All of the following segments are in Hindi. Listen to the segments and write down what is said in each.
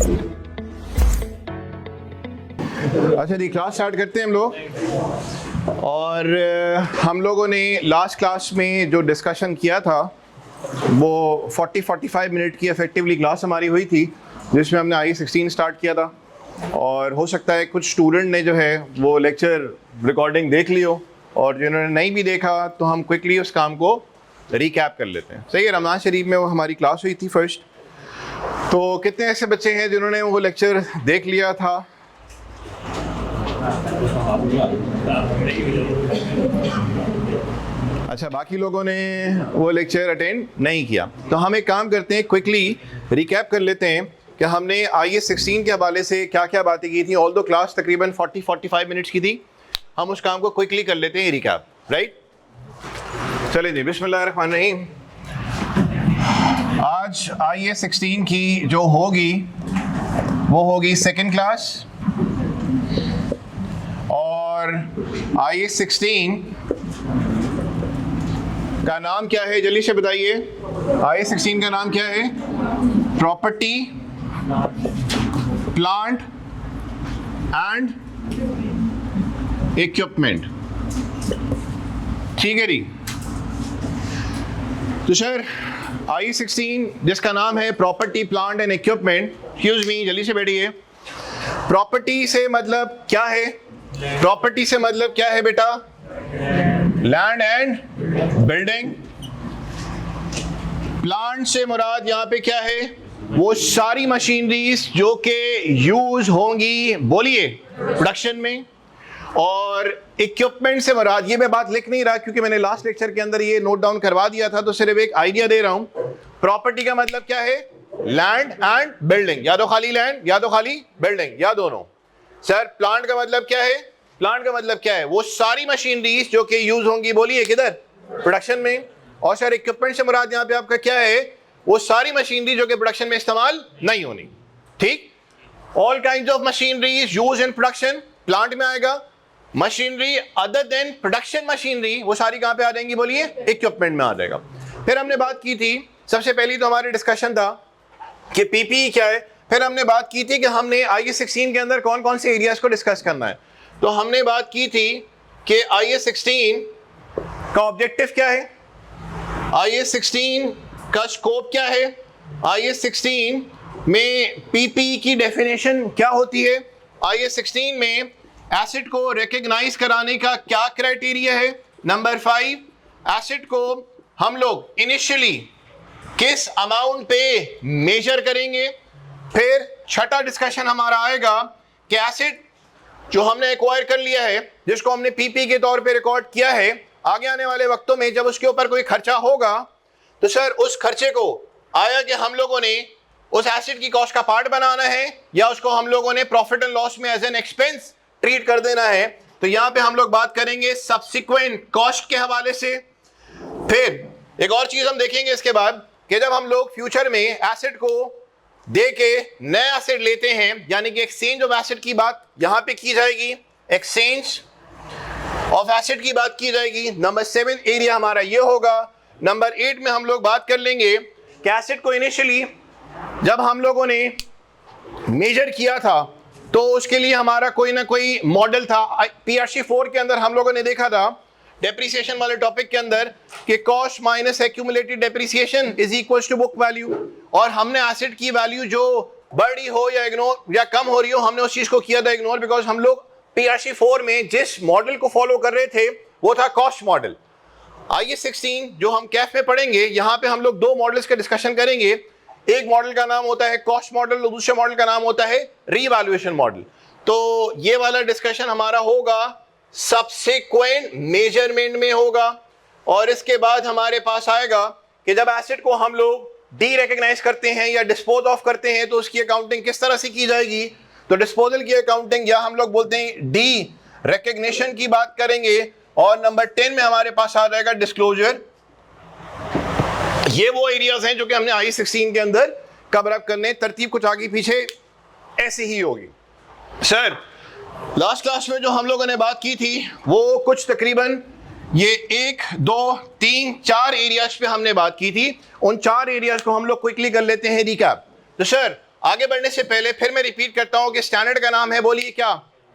अच्छा जी, क्लास स्टार्ट करते हैं हम लोग। और हम लोगों ने लास्ट क्लास में जो डिस्कशन किया था वो 40-45 मिनट की इफेक्टिवली क्लास हमारी हुई थी, जिसमें हमने IE16 स्टार्ट किया था। और हो सकता है कुछ स्टूडेंट ने जो है वो लेक्चर रिकॉर्डिंग देख ली हो, और जिन्होंने नहीं भी देखा तो हम क्विकली उस काम को रिकैप कर लेते हैं। सही है, रमज़ान शरीफ में वो हमारी क्लास हुई थी फर्स्ट। तो कितने ऐसे बच्चे हैं जिन्होंने वो लेक्चर देख लिया था? अच्छा, बाकी लोगों ने वो लेक्चर अटेंड नहीं किया। तो हम एक काम करते हैं, क्विकली रिकैप कर लेते हैं कि हमने IE16 के हवाले से क्या क्या बातें की थी। ऑल दो क्लास तकरीबन 40-45 मिनट्स की थी, हम उस काम को क्विकली कर लेते हैं रिकैप। राइट, चलिए जी, बिस्मिल्लाहिर्रहमानिर्रहीम। आज IE16 की जो होगी वो होगी सेकेंड क्लास। और IE16 का नाम क्या है, जल्दी से बताइए। IE16 का नाम क्या है? Property, plant and equipment. ठीक है जी। तो सर IE16 जिसका नाम है property, plant and equipment, excuse me, जल्दी से बैठिए। प्रॉपर्टी से मतलब क्या है? प्रॉपर्टी से मतलब क्या है बेटा? Land and building. प्लांट से मुराद यहाँ पे क्या है? वो सारी मशीनरीज जो कि यूज होंगी, बोलिए, प्रोडक्शन में। और इक्विपमेंट से मुराद, ये मैं बात लिख नहीं रहा क्योंकि मैंने लास्ट लेक्चर के अंदर ये नोट डाउन करवा दिया था, तो सिर्फ एक आइडिया दे रहा हूं। प्रॉपर्टी का मतलब क्या है? लैंड एंड बिल्डिंग, या तो खाली लैंड या तो खाली बिल्डिंग, या दोनों। सर प्लांट का मतलब क्या है? प्लांट का मतलब क्या है? वो सारी मशीनरीज जो कि यूज होंगी, बोलिए, किधर? प्रोडक्शन में। और सर इक्विपमेंट से मुराद यहाँ पे आपका क्या है? वो सारी मशीनरी जो कि प्रोडक्शन में इस्तेमाल नहीं होनी। ठीक, all kinds of machineries use in production plant में आएगा। Machinery other than production machinery, वो सारी कहां पे आ जाएंगी, बोलिए? इक्विपमेंट में आ जाएगा। फिर हमने बात की थी, सबसे पहली तो हमारे डिस्कशन था कि PPE क्या है। फिर हमने बात की थी कि हमने IE16 के अंदर कौन कौन से एरियाज को डिस्कस करना है। तो हमने बात की थी कि IE16 का ऑब्जेक्टिव क्या है, IE16 का स्कोप क्या है, IE16 में PPE की डेफिनेशन क्या होती है, IE16 में एसिड को रिकॉग्नाइज कराने का क्या क्राइटेरिया है। नंबर 5, एसिड को हम लोग इनिशियली किस अमाउंट पे मेजर करेंगे। फिर छठा डिस्कशन हमारा आएगा कि एसिड जो हमने एक्वायर कर लिया है, जिसको हमने PPE के तौर पे रिकॉर्ड किया है, आगे आने वाले वक्तों में जब उसके ऊपर कोई खर्चा होगा तो सर उस खर्चे को आया कि हम लोगों ने उस एसिड की कॉस्ट का पार्ट बनाना है, या उसको हम लोगों ने प्रॉफिट एंड लॉस में एज एन एक्सपेंस ट्रीट कर देना है। तो यहां पे हम लोग बात करेंगे सब्सिक्वेंट कॉस्ट के हवाले से। फिर एक और चीज हम देखेंगे इसके बाद कि जब हम लोग फ्यूचर में एसिड को दे के नया एसिड लेते हैं, यानी कि एक्सचेंज ऑफ एसिड की बात यहां पे की जाएगी, एक्सचेंज ऑफ एसिड की बात की जाएगी। नंबर 7 एरिया हमारा ये होगा। नंबर 8 में हम लोग बात कर लेंगे कि एसिड को इनिशियली जब हम लोगों ने मेजर किया था तो उसके लिए हमारा कोई ना कोई मॉडल था। PRC 4 के अंदर हम लोगों ने देखा था डेप्रिसिएशन वाले टॉपिक के अंदर कि cost minus accumulated depreciation is equals to book value. और हमने एसिड की वैल्यू जो बढ़ी हो या इग्नोर या कम हो रही हो, हमने उस चीज को किया था इग्नोर, बिकॉज हम लोग PRC 4 में जिस मॉडल को फॉलो कर रहे थे वो था कॉस्ट मॉडल। IE16 जो हम कैफ में पढ़ेंगे, यहां पे हम लोग दो मॉडल्स का डिस्कशन करेंगे। एक मॉडल का नाम होता है कॉस्ट मॉडल और दूसरे मॉडल का नाम होता है रीवैल्यूएशन मॉडल। तो ये वाला डिस्कशन हमारा होगा सब्सिक्वेंट मेजरमेंट में होगा। और इसके बाद हमारे पास आएगा कि जब एसिड को हम लोग डी रिकॉग्नाइज करते हैं या डिस्पोज ऑफ करते हैं तो उसकी अकाउंटिंग किस तरह से की जाएगी। तो डिस्पोजल की अकाउंटिंग, या हम लोग बोलते हैं डी रिकॉग्निशन की बात करेंगे। और नंबर 10 में हमारे पास आ जाएगा डिस्क्लोजर। ये वो एरियाज हैं जो कि हमने IE16 के अंदर कवर अप करने। तरतीब कुछ आगे पीछे ऐसी ही होगी। सर लास्ट क्लास में जो हम लोगों ने बात की थी वो कुछ तकरीबन ये 1, 2, 3, 4 एरियाज पे हमने बात की थी। उन 4 एरियाज को हम लोग क्विकली कर लेते हैं रिकैप। तो सर आगे बढ़ने से पहले फिर मैं रिपीट करता हूं कि स्टैंडर्ड का नाम है, बोलिए क्या?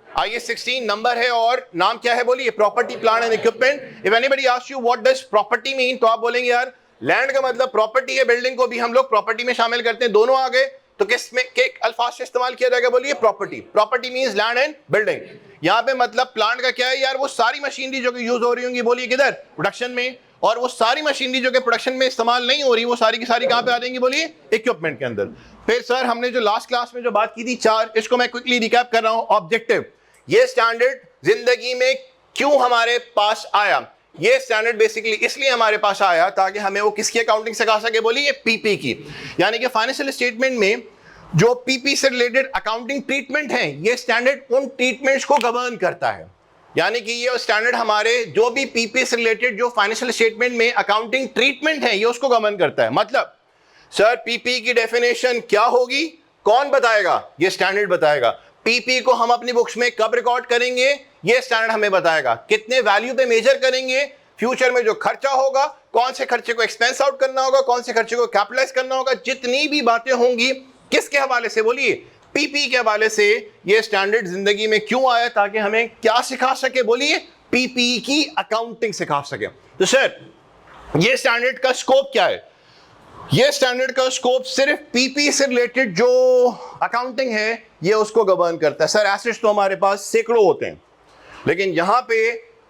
IS 16 नंबर है और नाम क्या है? बोलिए property plan and equipment. If anybody asks you what does property mean, तो आप बोलेंगे यार लैंड का मतलब प्रॉपर्टी है, बिल्डिंग को भी हम लोग प्रॉपर्टी में शामिल करते हैं, दोनों आ गए तो किस में के अल्फाज से इस्तेमाल किया जाएगा? बोलिए property. Property means land and building. यहाँ पे मतलब प्लांट का क्या है यार? वो सारी मशीनरी जो कि यूज हो रही होंगी, बोलिए किधर? प्रोडक्शन में। और वो सारी मशीनरी जो कि प्रोडक्शन में इस्तेमाल नहीं हो रही, वो सारी की सारी कहां पे आ जाएंगी? बोलिए इक्विपमेंट के अंदर। फिर सर हमने जो लास्ट क्लास में जो बात की थी 4, इसको मैं क्विकली रिकैप कर रहा हूं। ऑब्जेक्टिव, ये स्टैंडर्ड जिंदगी में क्यों हमारे पास आया? ये स्टैंडर्ड बेसिकली इसलिए हमारे पास आया ताकि हमें वो किसकी अकाउंटिंग सिखा सके? बोलिए पीपी की। यानी कि फाइनेंशियल स्टेटमेंट में जो पीपी से रिलेटेड अकाउंटिंग ट्रीटमेंट है, ये स्टैंडर्ड उन ट्रीटमेंट्स को गवर्न करता है। यानी कि ये स्टैंडर्ड हमारे जो भी पीपी से रिलेटेड जो फाइनेंशियल स्टेटमेंट में अकाउंटिंग ट्रीटमेंट है, ये उसको गवर्न करता है। मतलब सर पीपी की डेफिनेशन क्या होगी, कौन बताएगा? ये स्टैंडर्ड बताएगा। पीपी को हम अपनी बुक्स में कब रिकॉर्ड करेंगे, ये स्टैंडर्ड हमें बताएगा। कितने वैल्यू पे मेजर करेंगे, फ्यूचर में जो खर्चा होगा, कौन से खर्चे को एक्सपेंस आउट करना होगा, कौन से खर्चे को कैपिटलाइज करना होगा, जितनी भी बातें होंगी किसके हवाले से? बोलिए पीपी के हवाले से। ये स्टैंडर्ड जिंदगी में क्यों आया? ताकि हमें क्या सिखा सके? बोलिए पीपी की अकाउंटिंग सिखा सके। तो सर ये स्टैंडर्ड का स्कोप क्या है? ये स्टैंडर्ड का स्कोप सिर्फ पीपी से रिलेटेड जो अकाउंटिंग है, ये उसको गवर्न करता है। सर एसेट्स तो हमारे पास सैकड़ों होते हैं, लेकिन यहां पे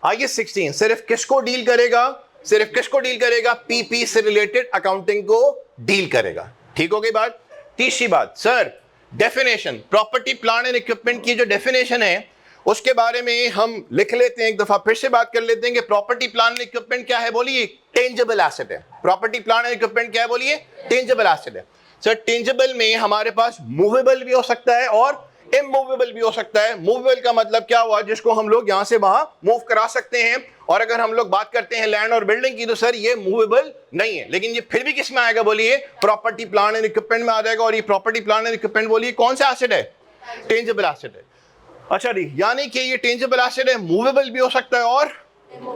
IS 16 सिर्फ किसको डील करेगा? सिर्फ किसको डील करेगा? पीपी से रिलेटेड अकाउंटिंग को डील करेगा। ठीक हो गई बात? तीसरी बात sir, definition, property plant and equipment की जो डेफिनेशन है उसके बारे में हम लिख लेते हैं, एक दफा फिर से बात कर लेते हैं कि प्रॉपर्टी प्लांट एंड इक्विपमेंट क्या है? बोलिए टेंजिबल एसेट है। प्रॉपर्टी प्लांट एंड इक्विपमेंट क्या है? बोलिए टेंजिबल एसेट है। सर टेंजिबल में हमारे पास मूवेबल भी हो सकता है और इमूवेबल भी हो सकता है। मूवेबल का मतलब क्या हुआ? जिसको हम लोग यहां से वहां मूव करा सकते हैं। और अगर हम लोग बात करते हैं लैंड और बिल्डिंग की, तो सर ये मूवेबल नहीं है, लेकिन ये फिर भी किस में आएगा? बोलिए प्रॉपर्टी प्लांट एंड इक्विपमेंट में आ जाएगा। और ये प्रॉपर्टी प्लांट एंड इक्विपमेंट बोलिए कौन सा एसेट है? टेंजिबल एसेट है। अच्छा जी, यानी कि ये टेंजिबल एसेट है, मूवेबल भी हो सकता है और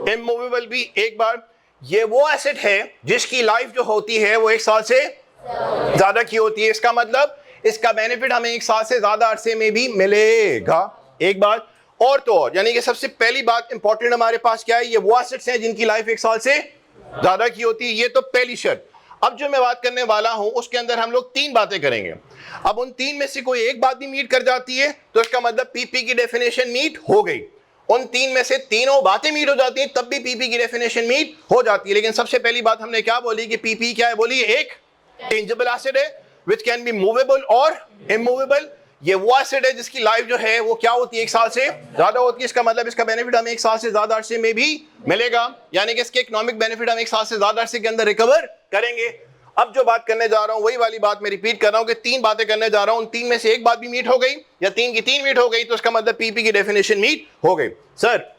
इमूवेबल भी। एक बार ये वो एसेट है जिसकी लाइफ जो होती है वो 1 साल से ज्यादा की होती है। इसका मतलब इसका बेनिफिट हमें 1 साल से ज्यादा अरसे में भी मिलेगा। एक बात और तो और, यानी कि सबसे पहली बात इंपॉर्टेंट हमारे पास क्या है? ये वो एसेट्स हैं जिनकी लाइफ 1 साल से ज्यादा की होती है। ये तो पहली शर्त। अब जो मैं बात करने वाला हूं उसके अंदर हम लोग 3 बातें करेंगे। अब उन 3 में से कोई एक बात भी मीट कर जाती है तो इसका मतलब पीपी की डेफिनेशन मीट हो गई। उन 3 में से तीनों बातें मीट हो जाती हैं तब भी पीपी की डेफिनेशन मीट हो जाती है। लेकिन सबसे पहली बात हमने क्या बोली कि पीपी क्या है? बोलिए एक टेंजिबल एसेट है which can be movable और immovable। ये वो एसेट है जिसकी लाइफ जो है वो क्या होती है? 1 साल से ज्यादा होती है। इसका मतलब इसका बेनिफिट हमें 1 साल से ज्यादा अरसे में भी मिलेगा, यानी कि इसके इकोनॉमिक बेनिफिट हम 1 साल से ज्यादा अरसे के अंदर रिकवर करेंगे। अब जो बात करने जा रहा हूं वही वाली बात मैं रिपीट कर रहा हूं कि 3 बातें करने जा रहा हूं, उन 3 में से एक बात भी मीट हो गई या 3 की 3 मीट हो गई तो इसका मतलब पीपी की डेफिनेशन मीट हो गई। सर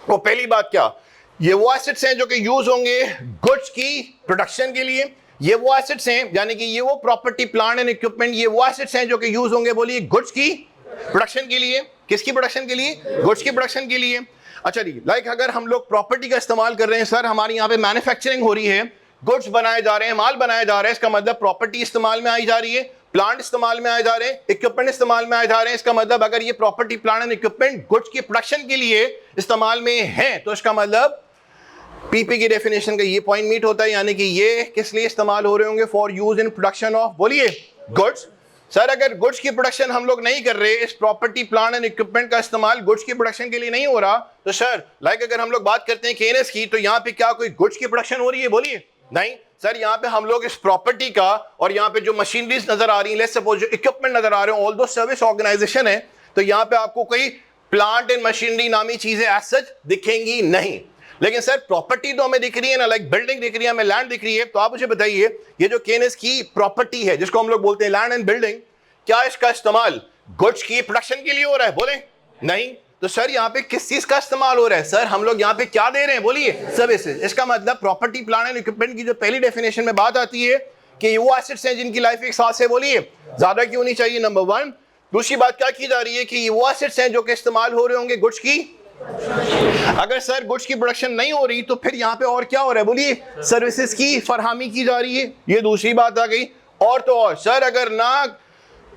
वो पहली बात क्या? ये वो एसेट्स हैं जो कि यूज होंगे गुड्स की प्रोडक्शन के लिए। ये वो एसेट्स हैं, यानी कि ये वो प्रॉपर्टी प्लांट एंड इक्विपमेंट, ये वो एसेट्स हैं जो कि यूज होंगे बोलिए गुड्स की प्रोडक्शन के लिए। किसकी प्रोडक्शन के लिए? गुड्स की प्रोडक्शन के लिए। अच्छा जी, लाइक अगर हम लोग प्रॉपर्टी का इस्तेमाल कर रहे हैं, सर हमारे यहाँ पे मैन्युफैक्चरिंग हो रही है, गुड्स बनाए जा रहे हैं, माल बनाया जा रहा है, इसका मतलब प्रॉपर्टी इस्तेमाल में आई जा रही है, प्लांट इस्तेमाल में आए जा रहे हैं, इक्विपमेंट इस्तेमाल में आए जा रहे हैं। इसका मतलब अगर ये property plant and equipment goods की प्रोडक्शन के लिए इस्तेमाल में है तो इसका मतलब पीपी की डेफिनेशन का ये पॉइंट मीट होता है, यानी कि ये किस लिए इस्तेमाल हो रहे होंगे? For use in production of बोलिए गुड्स। सर अगर गुड्स की प्रोडक्शन हम लोग नहीं कर रहे, इस प्रॉपर्टी प्लांट एंड इक्विपमेंट का इस्तेमाल गुड्स की प्रोडक्शन के लिए नहीं हो रहा, तो सर लाइक अगर हम लोग बात करते हैं केएनएस की, तो यहाँ पे क्या कोई गुड्स की प्रोडक्शन हो रही है? बोलिए नहीं। सर यहाँ पे हम लोग इस प्रॉपर्टी का और यहाँ पे जो मशीनरीज नजर आ रही है, लेट्स सपोज जो इक्विपमेंट नजर आ रहे हैं, ऑल्दो सर्विस ऑर्गेनाइजेशन है, तो यहाँ पे आपको कोई प्लांट एंड मशीनरी नामी चीजें एज सच दिखेंगी नहीं। लेकिन सर प्रॉपर्टी तो हमें दिख रही है ना, लाइक बिल्डिंग दिख रही है, हमें लैंड दिख रही है। तो आप मुझे बताइए ये जो केएनएस की प्रॉपर्टी है जिसको हम लोग बोलते हैं लैंड एंड बिल्डिंग, क्या इसका इस्तेमाल गुड्स की प्रोडक्शन के लिए हो रहा है? बोले नहीं। तो सर यहाँ पे किस चीज का इस्तेमाल हो रहा है? सर हम लोग यहाँ पे क्या दे रहे हैं? बोलिए सर्विसेज। इसका मतलब प्रॉपर्टी प्लांट एंड इक्विपमेंट की जो पहली डेफिनेशन में बात आती है कि वो एसेट्स हैं जिनकी लाइफ 1 साल से बोलिए ज्यादा की होनी चाहिए, नंबर 1। दूसरी बात क्या की जा रही है कि ये वो एसेट्स हैं जो कि इस्तेमाल हो रहे होंगे गुड्स की। अगर सर गुड्स की प्रोडक्शन नहीं हो रही तो फिर यहाँ पे और क्या हो रहा है? बोलिए सर्विसेज की फरहमी की जा रही है, ये दूसरी बात आ गई। और तो और सर अगर ना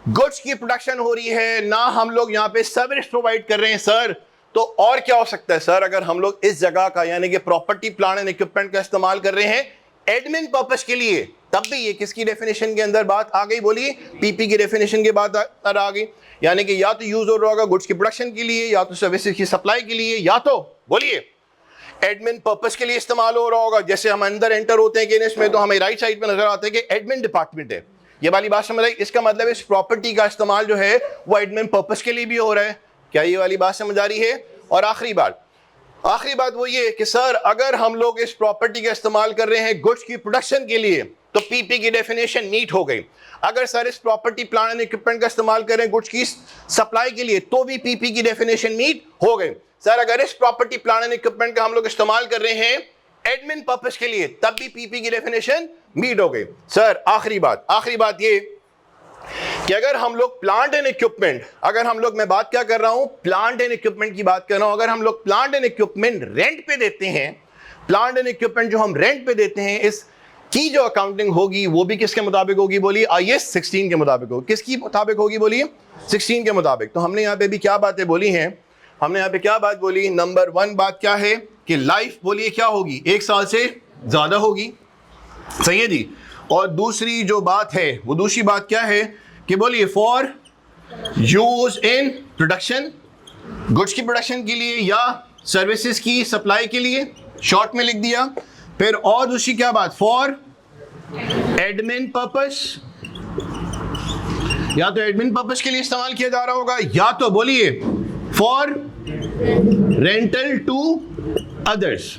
गुड्स की प्रोडक्शन हो रही है, ना हम लोग यहाँ पे सर्विस प्रोवाइड कर रहे हैं सर, तो और क्या हो सकता है सर? अगर हम लोग इस जगह का यानी कि प्रॉपर्टी प्लांट एंड इक्विपमेंट का इस्तेमाल कर रहे हैं एडमिन पर्पस के लिए, तब भी ये किसकी डेफिनेशन के अंदर बात आ गई? बोलिए, पीपी की डेफिनेशन की बात आ गई। यानी कि या तो यूज हो रहा होगा गुड्स की प्रोडक्शन के लिए, या तो सर्विसेज की सप्लाई के लिए, या तो बोलिए एडमिन पर्पस के लिए इस्तेमाल हो रहा होगा। जैसे हम अंदर एंटर होते हैं कि इसमें, तो हमें राइट साइड पे नजर आता है कि एडमिन डिपार्टमेंट है। ये वाली बात समझ आई? इसका मतलब इस प्रॉपर्टी का इस्तेमाल जो है वो एडमिन पर्पस के लिए भी हो रहा है। क्या ये वाली बात समझ आ रही है? और आखिरी बात वो ये कि सर अगर हम लोग इस प्रॉपर्टी का इस्तेमाल कर रहे हैं गुड्स की प्रोडक्शन के लिए, तो पीपी की डेफिनेशन मीट हो गई। अगर सर इस प्रॉपर्टी प्लांट एंड इक्विपमेंट का इस्तेमाल करें गुड्स की सप्लाई के लिए, तो भी पीपी की डेफिनेशन मीट हो गई। सर अगर इस प्रॉपर्टी प्लांट एंड इक्विपमेंट का हम लोग इस्तेमाल कर रहे हैं एडमिन पर्पस के लिए, तब भी पीपी की डेफिनेशन मीट हो गई। सर आखिरी बात ये कि अगर हम लोग प्लांट एंड इक्विपमेंट, अगर हम लोग, मैं बात क्या कर रहा हूं? प्लांट एंड इक्विपमेंट की बात कर रहा हूं। अगर हम लोग प्लांट एंड इक्विपमेंट रेंट पे देते हैं, प्लांट एंड इक्विपमेंट जो हम रेंट पे देते हैं, इस की जो अकाउंटिंग होगी वो भी किसके मुताबिक होगी? बोलिए, IAS 16 के मुताबिक होगी। किसकी मुताबिक होगी? बोलिए, 16 के मुताबिक। तो हमने यहाँ पे भी क्या बातें बोली हैं? हमने यहाँ पे क्या बात बोली? नंबर 1 बात क्या है कि लाइफ, बोलिए क्या होगी? 1 साल से ज्यादा होगी। सही है जी। और दूसरी जो बात है, वो दूसरी बात क्या है कि बोलिए for use in production, goods की प्रोडक्शन के लिए या सर्विसेज की सप्लाई के लिए, शॉर्ट में लिख दिया। फिर और दूसरी क्या बात? फॉर एडमिन पर्पस, या तो एडमिन पर्पस के लिए इस्तेमाल किया जा रहा होगा, या तो बोलिए फॉर रेंटल टू अदर्स।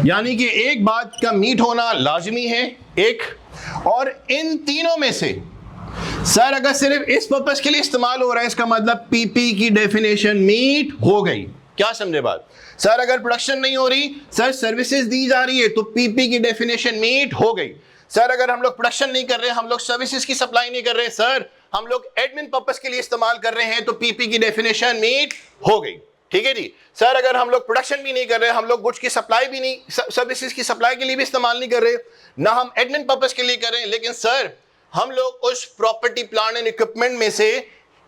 यानी कि एक बात का मीट होना लाजमी है एक, और इन तीनों में से सर अगर सिर्फ इस पर्पस के लिए इस्तेमाल हो रहा है, इसका मतलब पीपी की डेफिनेशन मीट हो गई। क्या समझे बात? सर अगर प्रोडक्शन नहीं हो रही, सर सर्विसेज दी जा रही है, तो पीपी की डेफिनेशन मीट हो गई। सर अगर हम लोग प्रोडक्शन नहीं कर रहे, हम लोग सर्विसेज की सप्लाई नहीं कर रहे, सर हम लोग एडमिन पर्पस के लिए इस्तेमाल कर रहे हैं, तो पीपी की डेफिनेशन मीट हो गई। ठीक है जी। सर अगर हम लोग प्रोडक्शन भी नहीं कर रहे, हम लोग गुड्स की सप्लाई भी नहीं, सर्विसेज की सप्लाई के लिए भी इस्तेमाल नहीं कर रहे, ना हम एडमिन पर्पस के लिए कर रहे हैं, लेकिन सर हम लोग उस प्रॉपर्टी प्लांट एंड इक्विपमेंट में से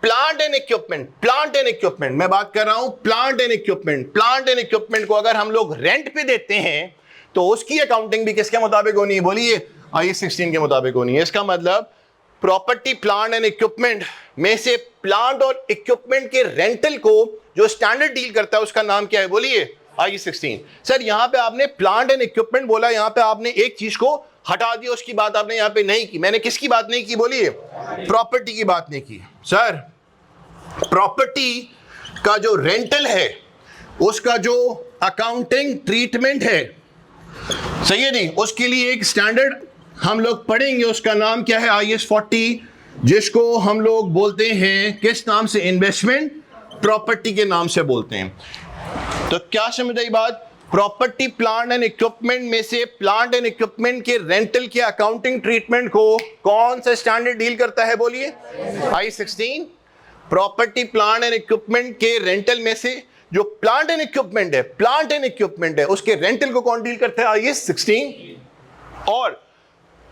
प्लांट एंड इक्विपमेंट मैं बात कर रहा हूं, प्लांट एंड इक्विपमेंट को अगर हम लोग रेंट पे देते हैं, तो उसकी अकाउंटिंग भी किसके मुताबिक होनी है? बोलिए, IAS 16 के मुताबिक होनी है। इसका मतलब प्रॉपर्टी प्लांट एंड इक्विपमेंट में से प्लांट और इक्विपमेंट के रेंटल को जो स्टैंडर्ड डील करता है उसका नाम क्या है? बोलिए, IAS 16। सर यहां पे आपने प्लांट एंड इक्विपमेंट बोला, यहां पे आपने एक चीज को हटा दिया, उसकी बात आपने यहां पे नहीं की। मैंने किसकी बात नहीं की? बोलिए, प्रॉपर्टी की बात नहीं की। सर प्रॉपर्टी का जो रेंटल है, उसका जो अकाउंटिंग ट्रीटमेंट है, सही है नहीं, उसके लिए एक स्टैंडर्ड हम लोग पढ़ेंगे, उसका नाम क्या है? IAS 40, जिसको हम लोग बोलते हैं किस नाम से? इन्वेस्टमेंट प्रॉपर्टी के नाम से बोलते हैं। तो क्या समझ आई बात? प्रॉपर्टी प्लांट एंड इक्विपमेंट में से प्लांट एंड इक्विपमेंट के रेंटल के अकाउंटिंग ट्रीटमेंट को कौन सा स्टैंडर्ड डील करता है? बोलिए, IAS 16। Property plant and equipment के रेंटल में से जो प्लांट एंड इक्विपमेंट है उसके रेंटल को कौन डील करता है? IAS 16। और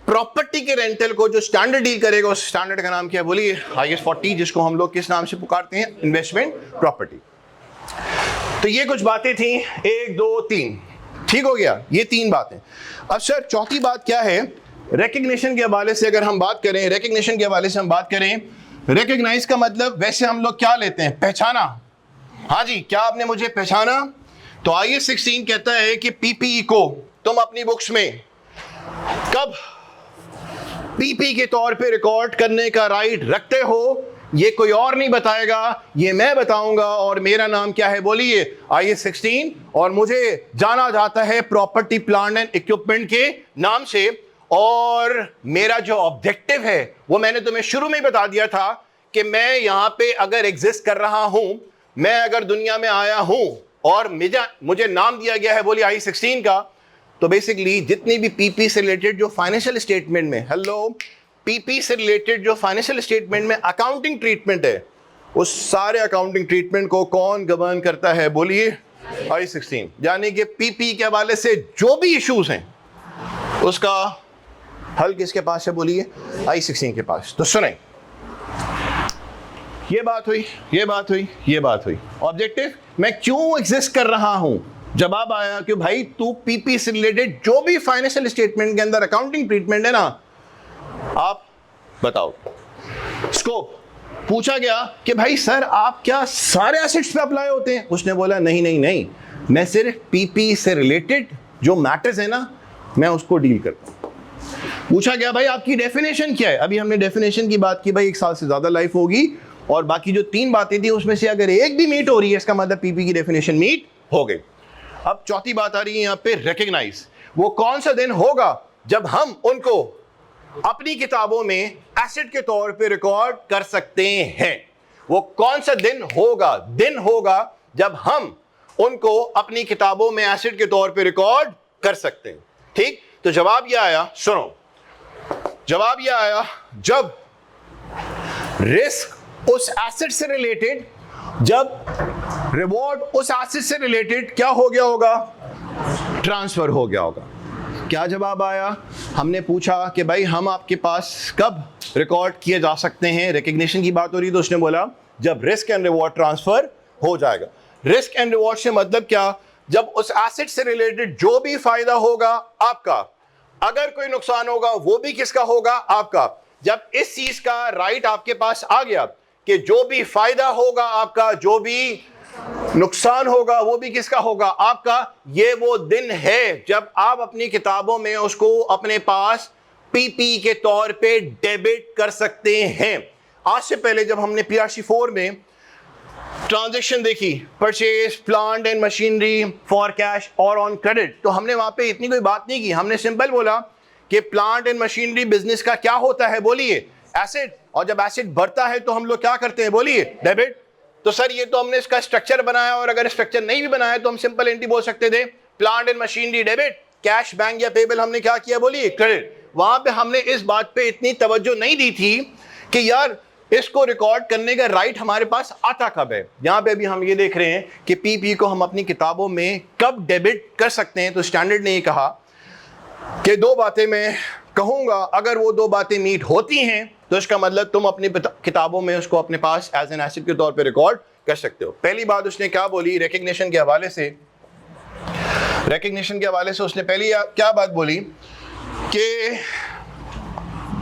प्रॉपर्टी के रेंटल को जो स्टैंडर्ड डील करेगा उस स्टैंडर्ड का नाम क्या है? बोलिए, IAS 40, जिसको हम लोग किस नाम से पुकारते हैं? Investment property. तो ये कुछ बातें थी, 1 2 3, ठीक हो गया, ये 3 बातें। अब सर चौथी बात क्या है? रिकग्निशन के हवाले से अगर हम बात करें, रिकग्नाइज का मतलब वैसे हम लोग क्या लेते हैं? पहचाना। हाँ जी, क्या आपने मुझे पहचाना? तो IAS 16 कहता है कि पीपीई को तुम अपनी बुक्स में कब पीपी के तौर पे रिकॉर्ड करने का राइट रखते हो, ये कोई और नहीं बताएगा, ये मैं बताऊंगा। और मेरा नाम क्या है? बोलिए, IAS 16। और मुझे जाना जाता है प्रॉपर्टी प्लांट एंड इक्विपमेंट के नाम से। और मेरा जो ऑब्जेक्टिव है वो मैंने तुम्हें शुरू में ही बता दिया था कि मैं यहां पे अगर एग्जिस्ट कर रहा हूं, मैं अगर दुनिया में आया हूं और मुझे नाम दिया गया है, बोलिए, IAS 16 का, तो बेसिकली जितनी भी पीपी से रिलेटेड जो फाइनेंशियल स्टेटमेंट में, पीपी से रिलेटेड जो फाइनेंशियल स्टेटमेंट में अकाउंटिंग ट्रीटमेंट है, उस सारे अकाउंटिंग ट्रीटमेंट को कौन गवर्न करता है? बोलिए, IAS 16। यानी कि पीपी के हवाले से जो भी इश्यूज हैं उसका हल किसके पास है? बोलिए, IAS 16 के पास। तो सुने, ये बात हुई, ये बात हुई, ये बात हुई। ऑब्जेक्टिव, मैं क्यों एग्जिस्ट कर रहा हूं? जवाब आया कि भाई तू पीपी से रिलेटेड जो भी फाइनेंशियल स्टेटमेंट के अंदर अकाउंटिंग ट्रीटमेंट है ना, आप बताओ। स्कोप पूछा गया कि भाई सर आप क्या सारे एसेट्स पे अप्लाई होते हैं? उसने बोला नहीं नहीं नहीं, मैं सिर्फ पीपी से रिलेटेड जो मैटर्स है ना, मैं उसको डील करता हूं। पूछा गया भाई आपकी डेफिनेशन क्या है? अभी हमने डेफिनेशन की बात की, भाई 1 साल से ज्यादा लाइफ होगी और बाकी जो 3 बातें थी उसमें से अगर एक भी मीट हो रही है, इसका मतलब पीपी की डेफिनेशन मीट हो गई। अब चौथी बात आ रही है यहां पे, रिकॉग्नाइज। वो कौन सा दिन होगा जब हम उनको अपनी किताबों में एसेट के तौर पे रिकॉर्ड कर सकते हैं? वो कौन सा दिन होगा? दिन होगा जब हम उनको अपनी किताबों में एसेट के तौर पे रिकॉर्ड कर सकते हैं। ठीक, तो जवाब यह आया, सुनो, जवाब यह आया जब रिस्क उस एसेट से रिलेटेड, जब रिवॉर्ड उस एसेट से रिलेटेड क्या हो गया होगा? ट्रांसफर हो गया होगा। क्या जवाब आया? हमने पूछा कि भाई हम आपके पास कब रिकॉर्ड किए जा सकते हैं, रिकग्निशन की बात हो रही, तो उसने बोला जब रिस्क एंड रिवॉर्ड ट्रांसफर हो जाएगा। रिस्क एंड रिवॉर्ड से मतलब क्या? जब उस एसेट से रिलेटेड जो भी फायदा होगा आपका, अगर कोई नुकसान होगा वो भी किसका होगा? आपका। जब इस चीज का राइट आपके पास आ गया कि जो भी फायदा होगा आपका, जो भी नुकसान होगा वो भी किसका होगा? आपका। ये वो दिन है जब आप अपनी किताबों में उसको अपने पास पीपी के तौर पे डेबिट कर सकते हैं। आज से पहले जब हमने पीआरसी 4 में ट्रांजैक्शन देखी, purchase plant and machinery for cash और ऑन क्रेडिट, तो हमने वहां पे इतनी कोई बात नहीं की। हमने सिंपल बोला कि प्लांट एंड मशीनरी बिजनेस का क्या होता है? बोलिए एसेट, और जब एसेट बढ़ता है तो हम लोग क्या करते हैं? बोलिए डेबिट। तो सर ये तो हमने इसका स्ट्रक्चर बनाया, और अगर स्ट्रक्चर नहीं भी बनाया तो हम सिंपल एंट्री बोल सकते थे, plant and machinery debit, cash bank या पेबल हमने क्या किया? बोलिए क्रेडिट। वहां पे हमने इस बात पे इतनी तवज्जो नहीं दी थी कि यार इसको रिकॉर्ड करने का राइट हमारे पास आता कब है। यहां पे भी हम ये देख रहे हैं कि पीपी को हम अपनी किताबों में कब डेबिट कर सकते हैं। तो स्टैंडर्ड ने ये कहा कि 2 बातें मैं कहूंगा, अगर वो 2 बातें मीट होती हैं तो इसका मतलब तुम अपनी किताबों में उसको अपने पास एज एन एसेट के तौर पे रिकॉर्ड कर सकते हो। पहली बात उसने क्या बोली रिकग्निशन के हवाले से? रिकग्निशन के हवाले से उसने पहली क्या बात बोली कि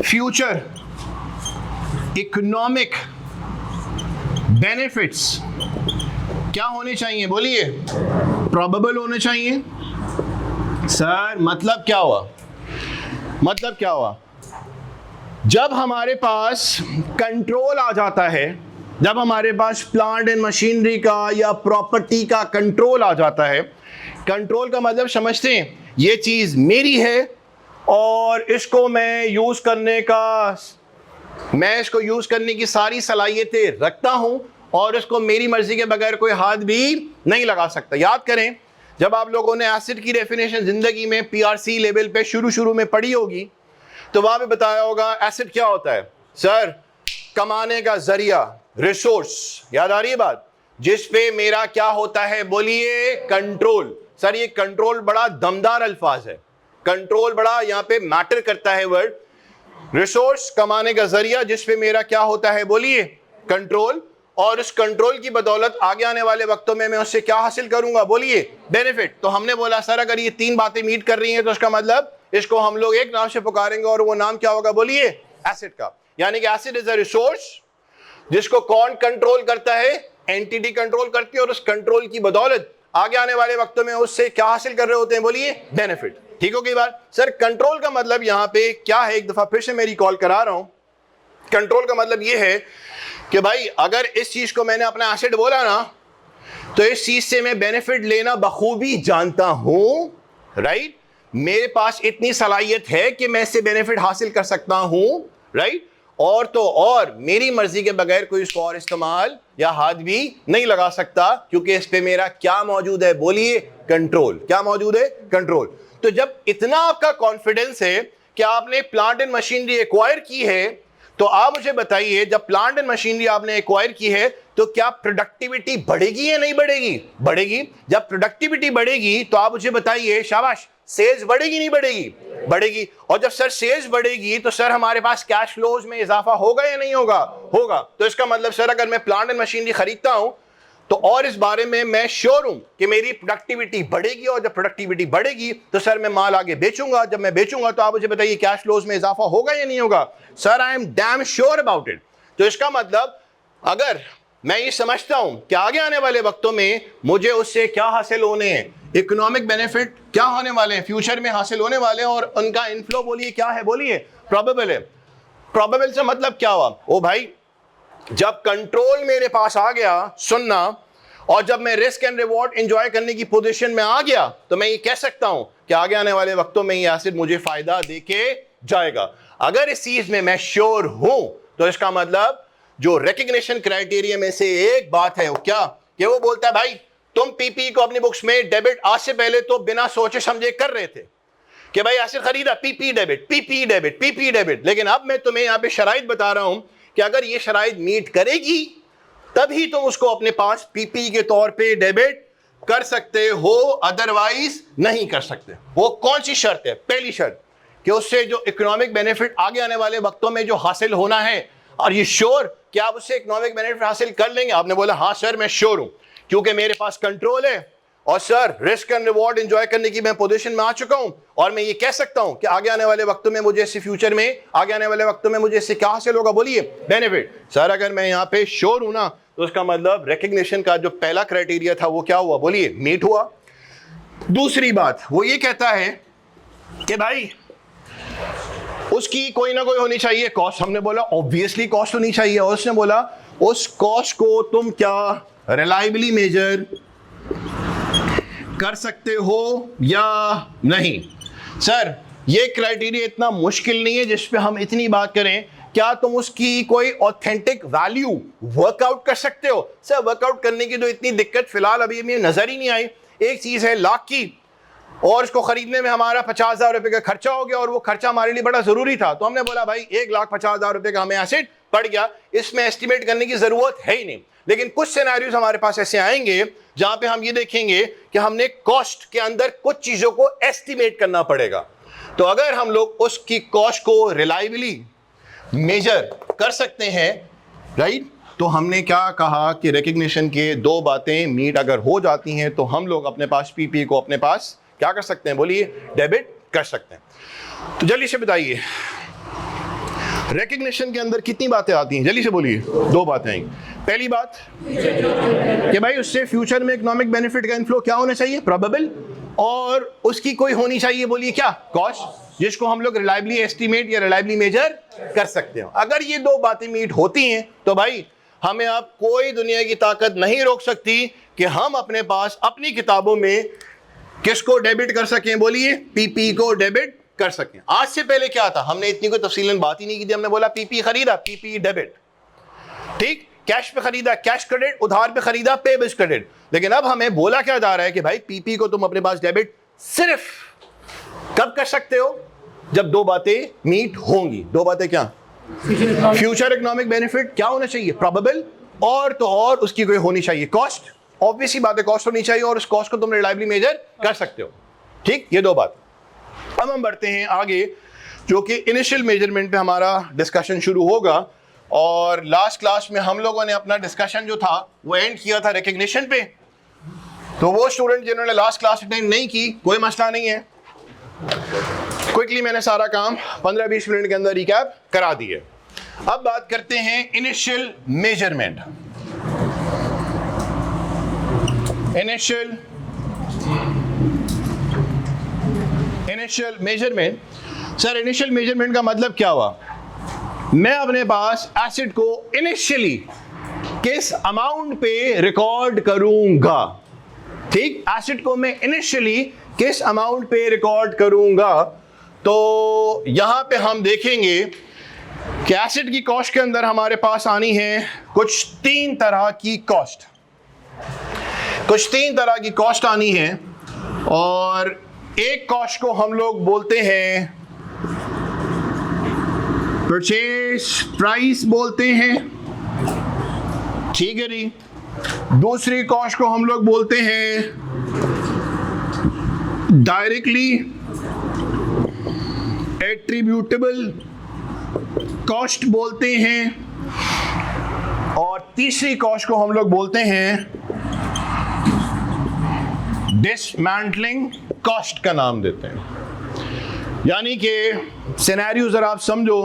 फ्यूचर इकोनॉमिक बेनिफिट्स क्या होने चाहिए? बोलिए प्रोबेबल होने चाहिए। सर मतलब क्या हुआ? मतलब क्या हुआ? जब हमारे पास कंट्रोल आ जाता है, जब हमारे पास प्लांट एंड मशीनरी का या प्रॉपर्टी का कंट्रोल आ जाता है, कंट्रोल का मतलब समझते हैं, ये चीज मेरी है और इसको मैं यूज करने की सारी सलाहियतें रखता हूं और इसको मेरी मर्जी के बगैर कोई हाथ भी नहीं लगा सकता। याद करें जब आप लोगों ने एसेट की डेफिनेशन जिंदगी में पीआरसी लेवल पे शुरू में पढ़ी होगी तो वहां पे बताया होगा एसेट क्या होता है? सर कमाने का जरिया, रिसोर्स। याद आ रही है बात? जिस पे मेरा क्या होता है? बोलिए कंट्रोल। सर ये कंट्रोल बड़ा दमदार अल्फाज है, कंट्रोल बड़ा यहां पे मैटर करता है वर्ड। रिसोर्स कमाने का जरिया जिस पे मेरा क्या होता है? बोलिए कंट्रोल। और उस कंट्रोल की बदौलत आगे आने वाले वक्तों में मैं उससे क्या हासिल करूंगा? बोलिए बेनिफिट। तो हमने बोला सर अगर ये 3 बातें मीट कर रही हैं तो इसका मतलब इसको हम लोग एक नाम से पुकारेंगे और वो नाम क्या होगा? बोलिए एसेट का। यानी कि एसेट इज अ रिसोर्स जिसको कौन कंट्रोल करता है? एंटिटी कंट्रोल करती है, और उस कंट्रोल की बदौलत आगे आने वाले वक्तों में उससे क्या हासिल कर रहे होते हैं? बोलिए बेनिफिट। ठीक हो गई बात? सर कंट्रोल का मतलब यहां पे क्या है? एक दफा फिर से मैं रिकॉल करा रहा हूं। कंट्रोल का मतलब यह है कि भाई अगर इस चीज को मैंने अपना एसेट बोला ना तो इस चीज से मैं बेनिफिट लेना बखूबी जानता हूं, राइट? मेरे पास इतनी सलाहियत है कि मैं इससे बेनिफिट हासिल कर सकता हूं, राइट? और तो और मेरी मर्जी के बगैर कोई इसको और इस्तेमाल या हाथ भी नहीं लगा सकता, क्योंकि इस पे मेरा क्या मौजूद है? बोलिए कंट्रोल। क्या मौजूद है? कंट्रोल। तो जब इतना आपका कॉन्फिडेंस है कि आपने प्लांट एंड मशीनरी एक्वायर की है, तो आप मुझे बताइए जब प्लांट एंड मशीनरी आपने एक्वायर की है तो क्या प्रोडक्टिविटी बढ़ेगी या नहीं बढ़ेगी? बढ़ेगी। जब प्रोडक्टिविटी बढ़ेगी तो आप मुझे बताइए, शाबाश, सेल्स बढ़ेगी नहीं बढ़ेगी? बढ़ेगी। और जब सर सेल्स बढ़ेगी तो सर हमारे पास कैश फ्लोज में इजाफा होगा या नहीं होगा? होगा। तो इसका मतलब सर अगर मैं प्लांट एंड मशीनरी खरीदता हूं तो और इस बारे में मैं श्योर हूं कि मेरी प्रोडक्टिविटी बढ़ेगी, और जब प्रोडक्टिविटी बढ़ेगी तो सर मैं माल आगे बेचूंगा। जब मैं बेचूंगा तो आप मुझे बताइए कैश फ्लोज में इजाफा होगा या नहीं होगा? Sir I am damn sure about it. तो इसका मतलब अगर मैं ये समझता हूं कि आगे आने वाले वक्तों में मुझे उससे क्या हासिल होने हैं, इकोनॉमिक बेनिफिट क्या होने वाले हैं, फ्यूचर में हासिल होने वाले हैं, और उनका इनफ्लो बोलिए क्या है? बोलिए प्रोबेबल है। प्रोबेबल से मतलब क्या हुआ? ओ भाई, जब कंट्रोल मेरे पास आ गया, सुनना, और जब मैं रिस्क एंड रिवॉर्ड एंजॉय करने की पोजीशन में आ गया तो मैं ये कह सकता हूं कि आगे आने वाले वक्तों में ये एसेट मुझे फायदा देके जाएगा। अगर इस चीज में मैं श्योर हूं तो इसका मतलब जो रिकग्निशन क्राइटेरिया में से एक बात है वो क्या, कि वो बोलता है भाई तुम पीपी को अपनी बुक्स में डेबिट आज से पहले तो बिना सोचे समझे कर रहे थे कि भाई एसेट खरीदा, PP debit, PP debit, PP debit. लेकिन अब मैं तुम्हें यहां पे शराइत बता रहा हूं कि अगर ये शराइत मीट करेगी तभी तुम उसको अपने पास पीपी के तौर पे डेबिट कर सकते हो, अदरवाइज नहीं कर सकते। वो कौन सी शर्त है? पहली शर्त कि उससे जो इकोनॉमिक बेनिफिट आगे आने वाले वक्तों में जो हासिल होना है, और ये श्योर कि आप उससे इकोनॉमिक बेनिफिट हासिल कर लेंगे। आपने बोला हाँ सर मैं श्योर हूं क्योंकि मेरे पास कंट्रोल है, और sir risk and reward enjoy करने की मैं पोजीशन में आ चुका हूं, और मैं ये कह सकता हूं कि आगे आने वाले वक्तों में मुझे इससे फ्यूचर में आगे आने वाले वक्तों में मुझे इससे क्या हासिल होगा? बोलिए बेनिफिट। सर अगर मैं यहाँ पे श्योर हूं ना तो उसका मतलब रिकग्निशन का जो पहला क्राइटेरिया था वो क्या हुआ? बोलिए मीट हुआ। दूसरी बात वो ये कहता है कि भाई उसकी कोई ना कोई होनी चाहिए कॉस्ट। हमने बोला ऑब्वियसली कॉस्ट होनी चाहिए, और उसने बोला उस कॉस्ट को तुम क्या रिलायबली मेजर कर सकते हो या नहीं। सर ये क्राइटेरिया इतना मुश्किल नहीं है जिस पे हम इतनी बात करें। क्या तुम उसकी कोई ऑथेंटिक वैल्यू वर्कआउट कर सकते हो? सर वर्कआउट करने की तो इतनी दिक्कत फिलहाल अभी हमें नजर ही नहीं आई। एक चीज है लाख की, और इसको खरीदने में हमारा 50,000 रुपए का खर्चा हो गया, और वो खर्चा हमारे लिए बड़ा जरूरी था। तो हमने बोला भाई 1,50,000 रुपए का हमें एसेट पड़ गया, इसमें एस्टिमेट करने की जरूरत है ही नहीं। लेकिन कुछ सिनेरियोज हमारे पास ऐसे आएंगे जहां पे हम ये देखेंगे कि हमने कॉस्ट के अंदर कुछ चीजों को एस्टिमेट करना पड़ेगा। तो अगर हम लोग उसकी कॉस्ट को रिलायबली मेजर कर सकते हैं, राइट, तो हमने क्या कहा कि रिकग्निशन के दो बातें मीट अगर हो जाती हैं तो हम लोग अपने पास पीपी को अपने पास क्या कर सकते हैं? बोलिए डेबिट कर सकते हैं। तो जल्दी से बताइए रिकग्निशन के अंदर कितनी बातें आती हैं? जल्दी से बोलिए। दो बातें आएंगी। पहली बात कि भाई उससे फ्यूचर में इकोनॉमिक बेनिफिट का इनफ्लो क्या होना चाहिए? प्रोबेबल। और उसकी कोई होनी चाहिए, बोलिए क्या? कॉस्ट, जिसको हम लोग रिलायबली एस्टिमेट या रिलायबली मेजर कर सकते हो। अगर ये दो बातें मीट होती हैं तो भाई हमें अब कोई दुनिया की ताकत नहीं रोक सकती कि हम अपने पास अपनी किताबों में किसको डेबिट कर सकें? बोलिए पीपी को डेबिट कर सकें। आज से पहले क्या था? हमने इतनी कोई तफसीलन बात ही नहीं की थी। हमने बोला पीपी खरीदा, पीपी डेबिट, ठीक, कैश पे खरीदा कैश क्रेडिट, उधार पे खरीदा पे बेस क्रेडिट। लेकिन अब हमें बोला क्या जा रहा है कि भाई पीपी को तुम अपने पास डेबिट सिर्फ कब कर सकते हो? जब दो बातें मीट होंगी। दो बातें क्या? फ्यूचर इकोनॉमिक बेनिफिट क्या होना चाहिए? प्रोबेबल, और तो और उसकी कोई होनी चाहिए कॉस्ट। ऑब्वियसली बात है कॉस्ट होनी चाहिए, और उस कॉस्ट को तुम रिलायबली मेजर कर सकते हो। ठीक, ये दो बात। अब हम बढ़ते हैं आगे, जो कि इनिशियल मेजरमेंट पे हमारा डिस्कशन शुरू होगा। और लास्ट क्लास में हम लोगों ने अपना डिस्कशन जो था वो एंड किया था रिकग्निशन पे। तो वो स्टूडेंट जिन्होंने लास्ट क्लास अटेंड नहीं की, कोई मसला नहीं है, क्विकली मैंने सारा काम 15-20 मिनट के अंदर रिकैप करा दिए। अब बात करते हैं initial measurement. Initial measurement, sir initial measurement का मतलब क्या हुआ? मैं अपने पास एसेट को इनिशियली किस अमाउंट पे रिकॉर्ड करूंगा। ठीक, एसेट को मैं इनिशियली किस अमाउंट पे रिकॉर्ड करूंगा। तो यहां पे हम देखेंगे कि एसेट की कॉस्ट के अंदर हमारे पास आनी है कुछ तीन तरह की कॉस्ट। कुछ तीन तरह की कॉस्ट आनी है, और एक कॉस्ट को हम लोग बोलते हैं परचेज प्राइस बोलते हैं, ठीक है जी। दूसरी कॉस्ट को हम लोग बोलते हैं डायरेक्टली एट्रीब्यूटेबल कॉस्ट बोलते हैं, और तीसरी कॉस्ट को हम लोग बोलते हैं डिसमेंटलिंग कॉस्ट का नाम देते हैं। यानी कि सिनेरियो जरा आप समझो,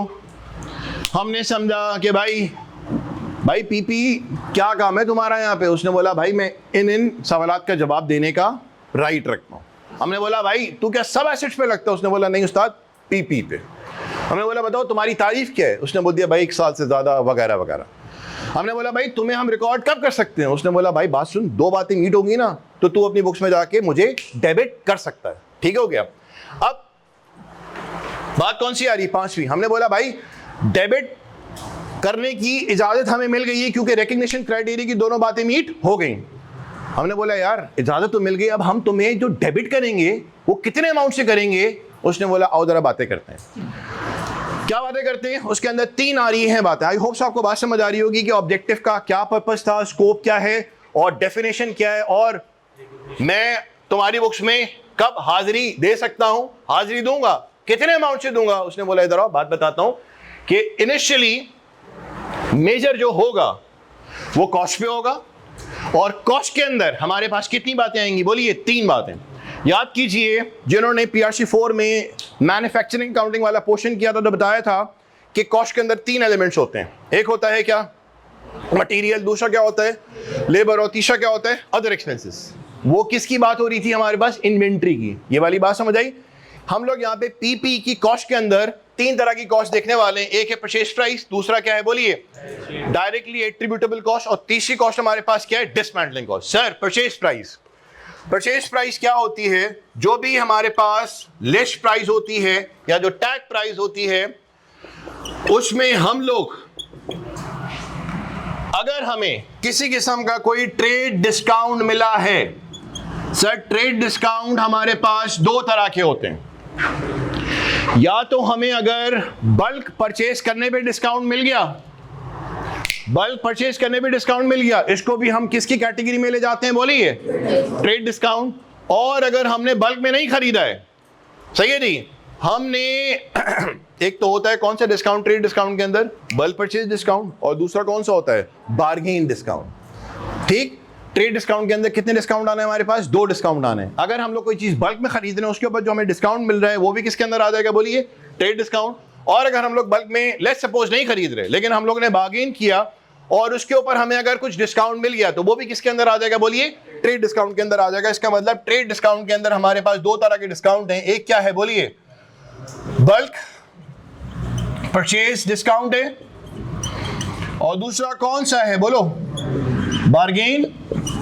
हमने समझा कि भाई पीपी क्या काम है तुम्हारा यहाँ पे? उसने बोला भाई मैं इन सवालात का जवाब देने का राइट रखता हूँ। हमने बोला भाई तू क्या सब एसेट्स पे लगता है? उसने बोला नहीं उस्ताद, पीपी पे। हमने बोला बताओ तुम्हारी तारीफ क्या है? उसने बोल दिया भाई 1 साल से ज़्यादा वगैरह वगैरह। हमने बोला भाई तुम्हें हम रिकॉर्ड कब कर सकते हैं? उसने बोला भाई बात सुन, 2 बातें मीट होंगी ना तो तू अपनी बुक्स में जाके मुझे डेबिट कर सकता है। ठीक हो गया। अब बात कौन सी आ रही? 5वीं। हमने बोला भाई डेबिट करने की इजाजत हमें मिल गई है क्योंकि रिकग्निशन क्राइटेरिया की दोनों बातें मीट हो गई। हमने बोला यार इजाजत तो मिल गई, अब हम तुम्हें जो डेबिट करेंगे वो कितने अमाउंट से करेंगे? उसने बोला आओ जरा बातें करते हैं। क्या बातें करते हैं? उसके अंदर 3 आ रही हैं बातें। आई होप सो आपको बात समझ आ रही होगी कि ऑब्जेक्टिव का क्या पर्पस था, स्कोप क्या है और डेफिनेशन क्या है, और मैं तुम्हारी बुक्स में कब हाजिरी दे सकता हूं, हाजिरी दूंगा, कितने अमाउंट से दूंगा। उसने बोला इधर आओ बात बताता हूं कि इनिशियली मेजर जो होगा वो कॉस्ट पे होगा, और कॉस्ट के अंदर हमारे पास कितनी बातें आएंगी? बोलिए 3 बातें। याद कीजिए जिन्होंने PRC 4 में मैन्युफैक्चरिंग काउंटिंग वाला पोर्शन किया था तो बताया था कि कॉस्ट के अंदर 3 एलिमेंट्स होते हैं। एक होता है क्या? मटेरियल, दूसरा क्या होता है? लेबर, और तीसरा क्या होता है? Other expenses. वो किसकी बात हो रही थी हमारे पास? इन्वेंट्री की। ये वाली बात समझ आई? हम लोग यहाँ पे पीपी की कॉस्ट के अंदर 3 तरह की कॉस्ट देखने वाले हैं। एक है परचेज प्राइस, दूसरा क्या है बोलिए? डायरेक्टली एट्रीब्यूटेबल कॉस्ट, और तीसरी कॉस्ट हमारे पास क्या है? Dismantling cost. Sir purchase price, purchase price क्या होती है? जो भी हमारे पास लिस्ट प्राइस होती है या जो टैग प्राइस होती है उसमें हम लोग अगर हमें किसी किस्म का कोई ट्रेड डिस्काउंट मिला है, सर ट्रेड डिस्काउंट हमारे पास 2 तरह के होते हैं। या तो हमें अगर बल्क परचेज करने पे डिस्काउंट मिल गया, बल्क परचेज करने पे डिस्काउंट मिल गया, इसको भी हम किसकी कैटेगरी में ले जाते हैं बोलिए? Trade discount. और अगर हमने बल्क में नहीं खरीदा है, सही है जी, हमने एक तो होता है कौन सा डिस्काउंट ट्रेड डिस्काउंट के अंदर? Bulk purchase discount. और दूसरा कौन सा होता है? Bargain discount. ठीक, ट्रेड डिस्काउंट के अंदर कितने डिस्काउंट आने हैं हमारे पास? 2 डिस्काउंट आने हैं। अगर हम लोग कोई चीज बल्क में खरीद रहे हैं उसके ऊपर जो हमें डिस्काउंट मिल रहा है वो भी किसके अंदर आ जाएगा बोलिए? Trade discount. और अगर हम लोग बल्क में लेट्स सपोज नहीं खरीद रहे लेकिन हम लोग ने बार्गेन किया और उसके ऊपर हमें अगर कुछ डिस्काउंट मिल गया तो वो भी किसके अंदर आ जाएगा बोलिए? ट्रेड डिस्काउंट के अंदर आ जाएगा। इसका मतलब ट्रेड डिस्काउंट के अंदर हमारे पास 2 तरह के डिस्काउंट हैं। एक क्या है बोलिए? बल्क परचेज डिस्काउंट है, और दूसरा कौन सा है बोलो? Bargain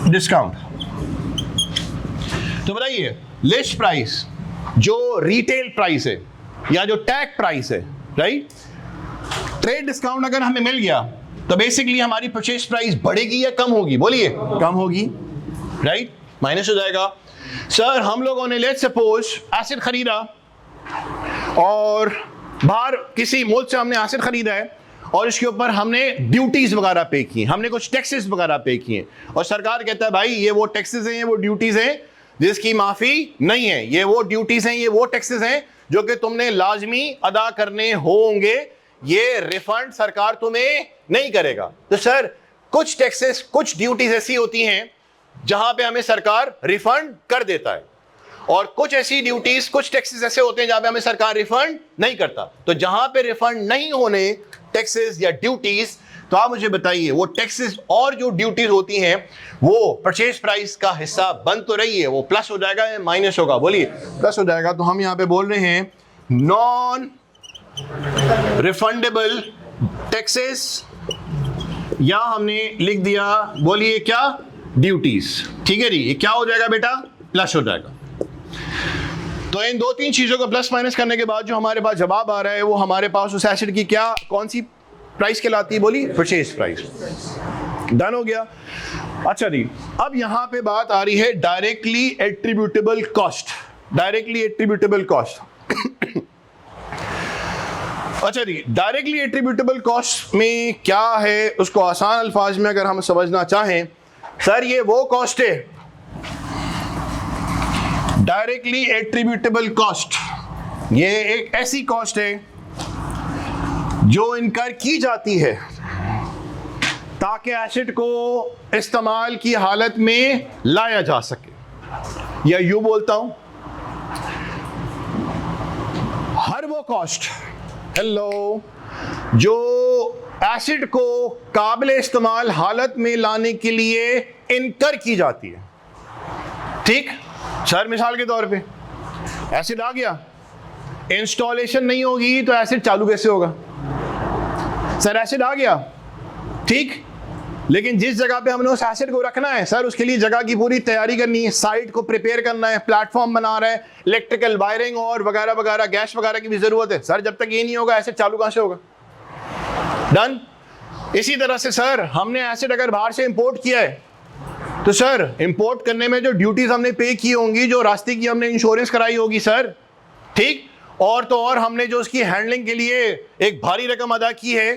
discount. तो बताइए लिस्ट प्राइस जो रिटेल प्राइस है या जो टैग प्राइस है, राइट? ट्रेड डिस्काउंट अगर हमें मिल गया तो बेसिकली हमारी परचेज प्राइस बढ़ेगी या कम होगी बोलिए? कम होगी, राइट? माइनस हो जाएगा। सर हम लोगों ने लेट्स सपोज एसिड खरीदा और बाहर किसी मुल्क से हमने एसिड खरीदा है और इसके ऊपर हमने ड्यूटीज वगैरह पे की, हमने कुछ टैक्सेस वगैरह पे किए, और सरकार कहता है भाई ये वो टैक्सेस हैं, ये वो ड्यूटीज हैं जिसकी माफी नहीं है, ये वो ड्यूटीज हैं, ये वो टैक्सेस हैं जो कि तुमने लाजमी अदा करने होंगे, ये रिफंड सरकार तुम्हें नहीं करेगा। तो सर कुछ टैक्सेस, कुछ ड्यूटीज ऐसी होती हैं जहां पे हमें सरकार रिफंड कर देता है, और कुछ ऐसी ड्यूटीज, कुछ टैक्सेस ऐसे होते हैं जहां पे हमें सरकार रिफंड नहीं करता। तो जहां पे रिफंड नहीं होने टैक्सेस या ड्यूटीज, तो आप मुझे बताइए वो टैक्सेस और जो ड्यूटीज होती हैं वो परचेज प्राइस का हिस्सा बन तो रही है, वो प्लस हो जाएगा या माइनस होगा बोलिए? प्लस हो जाएगा। तो हम यहां पे बोल रहे हैं नॉन रिफंडेबल टैक्सेस, या हमने लिख दिया बोलिए क्या? ड्यूटीज। ठीक है जी, ये क्या हो जाएगा बेटा? प्लस हो जाएगा। तो इन 2-3 चीजों को प्लस माइनस करने के बाद जो हमारे पास जवाब आ रहा है वो हमारे पास उस एसेट की क्या, कौन सी प्राइस कहलाती है बोली? Purchase price. डन हो गया। अच्छा जी, अब यहां पे बात आ रही है directly attributable cost. Directly attributable cost अच्छा जी, डायरेक्टली एट्रीब्यूटेबल कॉस्ट में क्या है उसको आसान अल्फाज में अगर हम समझना चाहें, सर ये वो कॉस्ट है डायरेक्टली एट्रीब्यूटेबल कॉस्ट ये एक ऐसी कॉस्ट है जो इनकर की जाती है ताकि एसिड को इस्तेमाल की हालत में लाया जा सके, या यूं बोलता हूं, हर वो कॉस्ट जो एसिड को काबिल इस्तेमाल हालत में लाने के लिए इनकर की जाती है। ठीक सर, मिसाल के तौर पे एसिड आ गया, इंस्टॉलेशन नहीं होगी तो एसिड चालू कैसे होगा? सर एसिड आ गया, ठीक, लेकिन जिस जगह पे हमने उस एसिड को रखना है सर, उसके लिए जगह की पूरी तैयारी करनी है, साइट को प्रिपेयर करना है, प्लेटफॉर्म बना रहा है, इलेक्ट्रिकल वायरिंग और वगैरह वगैरह, गैस वगैरह की भी जरूरत है। सर जब तक ये नहीं होगा एसिड चालू कहां से होगा? डन। इसी तरह से सर हमने एसिड अगर बाहर से इंपोर्ट किया है तो सर इंपोर्ट करने में जो ड्यूटीज हमने पे की होंगी, जो रास्ते की हमने इंश्योरेंस कराई होगी सर, ठीक, और तो और हमने जो उसकी हैंडलिंग के लिए एक भारी रकम अदा की है,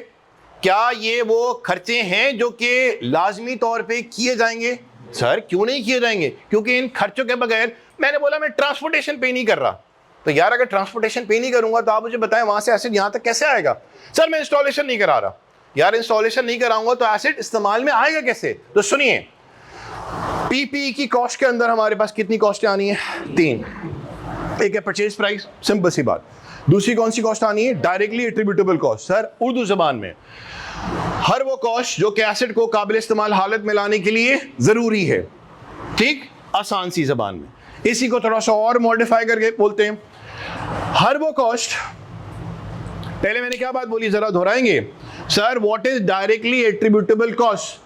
क्या ये वो खर्चे हैं जो कि लाजमी तौर पे किए जाएंगे? सर क्यों नहीं किए जाएंगे? क्योंकि इन खर्चों के बगैर, मैंने बोला मैं ट्रांसपोर्टेशन पे नहीं कर रहा, तो यार अगर ट्रांसपोर्टेशन पे नहीं करूंगा तो आप मुझे बताएं वहां से एसिड यहां तक कैसे आएगा? सर मैं इंस्टॉलेशन नहीं करा रहा। यार इंस्टॉलेशन नहीं कराऊंगा तो एसिड इस्तेमाल में आएगा कैसे? तो सुनिए, पीपी की कॉस्ट के अंदर हमारे पास कितनी कॉस्ट आनी है? 3। एक है परचेज प्राइस, सिंपल सी बात। दूसरी कौन सी कॉस्ट आनी है? Directly attributable cost. Sir Urdu जबान में हर वो कॉस्ट जो कि एसिड को काबिल इस्तेमाल हालत में लाने के लिए जरूरी है, ठीक, आसान सी जबान में। इसी को थोड़ा सा और मॉडिफाई करके बोलते हैं, हर वो कॉस्ट, पहले मैंने क्या बात बोली जरा दोहराएंगे sir? What is directly attributable cost?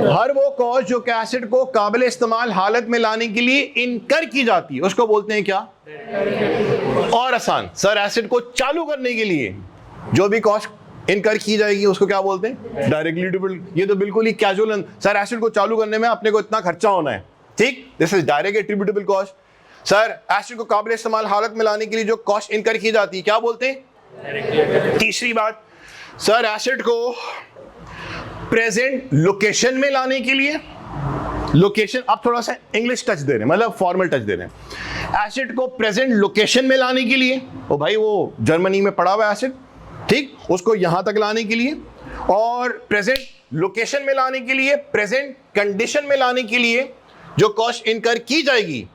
हर वो कॉस्ट जो कि एसिड को काबिल इस्तेमाल हालत में लाने के लिए इनकर की जाती है, उसको बोलते हैं क्या? और आसान सर, एसिड को चालू करने के लिए जो भी कॉस्ट इनकर की जाएगी उसको क्या बोलते हैं? Directly attributable. ये तो बिल्कुल ही कैजुअल, सर एसिड को चालू करने में अपने को इतना खर्चा होना है, ठीक, this is direct attributable cost. Sir acid को काबिल इस्तेमाल हालत में लाने के लिए जो कॉस्ट इनकर की जाती है क्या बोलते हैं? तीसरी बात, सर एसिड को प्रेजेंट लोकेशन में लाने के लिए, लोकेशन आप थोड़ा सा इंग्लिश टच दे रहे हैं, मतलब फॉर्मल टच दे रहे हैं, एसिड को प्रेजेंट लोकेशन में लाने के लिए, ओ भाई वो जर्मनी में पड़ा हुआ एसिड, ठीक, उसको यहां तक लाने के लिए, और प्रेजेंट लोकेशन में लाने के लिए, प्रेजेंट कंडीशन में लाने के लिए जो कॉस्ट इनकर की जाएगी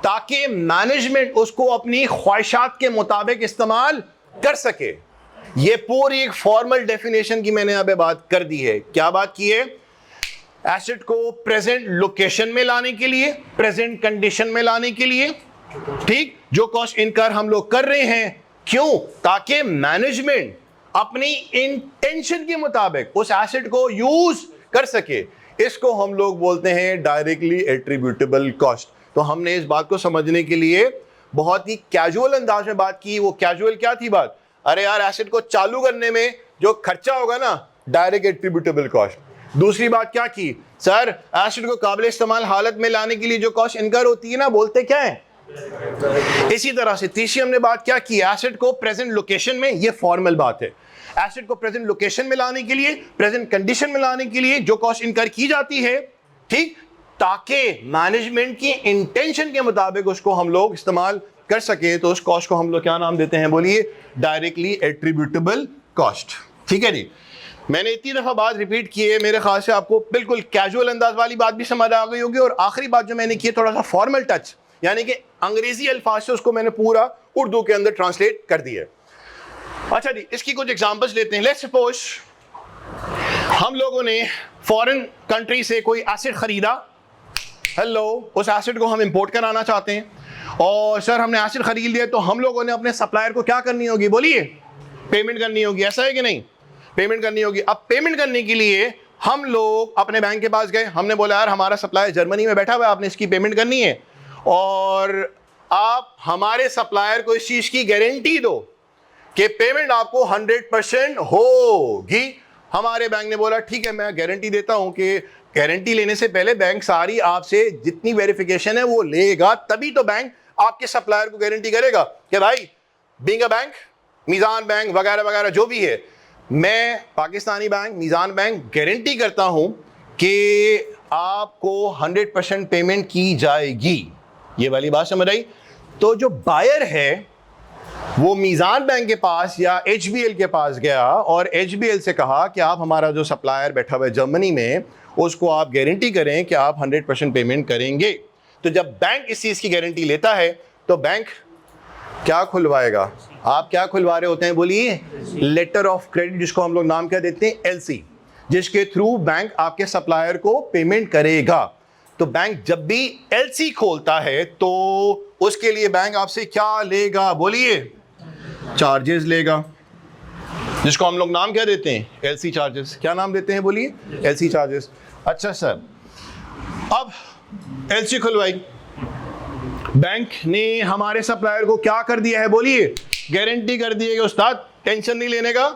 ताकि मैनेजमेंट उसको अपनी ख्वाहिशात के मुताबिक इस्तेमाल कर सके। ये पूरी एक फॉर्मल डेफिनेशन की मैंने यहां पे बात कर दी है। क्या बात की है? एसिड को प्रेजेंट लोकेशन में लाने के लिए, प्रेजेंट कंडीशन में लाने के लिए, ठीक, जो कॉस्ट इनकर हम लोग कर रहे हैं, क्यों? ताकि मैनेजमेंट अपनी इंटेंशन के मुताबिक उस एसिड को यूज कर सके। इसको हम लोग बोलते हैं डायरेक्टली एट्रीब्यूटेबल कॉस्ट। तो हमने इस बात को समझने के लिए बहुत ही कैजुअल अंदाज में बात की। वो कैजुअल क्या थी बात? अरे यार एसिड को चालू करने में जो खर्चा होगा ना, डायरेक्ट एट्रीब्यूटेबल कॉस्ट। दूसरी बात क्या की? सर एसिड को काबिल इस्तेमाल हालत में लाने के लिए जो कॉस्ट इनकर होती है ना, बोलते क्या है? इसी तरह से तीसरी हमने बात क्या की? एसिड को प्रेजेंट लोकेशन में, ये फॉर्मल बात है, एसिड को प्रेजेंट लोकेशन में लाने के लिए, प्रेजेंट कंडीशन में लाने के लिए जो कॉस्ट इनकर की जाती है, ठीक, ताकि मैनेजमेंट की इंटेंशन के मुताबिक उसको हम लोग इस्तेमाल कर सके। तो उस कॉस्ट को हम लोग क्या नाम देते हैं? बोलिए, डायरेक्टली एट्रीब्यूटेबल कॉस्ट। ठीक है जी, मैंने इतनी दफा बात रिपीट की है, मेरे ख्याल से आपको बिल्कुल कैजुअल अंदाज वाली बात भी समझ आ गई होगी। और आखिरी बात जो मैंने की है, थोड़ा सा फॉर्मल टच, यानी कि अंग्रेजी अल्फाज से उसको मैंने पूरा उर्दू के अंदर ट्रांसलेट कर दिया। अच्छा जी, इसकी कुछ एग्जांपल्स लेते हैं। लेट्स सपोज हम लोगों ने फॉरेन कंट्री से कोई एसिड खरीदा, हेलो, उस एसिड को हम इंपोर्ट कराना चाहते हैं, और सर हमने एसिड खरीद लिया, तो हम लोगों ने अपने सप्लायर को क्या करनी होगी? बोलिए, पेमेंट करनी होगी। ऐसा है कि नहीं? पेमेंट करनी होगी। अब पेमेंट करने के लिए हम लोग अपने बैंक के पास गए, हमने बोला यार हमारा सप्लायर जर्मनी में बैठा हुआ है, आपने इसकी पेमेंट करनी है, और आप हमारे सप्लायर को इस चीज की गारंटी दो कि पेमेंट आपको 100% होगी। हमारे बैंक ने बोला ठीक है, मैं गारंटी देता हूं कि गारंटी लेने से पहले बैंक सारी आपसे जितनी वेरिफिकेशन है वो लेगा, तभी तो बैंक आपके सप्लायर को गारंटी करेगा कि भाई being a bank, Meezaan bank वगैरह वगैरह जो भी है, मैं पाकिस्तानी बैंक मीज़ान बैंक गारंटी करता हूं कि आपको 100% पेमेंट की जाएगी। ये वाली बात समझ आई? तो जो बायर है वो मीज़ान बैंक के पास या HBL के पास गया और HBL से कहा कि आप हमारा जो सप्लायर बैठा हुआ है जर्मनी में, उसको आप गारंटी करें कि आप 100% पेमेंट करेंगे। तो जब बैंक इस चीज़ की गारंटी लेता है तो बैंक क्या खुलवाएगा? आप क्या खुलवा रहे होते हैं बोलिए? लेटर ऑफ क्रेडिट, जिसको हम लोग नाम क्या देते हैं? LC, जिसके थ्रू बैंक आपके सप्लायर को पेमेंट करेगा। तो बैंक जब भी LC खोलता है तो उसके लिए बैंक आपसे क्या लेगा बोलिए? चार्जेस लेगा, जिसको हम लोग नाम क्या देते हैं? LC charges. क्या नाम देते हैं बोलिए? LC charges. अच्छा सर, अब LC खुलवाई, बैंक ने हमारे सप्लायर को क्या कर दिया है बोलिए? गारंटी कर दी है कि उस्ताद टेंशन नहीं लेने का,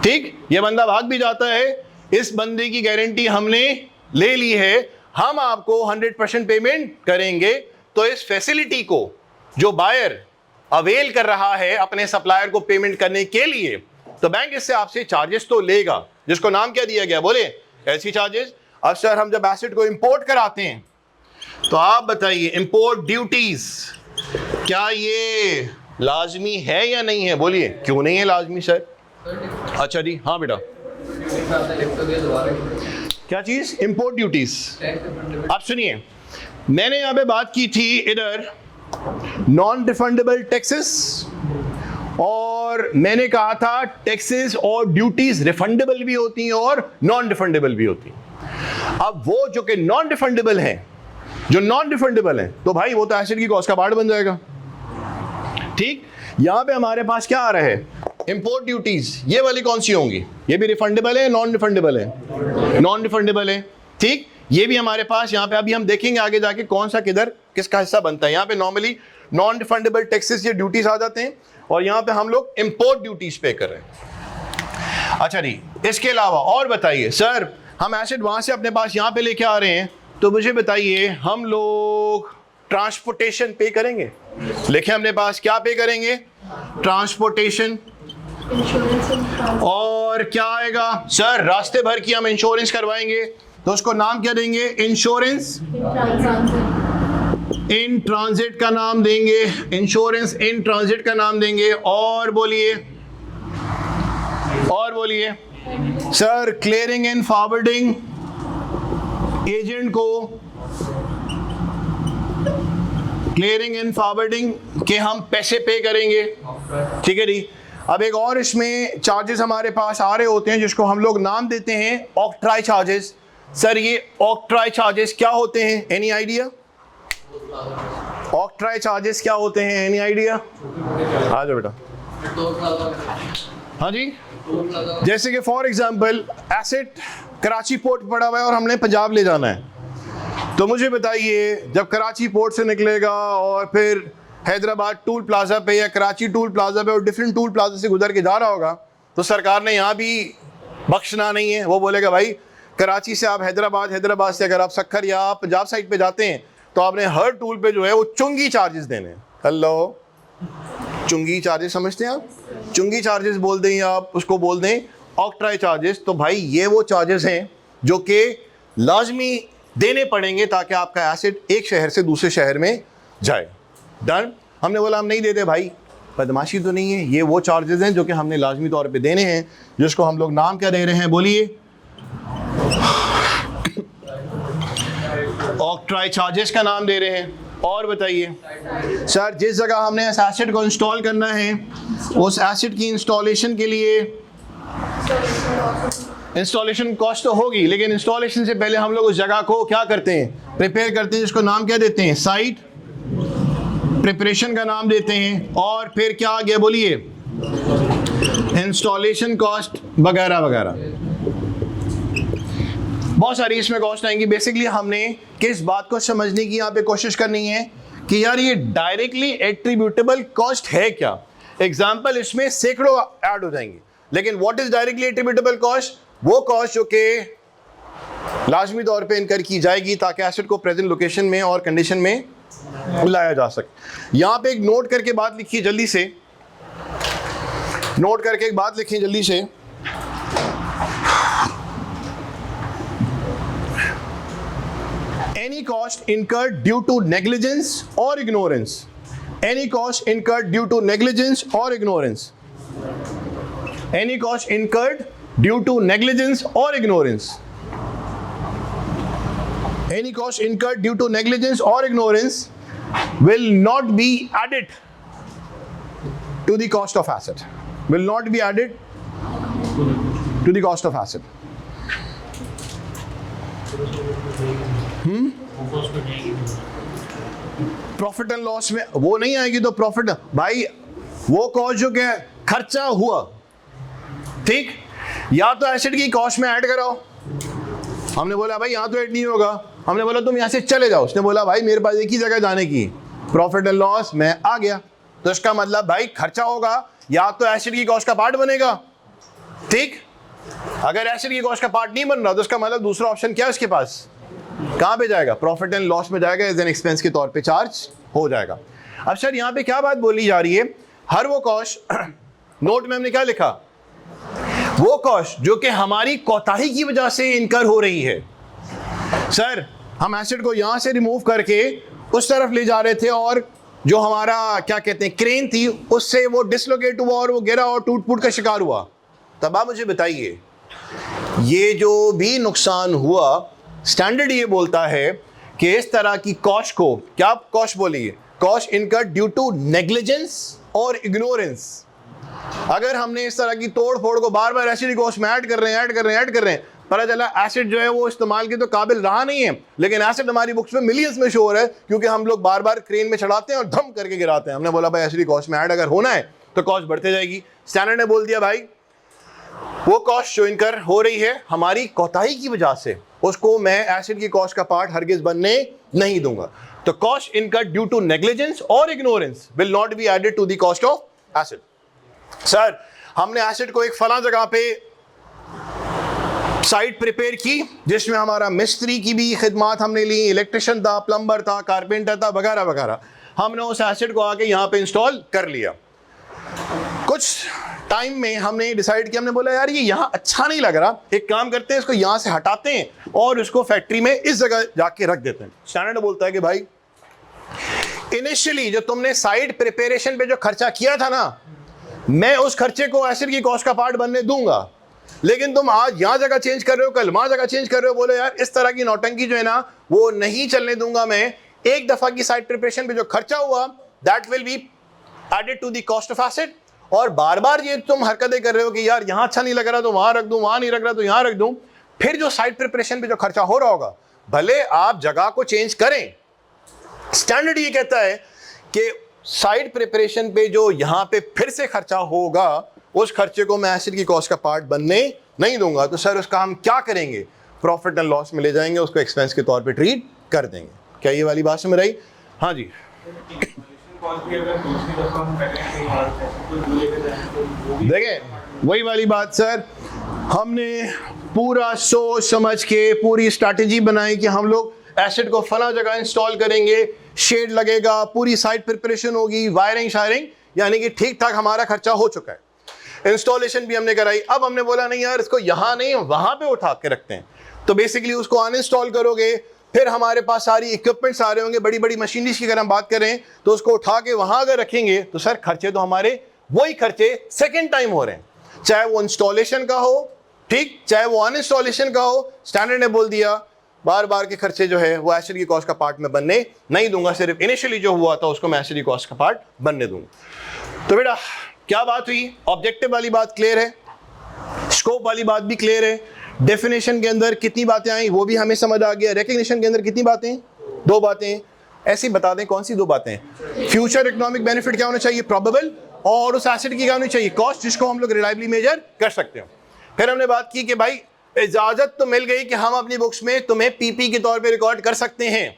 ठीक, ये बंदा भाग भी जाता है, इस बंदे की गारंटी हमने ले ली है, हम आपको 100% पेमेंट करेंगे। तो इस फैसिलिटी को जो बायर अवेल कर रहा है अपने सप्लायर को पेमेंट करने के लिए, तो बैंक इससे आपसे चार्जेस तो लेगा, जिसको नाम क्या दिया गया बोले? LC charges. अब सर हम जब एसेट को इंपोर्ट कराते हैं तो आप बताइए, इंपोर्ट ड्यूटीज क्या ये लाजमी है या नहीं है बोलिए? क्यों नहीं है लाजमी सर? अच्छा जी, हाँ बेटा, क्या चीज? Import duties. आप सुनिए, मैंने यहां पे बात की थी इधर नॉन रिफंडेबल टैक्सेस, और मैंने कहा था टैक्सेस और ड्यूटीज रिफंडेबल भी होती हैं और नॉन रिफंडेबल भी होती हैं। अब वो जो कि नॉन रिफंडेबल हैं, जो नॉन रिफंडेबल हैं, तो भाई वो तो एसेट की कॉस्ट का पार्ट बन जाएगा, ठीक। यहां पे हमारे पास क्या आ रहा है? Import duties. ये वाली कौन सी होंगी? ये भी रिफंडेबल है, नॉन रिफंडेबल है? नॉन रिफंडेबल है, ठीक। ये भी हमारे पास यहाँ पे अभी हम देखेंगे आगे जाके कौन सा किधर किसका हिस्सा बनता है। यहाँ पे नॉर्मली नॉन रिफंडेबल टैक्सेस या ड्यूटीज आ जाते हैं, और यहाँ पे हम लोग इंपोर्ट ड्यूटीज पे कर रहे हैं। अच्छा जी, इसके अलावा और बताइए सर, हम एसेट वहां से अपने पास यहाँ पे लेके आ रहे हैं, तो मुझे बताइए हम लोग ट्रांसपोर्टेशन पे करेंगे। लिखे हमने पास क्या पे करेंगे? ट्रांसपोर्टेशन। और क्या आएगा सर? रास्ते भर की हम इंश्योरेंस करवाएंगे, तो उसको नाम क्या देंगे? इंश्योरेंस इन ट्रांजिट का नाम देंगे, इंश्योरेंस इन ट्रांजिट का नाम देंगे। और बोलिए, और बोलिए sir, clearing and forwarding agent को, क्लियरिंग एंड फॉरवर्डिंग के हम पैसे पे करेंगे, ठीक है जी। अब एक और इसमें चार्जेस हमारे पास आ रहे होते हैं, जिसको हम लोग नाम देते हैं ऑक्ट्राई चार्जेस। सर ये ऑक्ट्राई चार्जेस क्या होते हैं? Any idea? ऑक्ट्राई चार्जेस क्या होते हैं? Any idea? आ जाओ बेटा। हाँ जी, जैसे कि for example asset Karachi port पड़ा हुआ है और हमने पंजाब ले जाना है, तो मुझे बताइए जब कराची पोर्ट से निकलेगा और फिर हैदराबाद टूल प्लाजा पे या कराची टूल प्लाजा पे और डिफरेंट टूल प्लाजा से गुजर के जा रहा होगा, तो सरकार ने यहाँ भी बख्शना नहीं है। वो बोलेगा भाई कराची से आप हैदराबाद, हैदराबाद से अगर आप सक्खर या आप पंजाब साइड पे जाते हैं तो आपने हर टूल पे जो है वो चुंगी चार्जेस देने हैं। हेलो, चुंगी चार्जेस समझते हैं आप? चुंगी चार्जेस बोल दें या आप उसको बोल दें ऑक्ट्राई चार्जेस। तो भाई ये वो चार्जेस हैं जो कि लाजमी देने पड़ेंगे ताकि आपका एसेट एक शहर से दूसरे शहर में जाए। डन। हमने बोला हम नहीं देते भाई, बदमाशी तो नहीं है, ये वो चार्जेस हैं जो कि हमने लाजमी तौर पे देने हैं, जिसको हम लोग नाम क्या दे रहे हैं बोलिए? ऑक्ट्राई चार्जेस का नाम दे रहे हैं। और बताइए सर, जिस जगह हमने इस एसेट को इंस्टॉल करना है, उस एसेट की इंस्टॉलेशन के लिए इंस्टॉलेशन कॉस्ट तो होगी, लेकिन इंस्टॉलेशन से पहले हम लोग उस जगह को क्या करते हैं? प्रिपेयर करते हैं, जिसको नाम क्या देते हैं? साइट प्रिपरेशन का नाम देते हैं। और फिर क्या आ गया बोलिए? इंस्टॉलेशन कॉस्ट वगैरह वगैरह, बहुत सारी इसमें कॉस्ट आएंगी। बेसिकली हमने किस बात को समझने की यहाँ पे कोशिश करनी है कि यार ये डायरेक्टली एट्रीब्यूटेबल कॉस्ट है क्या? एग्जाम्पल इसमें सैकड़ों ऐड हो जाएंगे, लेकिन what is directly attributable cost? वो कॉस्ट जो कि लाजमी तौर पे इनकर की जाएगी ताकि एसेट को प्रेजेंट लोकेशन में और कंडीशन में लाया जा सके। यहाँ पे एक नोट करके बात लिखिए जल्दी से, नोट करके एक बात लिखिए जल्दी से। Any cost incurred due to negligence or ignorance Any cost incurred due to negligence or ignorance. Any cost incurred due to negligence or ignorance. Any cost incurred due to negligence or ignorance will not be added to the cost of asset. Will not be added to the cost of asset. Profit and loss में वो नहीं आएगी तो प्रॉफिट भाई वो कॉस्ट जो क्या खर्चा हुआ, ठीक, या तो एसेट की कॉस्ट में ऐड कराओ। हमने बोला भाई यहाँ तो ऐड नहीं होगा, हमने बोला तुम यहाँ से चले जाओ। उसने बोला भाई मेरे पास एक ही जगह जाने की, प्रॉफिट एंड लॉस, मैं आ गया। तो इसका मतलब भाई खर्चा होगा या तो एसेट की कॉस्ट का पार्ट बनेगा, ठीक। अगर एसेट की कॉस्ट का पार्ट नहीं बन रहा तो इसका मतलब दूसरा ऑप्शन क्या है उसके पास, कहां पे जाएगा, प्रॉफिट एंड लॉस में जाएगा, एज एन एक्सपेंस के तौर पे चार्ज हो जाएगा। अब सर यहाँ पे क्या बात बोली जा रही है, हर वो कॉस्ट नोट में हमने क्या लिखा, वो कॉस्ट जो कि हमारी कोताही की वजह से इनकर हो रही है। सर हम एसेट को यहां से रिमूव करके उस तरफ ले जा रहे थे और जो हमारा क्या कहते हैं क्रेन थी उससे वो डिसलोकेट हुआ और वो गिरा और टूट फूट का शिकार हुआ। तब आप मुझे बताइए ये जो भी नुकसान हुआ, स्टैंडर्ड ये बोलता है कि इस तरह की कॉस्ट को क्या कॉस्ट बोली है, cost incurred due to negligence और इग्नोरेंस। अगर हमने इस तरह की तोड़ फोड़ को बार बार एसिड कॉस्ट में ऐड कर रहे हैं, पता चला एसिड जो है वो इस्तेमाल के तो काबिल रहा नहीं है, लेकिन एसिड हमारी बुक्स में मिलियंस में शो हो रहा है क्योंकि हम लोग बार बार क्रेन में चढ़ाते हैं और धम करके गिराते हैं। हमने बोला भाई एसिड कॉस्ट में ऐड अगर होना है तो कॉस्ट बढ़ते जाएगी। स्टैंडर्ड ने बोल दिया भाई वो कॉस्ट जो इनकर हो रही है हमारी कोताही की वजह से, उसको मैं एसिड की कॉस्ट का पार्ट हरगिज बनने नहीं दूंगा। तो cost incur due to negligence और ignorance will not be added to the cost of asset. Sir हमने एसिड को एक फला जगह पे साइट प्रिपेयर की जिसमें हमारा मिस्त्री की भी खिदमात हमने ली, इलेक्ट्रिशियन था, प्लम्बर था, कारपेंटर था, वगैरह वगैरह। हमने उस एसिड को आके यहाँ पे इंस्टॉल कर लिया। कुछ टाइम में हमने डिसाइड किया, हमने बोला यार ये यहाँ अच्छा नहीं लग रहा, एक काम करते हैं इसको यहाँ से हटाते हैं और इसको फैक्ट्री में इस जगह जाके रख देते हैं। स्टैंडर्ड बोलता है कि भाई इनिशियली जो तुमने साइड प्रिपरेशन पे जो खर्चा किया था ना, मैं उस खर्चे को एसिड की कॉस्ट का पार्ट बनने दूंगा, लेकिन तुम आज यहाँ जगह चेंज कर रहे हो, कल वहां जगह चेंज कर रहे हो। बोले यार इस तरह की नौटंकी जो है ना वो नहीं चलने दूंगा मैं। एक दफा की साइड प्रिपरेशन पे जो खर्चा हुआ that will be added to the cost of asset. और बार बार ये तुम हरकतें कर रहे हो कि यार यहाँ अच्छा नहीं लग रहा तो वहां रख दूं, वहां नहीं लग रहा तो यहाँ रख दूं, फिर जो साइड प्रिपरेशन पे जो खर्चा हो रहा होगा भले आप जगह को चेंज करें, स्टैंडर्ड ये कहता है कि साइड प्रिपरेशन पे जो यहाँ पे फिर से खर्चा होगा उस खर्चे को मैं एसिड की कॉस्ट का पार्ट बनने नहीं दूंगा। तो सर उसका हम क्या करेंगे, प्रॉफिट एंड लॉस में ले जाएंगे, उसको एक्सपेंस के तौर पे ट्रीट कर देंगे। क्या ये वाली बात समझ रही? हाँ जी। देखें वही वाली बात सर, हमने पूरा सोच समझ के पूरी स्ट्रैटेजी बनाई कि हम लोग एसिड को फला जगह इंस्टॉल करेंगे, शेड लगेगा, पूरी साइड प्रिपरेशन होगी, वायरिंग शायरिंग, यानी कि ठीक ठाक हमारा खर्चा हो चुका है। इंस्टॉलेशन भी हमने कराई। अब हमने बोला नहीं यार इसको यहाँ नहीं वहां पे उठा के रखते हैं, तो बेसिकली उसको अनइंस्टॉल करोगे, फिर हमारे पास सारी इक्विपमेंट्स आ रहे होंगे, बड़ी बड़ी मशीनरी की अगर हम बात करें तो उसको उठा के वहां अगर रखेंगे तो सर खर्चे तो हमारे वही खर्चे सेकेंड टाइम हो रहे हैं, चाहे वो इंस्टॉलेशन का हो, ठीक, चाहे वो अनइंस्टॉलेशन का हो। स्टैंडर्ड ने बोल दिया बार बार के खर्चे जो है वो एसिड की कॉस्ट का पार्ट में बनने नहीं दूंगा, सिर्फ इनिशियली जो हुआ था उसको मैं एसिड की कॉस्ट का पार्ट बनने दूंगा। तो बेटा क्या बात हुई, ऑब्जेक्टिव वाली बात क्लियर है, स्कोप वाली बात भी क्लियर है, डेफिनेशन के अंदर कितनी बातें आई वो भी हमें समझ आ गया, रिकग्निशन के अंदर कितनी बातें, 2 बातें। ऐसी बता दें कौन सी 2 बातें, फ्यूचर इकोनॉमिक बेनिफिट क्या होना चाहिए, प्रोबेबल, और उस एसिड की क्या होनी चाहिए, कॉस्ट, जिसको हम लोग रिलायबली मेजर कर सकते हो। फिर हमने बात की कि भाई इजाजत तो मिल गई कि हम अपनी बुक्स में तुम्हें पीपी के तौर पे रिकॉर्ड कर सकते हैं,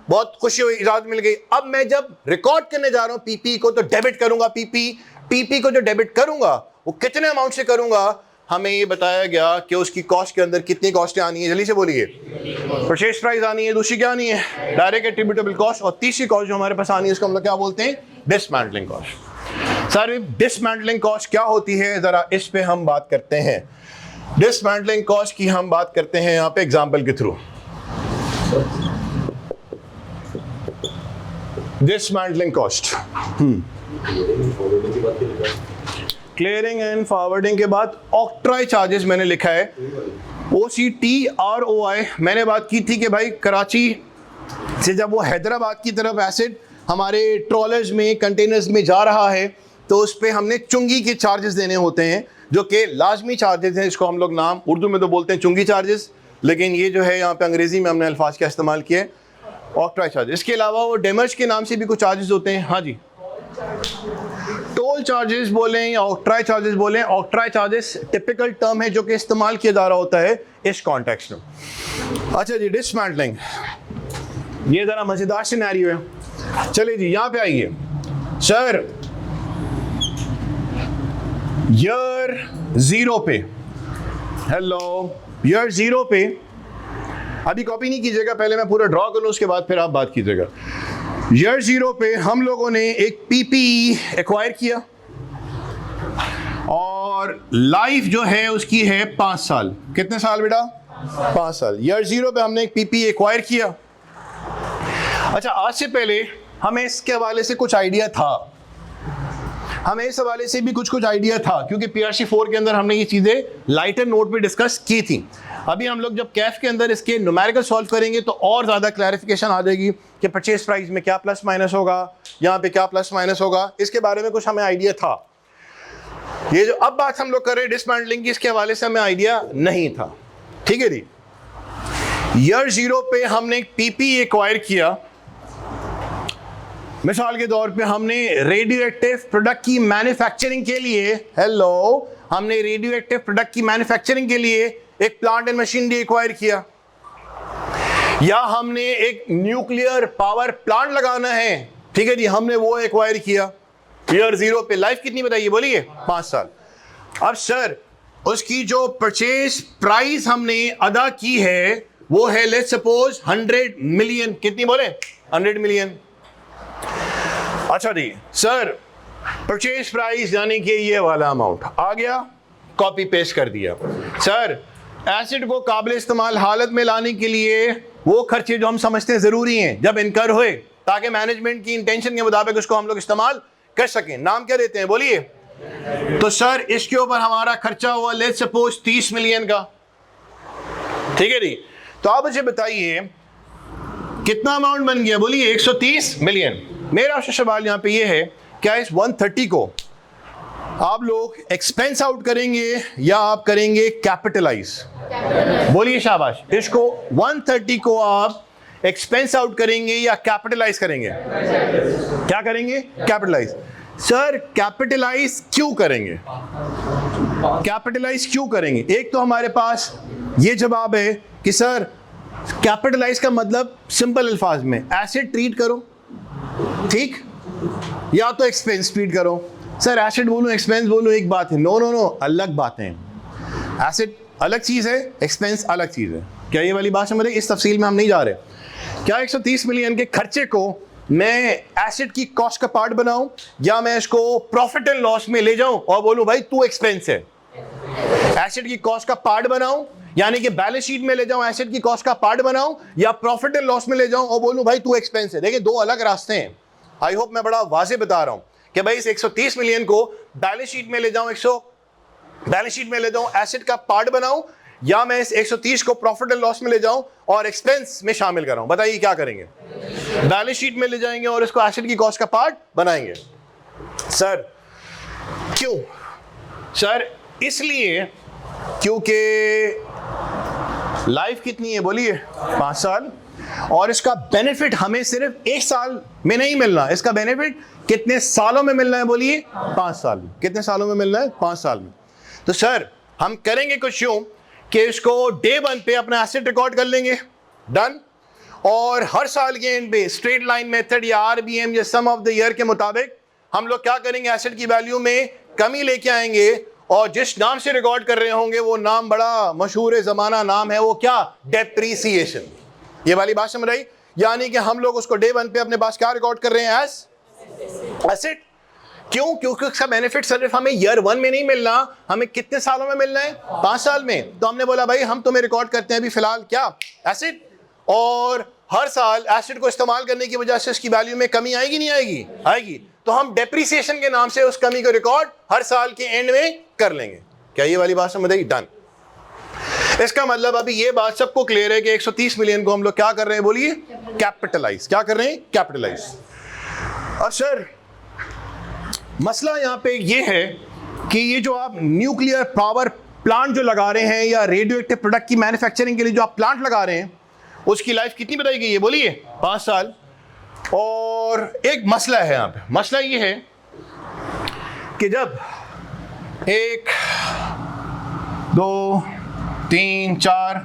बहुत खुशी हुई, इजाजत मिल गई। अब मैं जब रिकॉर्ड करने जा रहा हूं पीपी को तो डेबिट करूंगा, पीपी को जो डेबिट करूंगा वो कितने अमाउंट से करूंगा, हमें ये बताया गया कि उसकी कॉस्ट के अंदर कितनी कॉस्टें आनी है, जल्दी से बोलिए, परचेज प्राइस आनी है, दूसरी क्या आनी है, डायरेक्ट एट्रीब्यूटेबल कॉस्ट, और तीसरी कॉस्ट जो हमारे पास आनी है उसको हम लोग क्या बोलते हैं, dismantling cost. Sir dismantling cost क्या होती है, जरा इस पे हम बात करते हैं। डिसमैंटलिंग कॉस्ट की हम बात करते हैं यहाँ पे एग्जाम्पल के through. Dismantling cost, clearing and forwarding के बाद ऑक्ट्रॉय चार्जेस मैंने लिखा है, OCTROI। मैंने बात की थी कि भाई कराची से जब वो हैदराबाद की तरफ एसिड हमारे ट्रॉलर्स में कंटेनर्स में जा रहा है तो उस पर हमने चुंगी के चार्जेस देने होते हैं, जो कि लाजमी चार्जेस हैं। इसको हम लोग नाम उर्दू में तो बोलते हैं चुंगी चार्जेस, लेकिन ये जो है यहाँ पे अंग्रेजी में हमने अल्फाज का इस्तेमाल किया है, ऑक्ट्रॉय चार्जेस। इसके अलावा वो डेमर्ज के नाम से भी कुछ चार्जेस होते हैं। हाँ जी, टोल चार्जेस बोलें या ऑक्ट्रॉय चार्जेस बोलें, ऑक्ट्रॉय चार्जेस टिपिकल टर्म है जो कि इस्तेमाल किया जा रहा होता है इस कॉन्टेक्स्ट में। अच्छा जी, डिसमेंटलिंग, ये जरा मजेदार सिनेरियो है। चलिए जी, यहां पे आइए सर। ईयर 0 पे, हेलो, ईयर 0 पे, अभी कॉपी नहीं कीजिएगा, पहले मैं पूरा ड्रॉ कर लूं, उसके बाद फिर आप बात कीजिएगा। ईयर 0 पे हम लोगों ने एक PPE एक्वायर किया और लाइफ जो है उसकी है 5 साल। कितने साल बेटा? 5 साल। ईयर 0 पे हमने एक PPE एक्वायर किया। अच्छा, आज से पहले हमें इसके हवाले से कुछ आइडिया था, हमें इस हवाले से भी कुछ आइडिया था, क्योंकि PRC 4 के अंदर हमने ये चीज़ें लाइटर नोट पे डिस्कस की थी। अभी हम लोग जब कैफ के अंदर इसके न्यूमेरिकल सॉल्व करेंगे तो और ज़्यादा क्लैरिफिकेशन आ जाएगी कि परचेज प्राइस में क्या प्लस माइनस होगा, यहाँ पे क्या प्लस माइनस होगा, इसके बारे में कुछ हमें आइडिया था। ये जो अब बात हम लोग कर रहे हैं डिसमेंटलिंग की, इसके हवाले से हमें आइडिया नहीं था। ठीक है जी, ईयर 0 पे हमने एक PPE एक्वायर किया। मिसाल के तौर पे हमने रेडियो एक्टिव प्रोडक्ट की मैन्युफैक्चरिंग के लिए, हेलो, हमने रेडियो एक्टिव प्रोडक्ट की मैन्युफैक्चरिंग के लिए एक प्लांट एंड मशीनरी एक्वायर किया, या हमने एक न्यूक्लियर पावर प्लांट लगाना है, ठीक है जी, हमने वो एक्वायर किया। ईयर 0 पे लाइफ कितनी बताइए, बोलिए? 5 साल। अब सर उसकी जो परचेज प्राइस हमने अदा की है वो है लेट्स सपोज 100 मिलियन। कितनी बोले? 100 मिलियन। अच्छा जी सर, परचेज प्राइस यानी कि ये वाला अमाउंट आ गया, कॉपी पेस्ट कर दिया। सर एसिड को काबिल इस्तेमाल हालत में लाने के लिए वो खर्चे जो हम समझते हैं ज़रूरी हैं जब इनकर हुए, ताकि मैनेजमेंट की इंटेंशन के मुताबिक उसको हम लोग इस्तेमाल कर सकें, नाम क्या देते हैं, बोलिए? तो सर इसके ऊपर हमारा खर्चा हुआ लेट्स सपोज 30 मिलियन का। ठीक है जी, तो आप मुझे बताइए कितना अमाउंट बन गया, बोलिए? 130 मिलियन। मेरा सवाल यहाँ पे ये है, क्या इस 130 को आप लोग एक्सपेंस आउट करेंगे या आप करेंगे कैपिटलाइज? बोलिए शाबाश। इसको 130 को आप एक्सपेंस आउट करेंगे या कैपिटलाइज करेंगे? क्या करेंगे? कैपिटलाइज। सर कैपिटलाइज क्यों करेंगे? कैपिटलाइज क्यों करेंगे? एक तो हमारे पास ये जवाब है कि सर कैपिटलाइज का मतलब सिंपल अल्फाज में एसेट ट्रीट करो, ठीक, या तो एक्सपेंस ट्रीट करो। सर एसेट बोलूं एक्सपेंस बोलूं एक बात है? नो नो नो, अलग बातें हैं। एसेट अलग चीज़ है, एक्सपेंस अलग चीज़ है। क्या ये वाली बात समझ रहे? इस तफसील में हम नहीं जा रहे। क्या 130 मिलियन के खर्चे को मैं एसेट की कॉस्ट का पार्ट बनाऊं या मैं इसको प्रॉफिट एंड लॉस में ले जाऊं और बोलूं भाई तू एक्सपेंस है? एसेट की कॉस्ट का पार्ट बनाऊं यानी कि बैलेंस शीट में ले जाऊं एसेट की कॉस्ट का पार्ट बनाऊं, या प्रॉफिट एंड लॉस में ले जाऊं और बोलूं भाई तू एक्सपेंस है? देखिए दो अलग रास्ते हैं। आई होप मैं बड़ा वाजे बता रहा हूं कि भाई इस 130 मिलियन को बैलेंस शीट में ले जाऊं, बैलेंस शीट में ले जाऊं, एसेट का पार्ट बनाऊं, या मैं इस 130 को प्रॉफिट एंड लॉस में ले जाऊं और एक्सपेंस में शामिल कराऊं। बताइए क्या करेंगे? बैलेंस शीट में ले जाएंगे और इसको एसेट की कॉस्ट का पार्ट बनाएंगे। सर क्यों? सर इसलिए क्योंकि लाइफ कितनी है, बोलिए? 5 साल, और इसका बेनिफिट हमें सिर्फ 1 साल में नहीं मिलना, इसका बेनिफिट कितने सालों में मिलना है, बोलिए? 5 साल में। कितने सालों में मिलना है? 5 साल में। तो सर हम करेंगे कुछ यूं कि इसको डे 1 पे अपना एसेट रिकॉर्ड कर लेंगे, डन, और हर साल के एंड पे स्ट्रेट लाइन मेथड या RBM या सम ऑफ द ईयर के मुताबिक हम लोग क्या करेंगे, एसेट की वैल्यू में कमी लेके आएंगे, और जिस नाम से रिकॉर्ड कर रहे होंगे वो नाम बड़ा मशहूर ज़माना नाम है, वो क्या? डेप्रीसिएशन। ये वाली बात समझ रही? यानी कि हम लोग उसको डे 1 पे अपने पास क्या रिकॉर्ड कर रहे हैं, एज एसेट। क्यों? क्योंकि उसका बेनिफिट सिर्फ हमें ईयर 1 में नहीं मिलना, हमें कितने सालों में मिलना है? 5 साल में। तो हमने बोला भाई हम तुम्हें रिकॉर्ड करते हैं अभी फिलहाल क्या, एसेट, और हर साल एसिड को इस्तेमाल करने की वजह से उसकी वैल्यू में कमी आएगी नहीं आएगी? आएगी। तो हम डेप्रिसिएशन के नाम से उस कमी को रिकॉर्ड हर साल के एंड में कर लेंगे। क्या ये वाली बात समझ आई? डन। इसका मतलब अभी ये बात सबको क्लियर है कि 130 मिलियन को हम लोग क्या कर रहे हैं? बोलिए, कैपिटलाइज। क्या कर रहे हैं? कैपिटलाइज। अब सर मसला यहां पे ये है कि ये जो आप न्यूक्लियर पावर प्लांट जो लगा रहे हैं या रेडियो एक्टिव प्रोडक्ट की मैन्युफैक्चरिंग के लिए जो आप प्लांट लगा रहे हैं उसकी लाइफ कितनी बताई गई है? बोलिए, 5 साल। और एक मसला है यहां पे। मसला ये है कि जब 1 2 3 4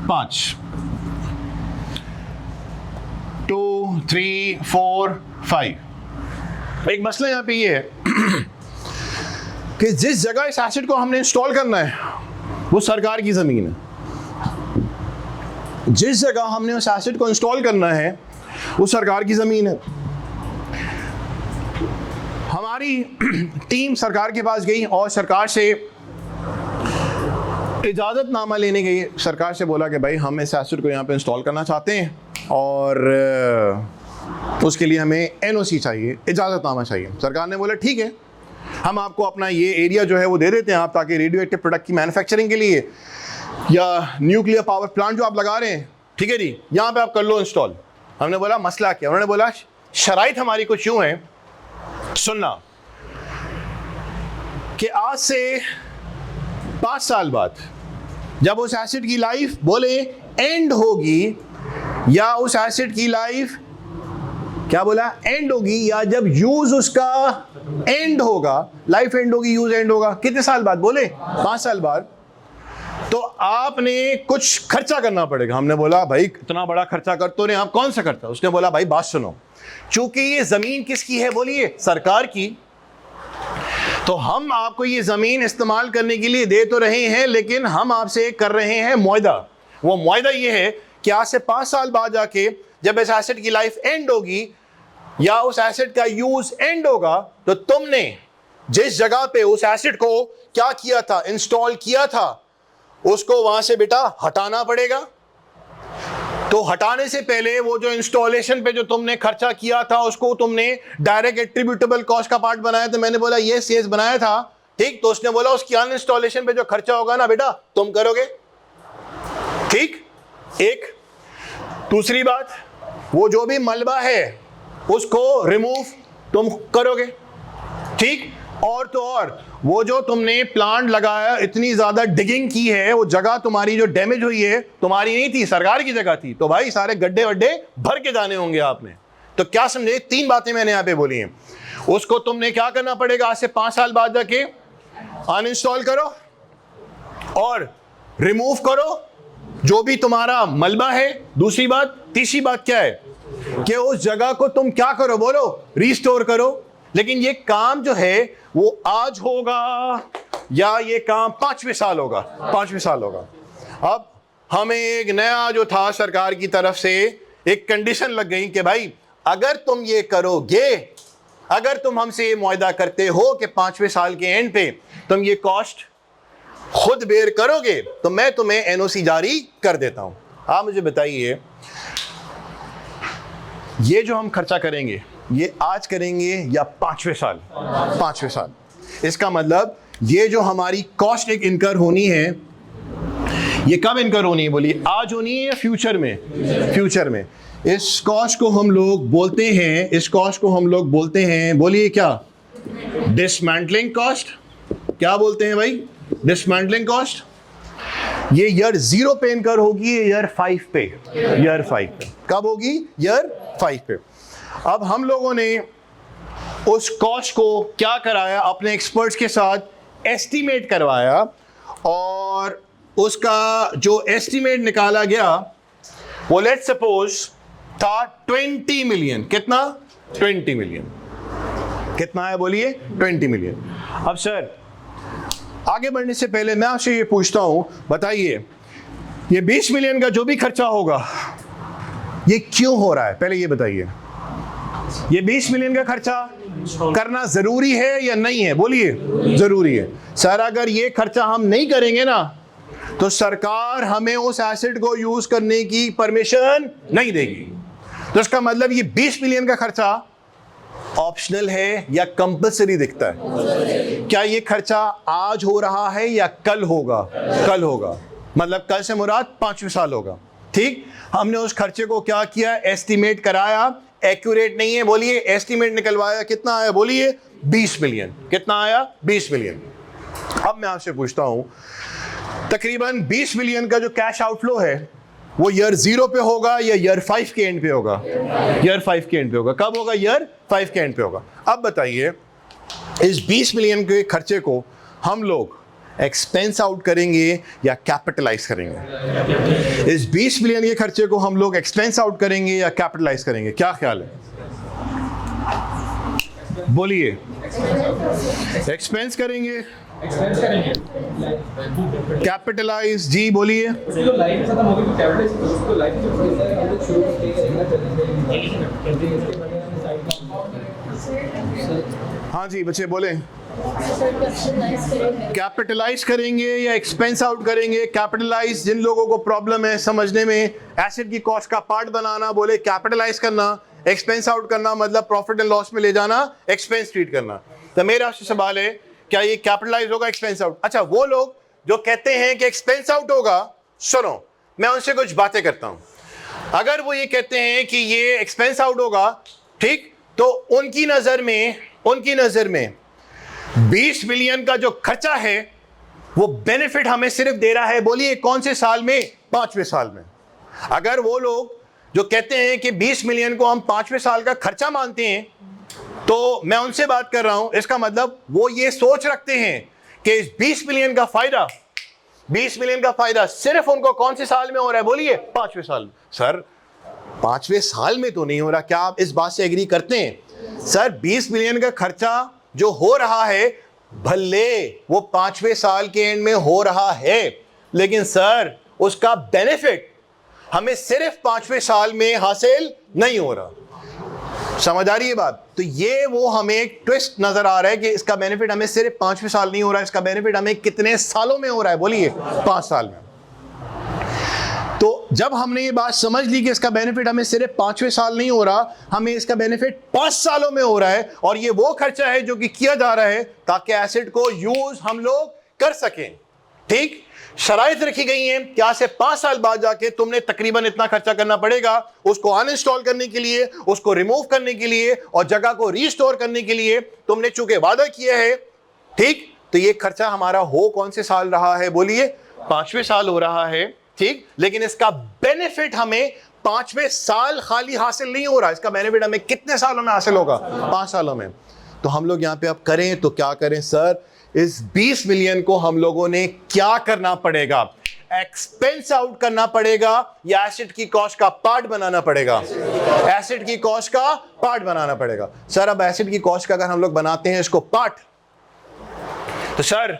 5 2 3 4 5 एक मसला यहां पे ये है कि जिस जगह इस एसिड को हमने इंस्टॉल करना है वो सरकार की जमीन है। जिस जगह हमने उस एसिड को इंस्टॉल करना है वो सरकार की जमीन है। हमारी टीम सरकार के पास गई और सरकार से इजाजतनामा लेने गई। सरकार से बोला कि भाई हम इस एसिड को यहाँ पे इंस्टॉल करना चाहते हैं और उसके लिए हमें एनओसी चाहिए, इजाजतनामा चाहिए। सरकार ने बोला ठीक है, हम आपको अपना ये एरिया जो है वो दे देते हैं आप, ताकि रेडियो एक्टिव प्रोडक्ट की मैन्युफैक्चरिंग के लिए या न्यूक्लियर पावर प्लांट जो आप लगा रहे हैं, ठीक है जी, यहाँ पे आप कर लो इंस्टॉल। हमने बोला मसला क्या? उन्होंने बोला शराइत हमारी कुछ यूँ है, सुनना, कि आज से 5 साल बाद जब उस एसिड की लाइफ बोले एंड होगी, या उस एसिड की लाइफ क्या बोला? एंड होगी, या जब यूज उसका एंड होगा, लाइफ एंड होगी, यूज एंड होगा, कितने साल बाद? बोले 5 साल बाद। तो आपने कुछ खर्चा करना पड़ेगा। हमने बोला भाई इतना बड़ा खर्चा कर तो नहीं, आप कौन सा खर्चा? उसने बोला भाई बात सुनो, चूंकि ये जमीन किसकी है? बोलिए, सरकार की। तो हम आपको ये जमीन इस्तेमाल करने के लिए दे तो रहे हैं, लेकिन हम आपसे कर रहे हैं मुआहदा। वो मुआहदा ये है कि आज से 5 साल बाद जाके जब इस एसिड की लाइफ एंड होगी या उस एसिड का यूज एंड होगा, तो तुमने जिस जगह पे उस एसिड को क्या किया था? इंस्टॉल किया था, उसको वहां से बेटा हटाना पड़ेगा। तो हटाने से पहले वो जो इंस्टॉलेशन पे जो तुमने खर्चा किया था उसको तुमने डायरेक्ट एट्रीब्यूटेबल कॉस्ट का पार्ट बनाया था। मैंने बोला यस यस बनाया था, ठीक। तो उसने बोला उसकी अनइंस्टॉलेशन पे जो खर्चा होगा ना बेटा तुम करोगे, ठीक। एक दूसरी बात, वो जो भी मलबा है उसको रिमूव तुम करोगे, ठीक। और तो और वो जो तुमने प्लांट लगाया, इतनी ज्यादा डिगिंग की है, वो जगह तुम्हारी जो डैमेज हुई है तुम्हारी नहीं थी, सरकार की जगह थी। तो भाई सारे गड्ढे वड्ढे भर के जाने होंगे आपने। तो क्या समझे? 3 बातें मैंने यहां पे बोली हैं। उसको तुमने क्या करना पड़ेगा? आज से 5 साल बाद जाके अनइंस्टॉल करो और रिमूव करो जो भी तुम्हारा मलबा है। दूसरी बात, तीसरी बात क्या है कि उस जगह को तुम क्या करो? बोलो, रिस्टोर करो। लेकिन ये काम जो है वो आज होगा या ये काम 5वें साल होगा? 5वें साल होगा। अब हमें एक नया जो था सरकार की तरफ से एक कंडीशन लग गई कि भाई अगर तुम ये करोगे, अगर तुम हमसे ये मुआहदा करते हो कि 5वें साल के एंड पे तुम ये कॉस्ट खुद बेयर करोगे, तो मैं तुम्हें एनओसी जारी कर देता हूं। आप मुझे बताइए, ये जो हम खर्चा करेंगे ये आज करेंगे या 5वें साल? 5वें साल। इसका मतलब ये जो हमारी कॉस्ट एक इनकर होनी है, ये कब इनकर होनी है? बोलिए, आज होनी है या फ्यूचर में? फ्यूचर में। इस कॉस्ट को हम लोग बोलते हैं, इस कॉस्ट को हम लोग बोलते हैं, बोलिए क्या? Dismantling cost. क्या बोलते हैं भाई? Dismantling cost. ये ईयर 0 पे इनकर होगी, ईयर 5 पे? ईयर 5 पे। कब होगी? ईयर 5 पे। अब हम लोगों ने उस कॉस्ट को क्या कराया? अपने एक्सपर्ट्स के साथ एस्टीमेट करवाया और उसका जो एस्टीमेट निकाला गया वो लेट्स सपोज था 20 मिलियन। कितना? 20 मिलियन। कितना है? बोलिए, 20 मिलियन। अब सर आगे बढ़ने से पहले मैं आपसे ये पूछता हूं, बताइए ये 20 मिलियन का जो भी खर्चा होगा ये क्यों हो रहा है? पहले ये बताइए, ये 20 मिलियन का खर्चा करना जरूरी है या नहीं है? बोलिए, जरूरी है। सर अगर ये खर्चा हम नहीं करेंगे ना तो सरकार हमें उस एसेट को यूज करने की परमिशन नहीं देगी। तो इसका मतलब ये 20 मिलियन का खर्चा ऑप्शनल है या कंपल्सरी दिखता है? क्या ये खर्चा आज हो रहा है या कल होगा? कल होगा, मतलब कल से मुराद 5वें साल होगा। ठीक, हमने उस खर्चे को क्या किया, एस्टिमेट कराया। एक्यूरेट नहीं है, बोलिए एस्टिमेट निकलवाया, कितना आया बोलिए 20 मिलियन। कितना आया? 20 मिलियन। अब मैं आपसे पूछता हूं, तकरीबन 20 मिलियन का जो कैश आउटफ्लो है वो ईयर 0 पे होगा या ईयर 5 के एंड पे होगा? ईयर 5 के एंड पे होगा। कब होगा? ईयर 5 के एंड पे होगा। अब बताइए, इस 20 मिलियन के खर्चे को हम लोग एक्सपेंस आउट करेंगे या कैपिटलाइज करेंगे? इस 20 मिलियन के खर्चे को हम लोग एक्सपेंस आउट करेंगे या कैपिटलाइज करेंगे? क्या ख्याल है, बोलिए। एक्सपेंस करेंगे, कैपिटलाइज, जी बोलिए। हाँ जी बच्चे बोले। कैपिटलाइज करेंगे या एक्सपेंस आउट करेंगे? कैपिटलाइज जिन लोगों को प्रॉब्लम है समझने में, एसेट की कॉस्ट का पार्ट बनाना बोले कैपिटलाइज करना, एक्सपेंस आउट करना मतलब प्रॉफिट एंड लॉस में ले जाना, एक्सपेंस ट्रीट करना। तो मेरा आपसे सवाल है, क्या ये कैपिटलाइज होगा, एक्सपेंस आउट? अच्छा, वो लोग जो कहते हैं कि एक्सपेंस आउट होगा, सुनो मैं उनसे कुछ बातें करता हूं। अगर वो ये कहते हैं कि ये एक्सपेंस आउट होगा, ठीक, तो उनकी नजर में 20 मिलियन का जो खर्चा है वो बेनिफिट हमें सिर्फ दे रहा है, बोलिए कौन से साल में? 5वें साल में। अगर वो लोग जो कहते हैं कि 20 मिलियन को हम 5वें साल का खर्चा मानते हैं, तो मैं उनसे बात कर रहा हूं, इसका मतलब वो ये सोच रखते हैं कि इस 20 मिलियन का फायदा सिर्फ उनको कौन से साल में हो रहा है, बोलिए 5वें साल में। सर 5वें साल में तो नहीं हो रहा, क्या आप इस बात से एग्री करते हैं? सर 20 मिलियन का खर्चा जो हो रहा है, भले वो 5वें साल के एंड में हो रहा है, लेकिन सर उसका बेनिफिट हमें सिर्फ 5वें साल में हासिल नहीं हो रहा। समझ आ रही है बात? तो ये वो हमें एक ट्विस्ट नजर आ रहा है कि इसका बेनिफिट हमें सिर्फ 5वें साल नहीं हो रहा है, इसका बेनिफिट हमें कितने सालों में हो रहा है, बोलिए 5 साल में। तो जब हमने ये बात समझ ली कि इसका बेनिफिट हमें सिर्फ 5वें साल नहीं हो रहा, हमें इसका बेनिफिट 5 सालों में हो रहा है, और ये वो खर्चा है जो कि किया जा रहा है ताकि एसेट को यूज हम लोग कर सकें। ठीक, शराइत रखी गई हैं कि आज से 5 साल बाद जाके तुमने तकरीबन इतना खर्चा करना पड़ेगा उसको अनइंस्टॉल करने के लिए, उसको रिमूव करने के लिए और जगह को रीस्टोर करने के लिए तुमने चूंकि वादा किया है। ठीक, तो ये खर्चा हमारा हो कौन से साल रहा है, बोलिए 5वें साल हो रहा है। ठीक, लेकिन इसका बेनिफिट हमें 5वें साल खाली हासिल नहीं हो रहा, इसका बेनिफिट हमें कितने सालों में हासिल होगा? 5 सालों में। तो हम लोग यहाँ पे अब करें तो क्या करें सर? इस 20 मिलियन को हम लोगों ने क्या करना पड़ेगा? एक्सपेंस आउट करना पड़ेगा या एसेट की कॉस्ट का पार्ट बनाना पड़ेगा? एसेट की कॉस्ट का पार्ट बनाना पड़ेगा। सर अब एसेट की कॉस्ट का अगर हम लोग बनाते हैं इसको पार्ट, तो सर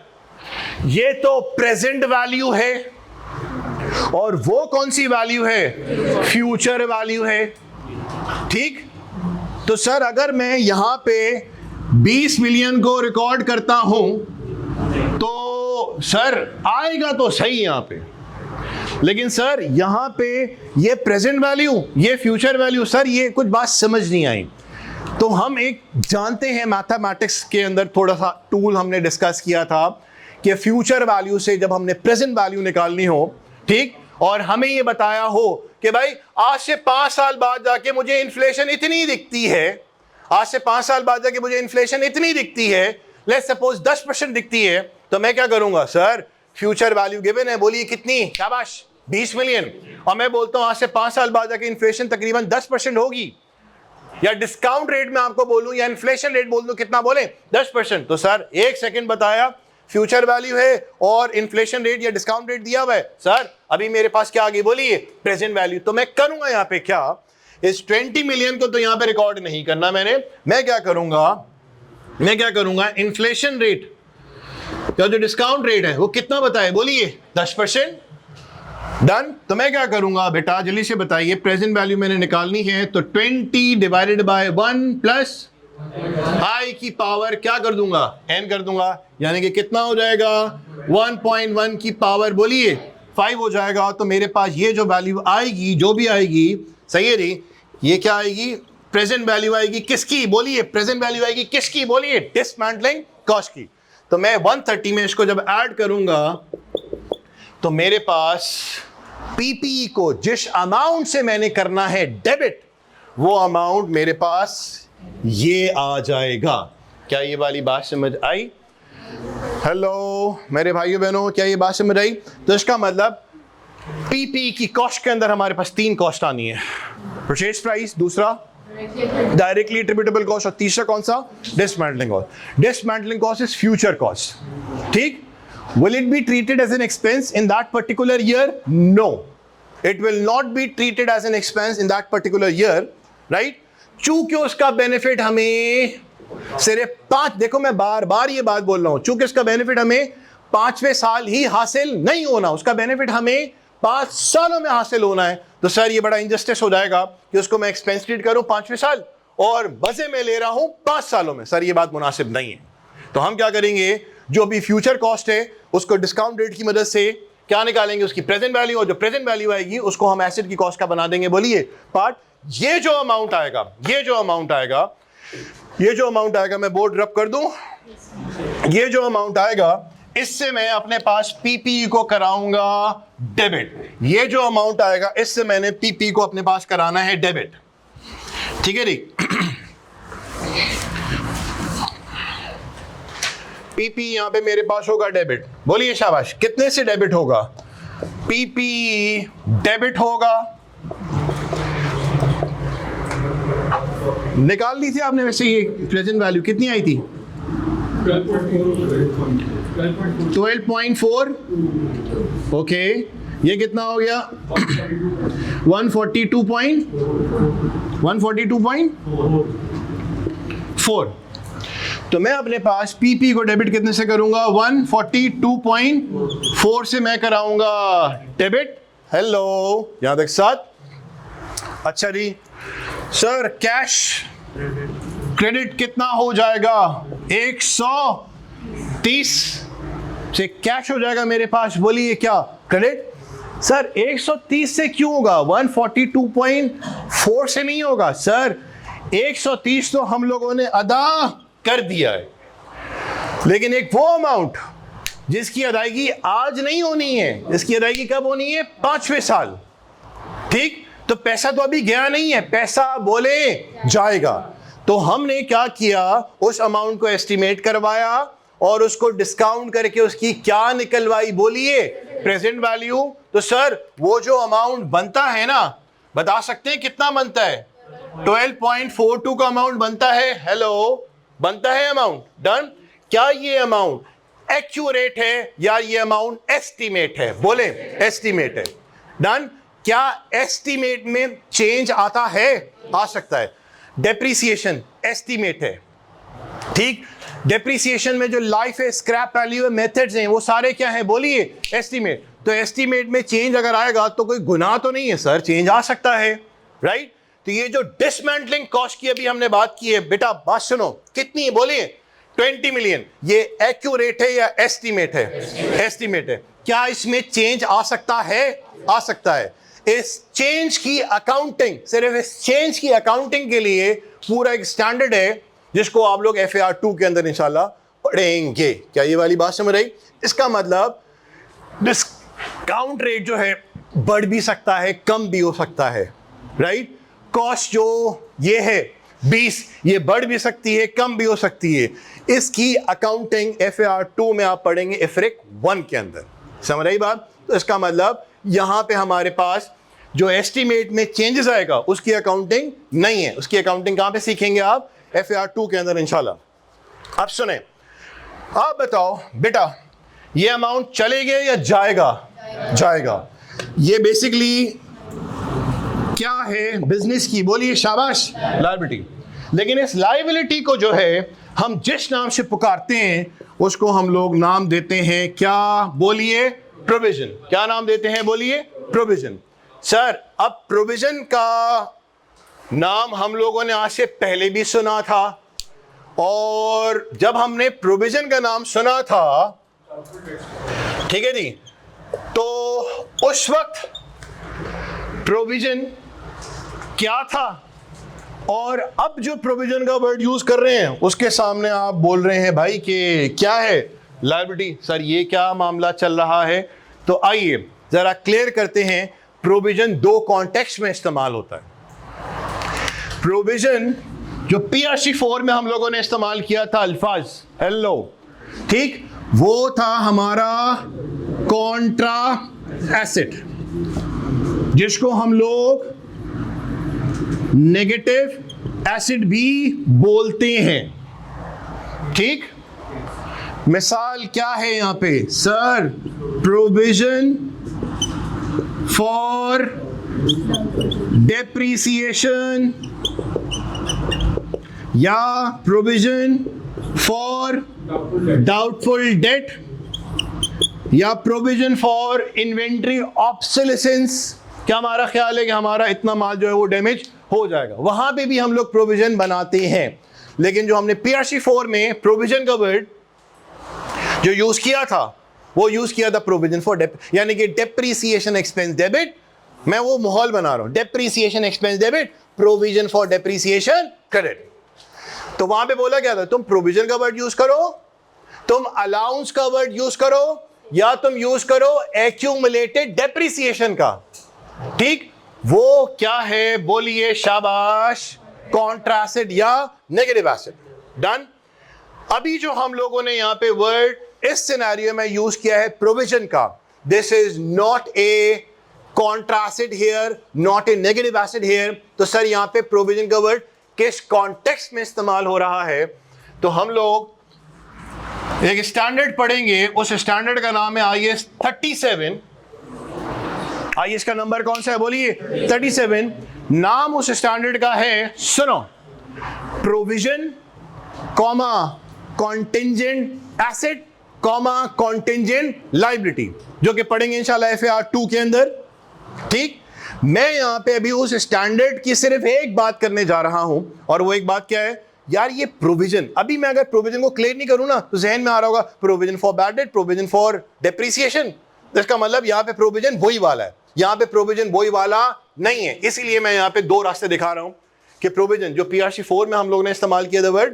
ये तो प्रेजेंट वैल्यू है, और वो कौन सी वैल्यू है? फ्यूचर वैल्यू है। ठीक, तो सर अगर मैं यहां पे 20 मिलियन को रिकॉर्ड करता हूं तो सर आएगा तो सही यहां पे, लेकिन सर यहां पे ये प्रेजेंट वैल्यू, ये फ्यूचर वैल्यू, सर ये कुछ बात समझ नहीं आई। तो हम एक जानते हैं मैथमेटिक्स के अंदर थोड़ा सा टूल हमने डिस्कस किया था कि फ्यूचर वैल्यू से जब हमने प्रेजेंट वैल्यू निकालनी हो, ठीक, और हमें ये बताया हो कि भाई आज से 5 साल बाद जाके मुझे इन्फ्लेशन इतनी दिखती है, आज से 5 साल बाद जाके मुझे इन्फ्लेशन इतनी दिखती है, लेट्स सपोज 10% दिखती है, तो मैं क्या करूंगा? सर फ्यूचर वैल्यू गिवन है, बोलिए कितनी? शाबाश 20 मिलियन। और मैं बोलता हूं आज से 5 साल बाद जाके इन्फ्लेशन तकरीबन 10% होगी, या डिस्काउंट रेट में आपको बोलूं या इन्फ्लेशन रेट बोल दूं, कितना बोले? 10%। तो सर 1 सेकंड बताया, फ्यूचर वैल्यू है और इन्फ्लेशन रेट या डिस्काउंट रेट दिया हुआ है, सर अभी मेरे पास क्या आ गई, बोलिए प्रेजेंट वैल्यू। तो मैं करूंगा यहाँ पे क्या, इस 20 मिलियन को तो यहाँ पे रिकॉर्ड नहीं करना मैं क्या करूंगा, इन्फ्लेशन रेट या जो डिस्काउंट रेट है वो कितना बताए, बोलिए 10%। डन। तो मैं क्या करूंगा बेटा, जल्दी से बताइए, प्रेजेंट वैल्यू मैंने निकालनी है, तो 20 डिवाइडेड बाय 1 प्लस आई की पावर क्या कर दूंगा, n कर दूंगा, यानी कि कितना हो जाएगा 1.1 की पावर बोलिए 5 हो जाएगा। तो मेरे पास ये जो वैल्यू आएगी, जो भी आएगी, सही है जी, ये क्या आएगी, प्रेजेंट वैल्यू आएगी किसकी बोलिए, प्रेजेंट वैल्यू आएगी किसकी बोलिए, डिसमेंटलिंग कॉस्ट की। तो मैं 130 में इसको जब ऐड करूंगा तो मेरे पास पीपी को जिस अमाउंट से मैंने करना है डेबिट, वो अमाउंट मेरे पास ये आ जाएगा। क्या ये वाली बात समझ आई? हेलो मेरे भाइयों बहनों, क्या ये बात समझ आई? तो इसका मतलब पीपी की कॉस्ट के अंदर हमारे पास 3 कॉस्ट आनी है, परचेज प्राइस, दूसरा डायरेक्टली एट्रिब्यूटेबल कॉस्ट, और तीसरा कौन सा, dismantling cost. Dismantling cost is future cost, ठीक। Will it be treated as an expense in that particular year? No, it will not be treated as an expense in that particular year, right? चूंकि उसका बेनिफिट हमें सिर्फ 5, देखो मैं बार बार ये बात बोल रहा हूं, चूंकि उसका बेनिफिट हमें 5वें साल ही हासिल नहीं होना, उसका बेनिफिट हमें 5 सालों में हासिल होना है। तो सर ये बड़ा इंजस्टिस हो जाएगा कि उसको मैं एक्सपेंस ट्रीट करूं 5वें साल और मजे में ले रहा हूं 5 सालों में, सर ये बात मुनासिब नहीं है। तो हम क्या करेंगे, जो भी फ्यूचर कॉस्ट है उसको डिस्काउंट रेट की मदद से क्या निकालेंगे, उसकी प्रेजेंट वैल्यू, और जो प्रेजेंट वैल्यू आएगी उसको हम एसेट की कॉस्ट का बना देंगे बोलिए पार्ट। ये जो अमाउंट आएगा, ये जो अमाउंट आएगा, ये जो अमाउंट आएगा, मैं बोर्ड रब कर दूं, ये जो अमाउंट आएगा इससे मैं अपने पास पीपी को कराऊंगा डेबिट। ये जो अमाउंट आएगा इससे मैंने पीपी को अपने पास कराना है डेबिट, ठीक है जी। पीपी यहां पे मेरे पास होगा डेबिट, बोलिए शाबाश, कितने से डेबिट होगा, पीपी डेबिट होगा, निकाल ली थी आपने वैसे, ये प्रेजेंट वैल्यू कितनी आई थी 12.4, ओके, ये कितना हो गया 142.4। तो मैं अपने पास पीपी को डेबिट कितने से करूंगा, 142.4 से मैं कराऊंगा डेबिट। हेलो यहां तक साथ, अच्छा जी। सर कैश क्रेडिट कितना हो जाएगा, 130 से कैश हो जाएगा मेरे पास, बोलिए क्या क्रेडिट। सर 130 से क्यों होगा, 142.4 से नहीं होगा सर, 130 तो हम लोगों ने अदा कर दिया है, लेकिन एक वो अमाउंट जिसकी अदायगी आज नहीं होनी है, इसकी अदायगी कब होनी है, 5वें साल, ठीक। तो पैसा तो अभी गया नहीं है, पैसा बोले जाएगा। तो हमने क्या किया, उस अमाउंट को एस्टिमेट करवाया और उसको डिस्काउंट करके उसकी क्या निकलवाई, बोलिए प्रेजेंट वैल्यू। तो सर वो जो अमाउंट बनता है ना, बता सकते हैं कितना बनता है, 12.42 का अमाउंट बनता है। हेलो बनता है अमाउंट, डन। क्या ये अमाउंट एक्यूरेट है या ये अमाउंट एस्टिमेट है, बोले एस्टिमेट है, डन। क्या एस्टिमेट में चेंज आता है, आ सकता है। डेप्रिसिएशन एस्टिमेट है, ठीक। डेप्रिसिएशन में जो लाइफ है, स्क्रैप वैल्यू है, मेथड्स हैं, वो सारे क्या हैं, बोलिए एस्टिमेट। तो एस्टिमेट में चेंज अगर आएगा तो कोई गुनाह तो नहीं है सर, चेंज आ सकता है, राइट। तो ये जो डिसमेंटलिंग कॉस्ट की अभी हमने बात की है, बेटा बात सुनो, कितनी है बोलिए, 20 मिलियन। ये एक्यूरेट है या एस्टिमेट है, एस्टिमेट है। क्या इसमें चेंज आ सकता है, आ सकता है। इस चेंज की अकाउंटिंग, सिर्फ इस चेंज की अकाउंटिंग के लिए पूरा एक स्टैंडर्ड है जिसको आप लोग FAR 2 के अंदर इंशाल्लाह पढ़ेंगे। क्या ये वाली बात समझ आई? इसका मतलब डिस्काउंट रेट जो है बढ़ भी सकता है, कम भी हो सकता है, राइट। कॉस्ट जो ये है 20, ये बढ़ भी सकती है, कम भी हो सकती है। इसकी अकाउंटिंग FAR 2 में आप पढ़ेंगे IFRIC 1 के अंदर, समझ आई बात। तो इसका मतलब यहां पे हमारे पास जो एस्टिमेट में चेंजेस आएगा उसकी अकाउंटिंग नहीं है, उसकी अकाउंटिंग कहां पे सीखेंगे आप, FAR 2 के अंदर इंशाल्लाह। अब सुने, आप बताओ बेटा ये अमाउंट चलेगा या जाएगा, जाएगा। ये बेसिकली क्या है, बिजनेस की, बोलिए शाबाश, लायबिलिटी। लेकिन इस लायबिलिटी को जो है हम जिस नाम से पुकारते हैं उसको हम लोग नाम देते हैं क्या, बोलिए प्रोविजन। क्या नाम देते हैं, बोलिए प्रोविजन। सर अब प्रोविजन का नाम हम लोगों ने आज से पहले भी सुना था, और जब हमने प्रोविजन का नाम सुना था, ठीक है जी, तो उस वक्त प्रोविजन क्या था और अब जो प्रोविजन का वर्ड यूज कर रहे हैं उसके सामने आप बोल रहे हैं भाई कि क्या है लायबिलिटी। सर ये क्या मामला चल रहा है? तो आइए जरा क्लियर करते हैं। प्रोविजन दो कॉन्टेक्स्ट में इस्तेमाल होता है। प्रोविजन जो PRC4 में हम लोगों ने इस्तेमाल किया था अल्फाज हेलो, ठीक, वो था हमारा कॉन्ट्रा एसेट, जिसको हम लोग नेगेटिव एसिड भी बोलते हैं, ठीक। मिसाल क्या है यहां पे? सर प्रोविजन फॉर डेप्रिसिएशन या प्रोविजन फॉर डाउटफुल डेट या प्रोविजन फॉर इन्वेंट्री ऑब्सोलेसेंस। क्या हमारा ख्याल है कि हमारा इतना माल जो है वो डैमेज हो जाएगा, वहां पे भी हम लोग प्रोविजन बनाते हैं। लेकिन जो हमने PRC4 में प्रोविजन का वर्ड जो यूज किया था वो यूज किया था प्रोविजन फॉर यानी कि डेप्रिसिएशन एक्सपेंस डेबिट। मैं वो माहौल बना रहा हूं, depreciation expense debit, provision for depreciation credit. तो वहां पे बोला गया था तुम प्रोविजन का वर्ड यूज करो, तुम अलाउंस का वर्ड यूज करो, या तुम यूज करो एक्यूमुलेटेड डेप्रिसिएशन का, ठीक। वो क्या है बोलिए? शाबाश, कॉन्ट्रा एसिड या नेगेटिव एसिड। डन। अभी जो हम लोगों ने यहां पे वर्ड इस सिनेरियो में यूज किया है प्रोविजन का, this is not a Contra acid here, not a negative acid here. तो सर यहां पे प्रोविजन का वर्ड किस कॉन्टेक्स्ट में इस्तेमाल हो रहा है? तो हम लोग एक स्टैंडर्ड पढ़ेंगे, उस स्टैंडर्ड का नाम है IS 37। IS का नंबर कौन सा है बोलिए? 37। नाम उस स्टैंडर्ड का है, सुनो, provision comma contingent asset comma contingent liability, जो कि पढ़ेंगे इंशाल्लाह FAR 2 के अंदर, ठीक। मैं यहां पे अभी उस स्टैंडर्ड की सिर्फ एक बात करने जा रहा हूं, और वो एक बात क्या है यार? ये प्रोविजन, अभी मैं अगर प्रोविजन को क्लियर नहीं करूं ना तो जहन में आ रहा होगा provision for bad debt, provision for depreciation. इसका मतलब यहां पे प्रोविजन वही वाला है, यहां पे प्रोविजन वही वाला नहीं है। इसीलिए मैं यहां पे दो रास्ते दिखा रहा हूं कि प्रोविजन जो PRC4 में हम लोग ने इस्तेमाल किया था वर्ड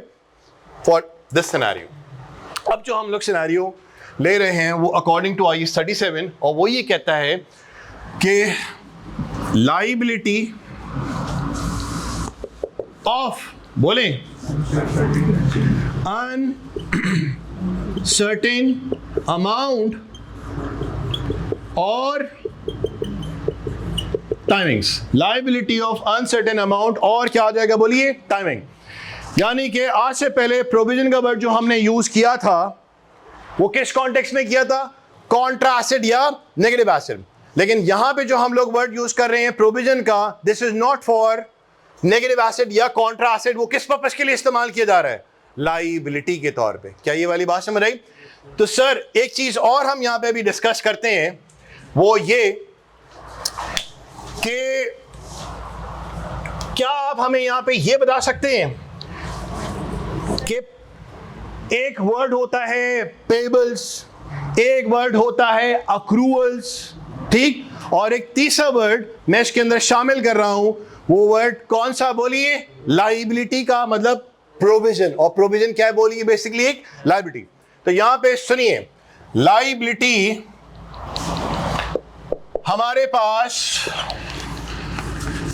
फॉर दिस सिनेरियो। अब जो हम लोग सिनेरियो ले रहे हैं वो अकॉर्डिंग टू IS 37, और वो ये कहता है कि लायबिलिटी ऑफ, बोले, अनसर्टेन अमाउंट और timings, liability of uncertain amount और क्या आ जाएगा बोलिए? टाइमिंग। यानी कि आज से पहले प्रोविजन का वर्ड जो हमने यूज किया था वो किस कॉन्टेक्स्ट में किया था? कॉन्ट्रा एसिड या नेगेटिव एसिड। लेकिन यहां पे जो हम लोग वर्ड यूज कर रहे हैं प्रोविजन का, this is not for negative acid या कॉन्ट्रा एसिड। वो किस पर्पस के लिए इस्तेमाल किया जा रहा है? लायबिलिटी के तौर पे। क्या ये वाली बात समझ आई? तो सर एक चीज और हम यहां पे अभी डिस्कस करते हैं, वो ये कि क्या आप हमें यहां पे ये बता सकते हैं कि एक वर्ड होता है पेबल्स, एक वर्ड होता है अक्रूवल्स, ठीक, और एक तीसरा वर्ड मैं इसके अंदर शामिल कर रहा हूं, वो वर्ड कौन सा बोलिए? लायबिलिटी का मतलब प्रोविजन। और प्रोविजन क्या है बोलिए? बेसिकली एक लायबिलिटी। तो यहां पे सुनिए, लायबिलिटी हमारे पास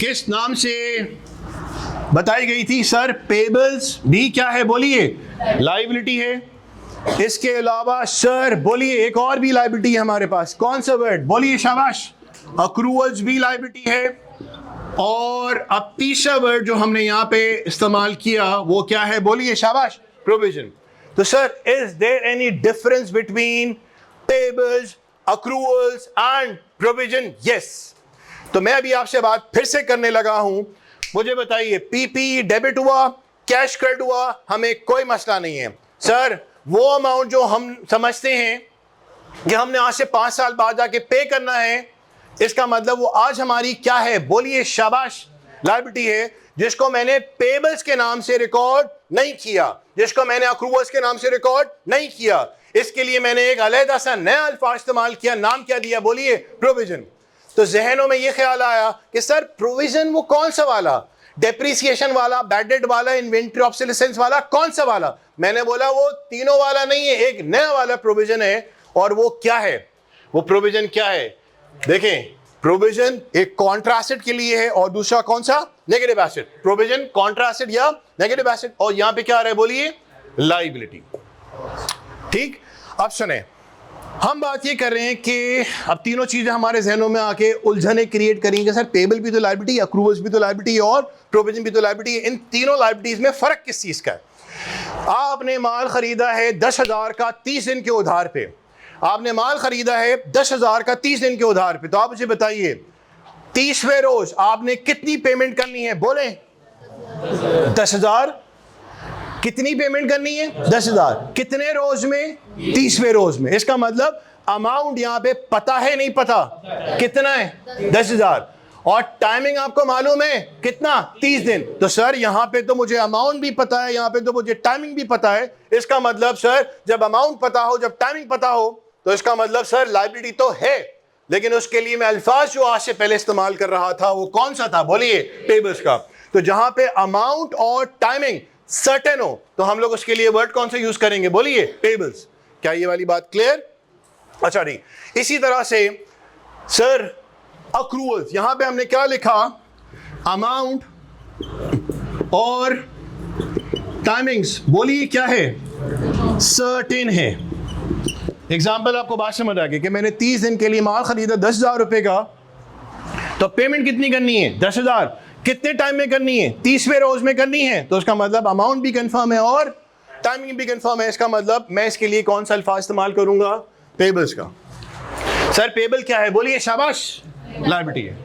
किस नाम से बताई गई थी? सर पेबल्स भी क्या है बोलिए? लायबिलिटी है। इसके अलावा सर बोलिए एक और भी लायबिलिटी है हमारे पास, कौन सा वर्ड बोलिए? शाबाश, अक्रूवल्स भी लायबिलिटी है। और अब तीसरा वर्ड जो हमने यहां पे इस्तेमाल किया वो क्या है बोलिए? शाबाश, प्रोविजन। तो sir is there any difference between payables, accruals and provision? Yes. तो मैं अभी आपसे बात फिर से करने लगा हूं, मुझे बताइए, PP डेबिट हुआ, कैश क्रेडिट हुआ, हमें कोई मसला नहीं है। सर वो अमाउंट जो हम समझते हैं कि हमने आज से 5 साल बाद जाके पे करना है, इसका मतलब वो आज हमारी क्या है बोलिए? शाबाश, लायबिलिटी है जिसको मैंने पेबल्स के नाम से रिकॉर्ड नहीं किया, जिसको मैंने अक्रूवल्स के नाम से रिकॉर्ड नहीं किया। इसके लिए मैंने एक अलहदा सा नया अल्फाज इस्तेमाल किया, नाम क्या दिया बोलिए? प्रोविजन। तो जहनों में ये ख्याल आया कि सर प्रोविजन वो कौन सा वाला, डेप्रिसिएशन वाला, बैड डेट वाला, इन्वेंटरी ऑब्सोलेसेंस वाला, कौन सा वाला? मैंने बोला वो तीनों वाला नहीं है, एक नया वाला प्रोविजन है। और वो क्या है? वो प्रोविजन क्या है? देखें, प्रोविजन एक कॉन्ट्रा एसेट के लिए है और दूसरा कौन सा? Negative asset. Provision Contra asset या नेगेटिव एसेट। और यहां पे क्या आ रहा है बोलिए? लायबिलिटी। ठीक, अब सुने, हम बात ये कर रहे हैं कि अब तीनों चीजें हमारे जहनों में आके उलझने क्रिएट करेंगे। सर पेबल भी तो लायबिलिटी, अक्रूवल्स भी तो लायबिलिटी और प्रोविजन भी तो लायबिलिटी है। इन तीनों लायबिलिटीज में फर्क किस चीज का है? आपने माल खरीदा है 10,000 का 30 दिन के उधार पे, आपने माल खरीदा है 10,000 का 30 दिन के उधार पे, तो आप मुझे बताइए 30वें रोज आपने कितनी पेमेंट करनी है? बोले 10,000। कितनी पेमेंट करनी है? 10,000। कितने रोज में? 30वें रोज में। इसका मतलब अमाउंट यहां पे पता है नहीं पता? कितना है? 10,000। और टाइमिंग आपको मालूम है कितना? 30 दिन। तो सर यहां पे तो मुझे अमाउंट भी पता है, यहां पे तो मुझे टाइमिंग भी पता है। इसका मतलब सर जब अमाउंट पता हो, जब टाइमिंग पता हो, तो इसका मतलब सर लायबिलिटी तो है, लेकिन उसके लिए मैं अल्फाज जो आज से पहले इस्तेमाल कर रहा था वो कौन सा था बोलिए? पेबल्स का। तो जहां पे अमाउंट और टाइमिंग सर्टेन हो तो हम लोग उसके लिए वर्ड कौन सा यूज करेंगे बोलिए? पेबल्स। क्या ये वाली बात क्लियर? अच्छा नहीं, इसी तरह से सर अक्रूवल्स, यहां पे हमने क्या लिखा? अमाउंट और टाइमिंग्स बोलिए क्या है? सर्टेन है। एग्जाम्पल आपको बात समझ आ गई कि मैंने 30 दिन के लिए माल खरीदा 10,000 रुपए का, तो पेमेंट कितनी करनी है? 10,000। कितने टाइम में करनी है? 30वें रोज में करनी है। तो उसका मतलब अमाउंट भी कंफर्म है और टाइमिंग भी कंफर्म है। इसका मतलब मैं इसके लिए कौन सा अल्फाज इस्तेमाल करूंगा? पेबल्स का। सर पेबल क्या है बोलिए? शाबाश, लायबिलिटी है।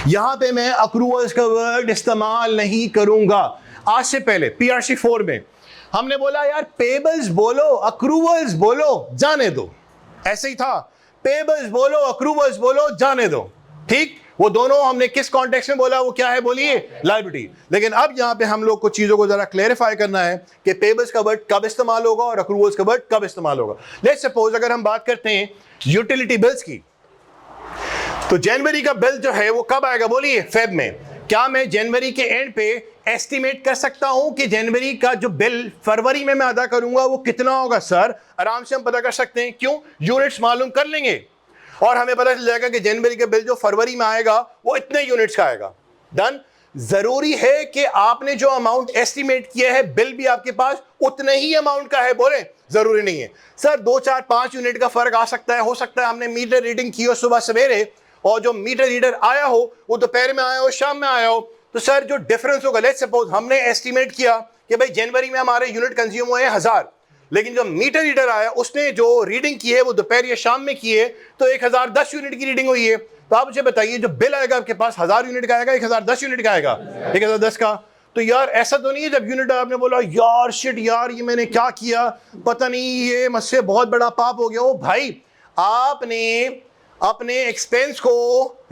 यहां पे मैं अक्रूवल्स का वर्ड इस्तेमाल नहीं करूंगा। आज से पहले पीआरसी 4 में हमने बोला यार पेबल्स बोलो, अक्रूवल्स बोलो, जाने दो। ऐसे ही था, पेबल्स बोलो, अक्रूवल्स बोलो, जाने दो। ठीक, वो दोनों हमने किस कॉन्टेक्स्ट में बोला? वो क्या है बोलिए? लायबिलिटी। लेकिन अब यहां पे हम लोग को चीजों को जरा क्लेरिफाई करना है कि पेबल्स का वर्ड कब इस्तेमाल होगा और अक्रूवल्स का वर्ड कब इस्तेमाल होगा। लेट्स सपोज अगर हम बात करते हैं यूटिलिटी बिल्स की, तो जनवरी का बिल जो है वो कब आएगा बोलिए? फेब में। क्या मैं जनवरी के एंड पे एस्टिमेट कर सकता हूं कि जनवरी का जो बिल फरवरी में मैं अदा करूंगा वो कितना होगा? सर आराम से हम पता कर सकते हैं। क्यों? यूनिट्स मालूम कर लेंगे और हमें पता चल जाएगा कि जनवरी का बिल जो फरवरी में आएगा वो इतने यूनिट्स का आएगा। डन। जरूरी है कि आपने जो अमाउंट एस्टिमेट किया है बिल भी आपके पास उतने ही अमाउंट का है? बोले जरूरी नहीं है सर, 2, 4, 5 यूनिट का फर्क आ सकता है। हो सकता है हमने मीटर रीडिंग की हो सुबह सवेरे और जो मीटर रीडर आया हो वो दोपहर में आया हो, शाम में आया हो, तो सर जो डिफरेंस होगा, लेट्स सपोज हमने एस्टिमेट किया कि भाई जनवरी में हमारे यूनिट कंज्यूम हुए 1000, लेकिन जो मीटर रीडर आया उसने जो रीडिंग की है वो दोपहर या शाम में की है, तो 1010 यूनिट की रीडिंग हुई है। तो आप मुझे बताइए जो बिल आएगा आपके पास 1000 यूनिट का आएगा, 1010 यूनिट का आएगा? 1010 का। तो यार ऐसा तो नहीं है जब यूनिट आपने बोला यार शिट यार ये मैंने क्या किया, पता नहीं ये मुझसे बहुत बड़ा पाप हो गया। ओ भाई, आपने अपने एक्सपेंस को